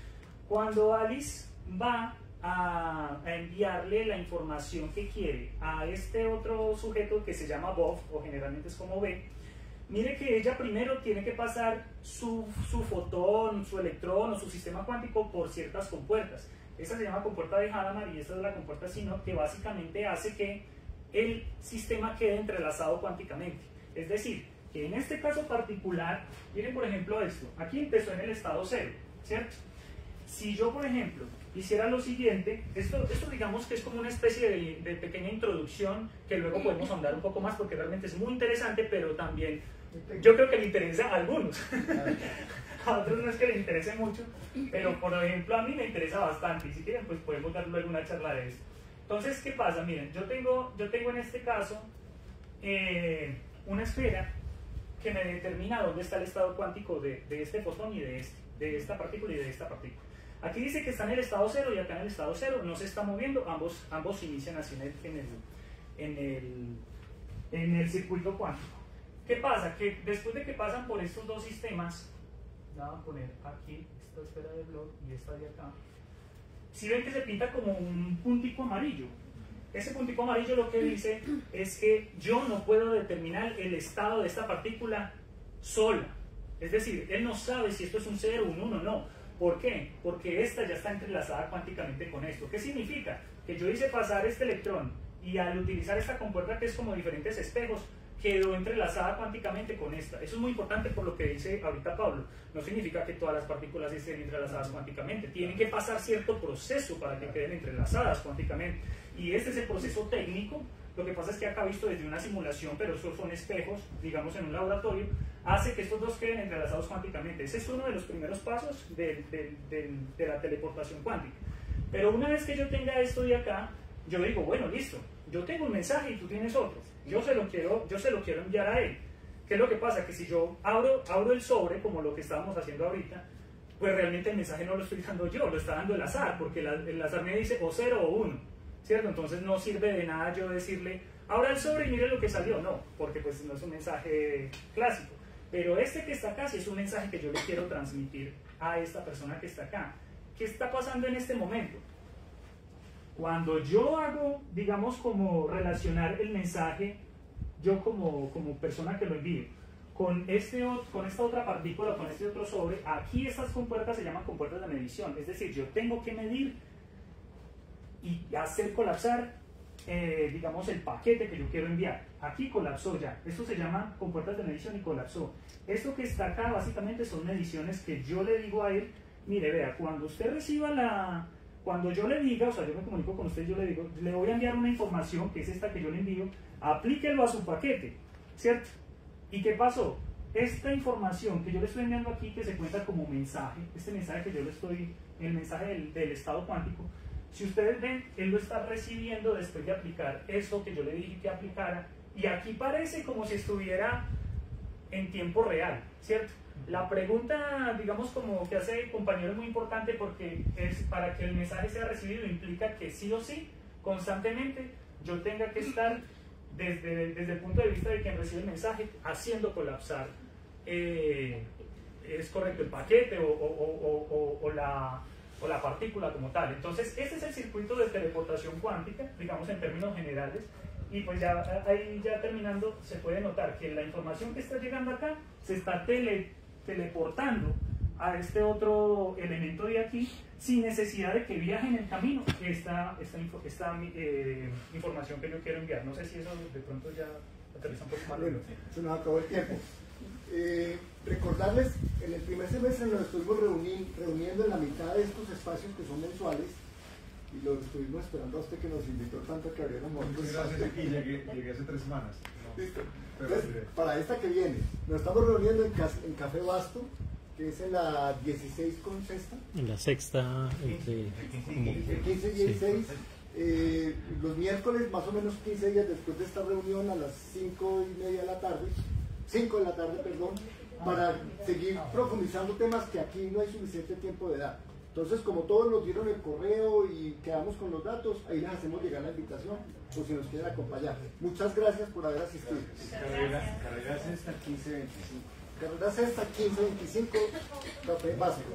Cuando Alice va a enviarle la información que quiere a este otro sujeto que se llama Bob, o generalmente es como B, mire que ella primero tiene que pasar su fotón, su electrón o su sistema cuántico por ciertas compuertas. Esta se llama compuerta de Hadamard y esta es la compuerta Sinot, que básicamente hace que el sistema quede entrelazado cuánticamente. Es decir, que en este caso particular, miren por ejemplo esto, aquí empezó en el estado 0, ¿cierto? Si yo, por ejemplo, hiciera lo siguiente, esto digamos que es como una especie de pequeña introducción que luego podemos ahondar un poco más porque realmente es muy interesante, pero también yo creo que le interesa a algunos. A otros no es que le interese mucho, pero por ejemplo a mí me interesa bastante y si quieren pues podemos dar luego una charla de esto. Entonces, ¿qué pasa? Miren, yo tengo en este caso una esfera que me determina dónde está el estado cuántico de este fotón y de esta partícula y de esta partícula. Aquí dice que está en el estado 0 y acá en el estado 0 no se está moviendo, ambos inician así en el circuito cuántico. ¿Qué pasa? Que después de que pasan por estos dos sistemas, voy a poner aquí esta esfera de Bloch y esta de acá, si ven que se pinta como un puntico amarillo. Ese puntico amarillo lo que dice es que yo no puedo determinar el estado de esta partícula sola. Es decir, él no sabe si esto es un 0, un 1, no. ¿Por qué? Porque esta ya está entrelazada cuánticamente con esto. ¿Qué significa? Que yo hice pasar este electrón y al utilizar esta compuerta que es como diferentes espejos, quedó entrelazada cuánticamente con esta. Eso es muy importante por lo que dice ahorita Pablo. No significa que todas las partículas estén entrelazadas cuánticamente. Tienen que pasar cierto proceso para que queden entrelazadas cuánticamente. Y este es el proceso técnico. Lo que pasa es que acá visto desde una simulación, pero esos son espejos, digamos en un laboratorio, hace que estos dos queden entrelazados cuánticamente. Ese es uno de los primeros pasos de la teleportación cuántica. Pero una vez que yo tenga esto de acá, yo digo, bueno, listo, yo tengo un mensaje y tú tienes otro. Yo se lo quiero enviar a él. ¿Qué es lo que pasa? Que si yo abro el sobre, como lo que estábamos haciendo ahorita, pues realmente el mensaje no lo estoy dando yo, lo está dando el azar, porque el azar me dice o 0 o 1. ¿Cierto? Entonces no sirve de nada yo decirle, abra el sobre y mire lo que salió. No, porque pues no es un mensaje clásico. Pero este que está acá sí es un mensaje que yo le quiero transmitir a esta persona que está acá. ¿Qué está pasando en este momento? Cuando yo hago, digamos, como relacionar el mensaje, yo como persona que lo envío, con esta otra partícula, con este otro sobre, aquí estas compuertas se llaman compuertas de medición. Es decir, yo tengo que medir y hacer colapsar, digamos, el paquete que yo quiero enviar. aquí colapsó ya. Esto se llama compuertas de medición y colapsó. Esto que está acá básicamente son mediciones que yo le digo a él, mire, vea, cuando usted reciba cuando yo le diga, o sea, yo me comunico con usted, yo le digo, le voy a enviar una información, que es esta que yo le envío, aplíquelo a su paquete, ¿cierto? ¿Y qué pasó? Esta información que yo le estoy enviando aquí, que se cuenta como mensaje, este mensaje que yo le estoy, el mensaje del estado cuántico, si ustedes ven, él lo está recibiendo después de aplicar esto que yo le dije que aplicara, y aquí parece como si estuviera en tiempo real, ¿cierto? La pregunta, digamos, como que hace el compañero es muy importante porque es para que el mensaje sea recibido implica que sí o sí, constantemente, yo tenga que estar desde el punto de vista de quien recibe el mensaje haciendo colapsar, es correcto, el paquete o la partícula como tal. Entonces, este es el circuito de teleportación cuántica, digamos en términos generales, y pues ya ahí ya terminando se puede notar que la información que está llegando acá se está teleportando a este otro elemento de aquí sin necesidad de que viaje en el camino esta información que yo quiero enviar. No sé si eso de pronto ya aterriza un poco más. Bueno, se nos acabó el tiempo. Recordarles, en el primer semestre nos estuvimos reuniendo en la mitad de estos espacios que son mensuales y los estuvimos esperando a usted que nos invitó tanto que abriéramos otros Gracias, espacios. aquí llegué hace 3 semanas. Listo. Pero, Entonces, para esta que viene, nos estamos reuniendo en Café Basto, que es en la 16 con sexta. En la sexta, entre... El 15 y 16. Los miércoles, más o menos 15 días después de esta reunión, a las 5:30 de la tarde, 5 de la tarde, perdón, para seguir profundizando temas que aquí no hay suficiente tiempo de dar. Entonces, como todos nos dieron el correo y quedamos con los datos, ahí les hacemos llegar la invitación, o si nos quieren acompañar. Muchas gracias por haber asistido. Carrera Sexta 15-25. Carrera Sexta 15-25, Café Básico.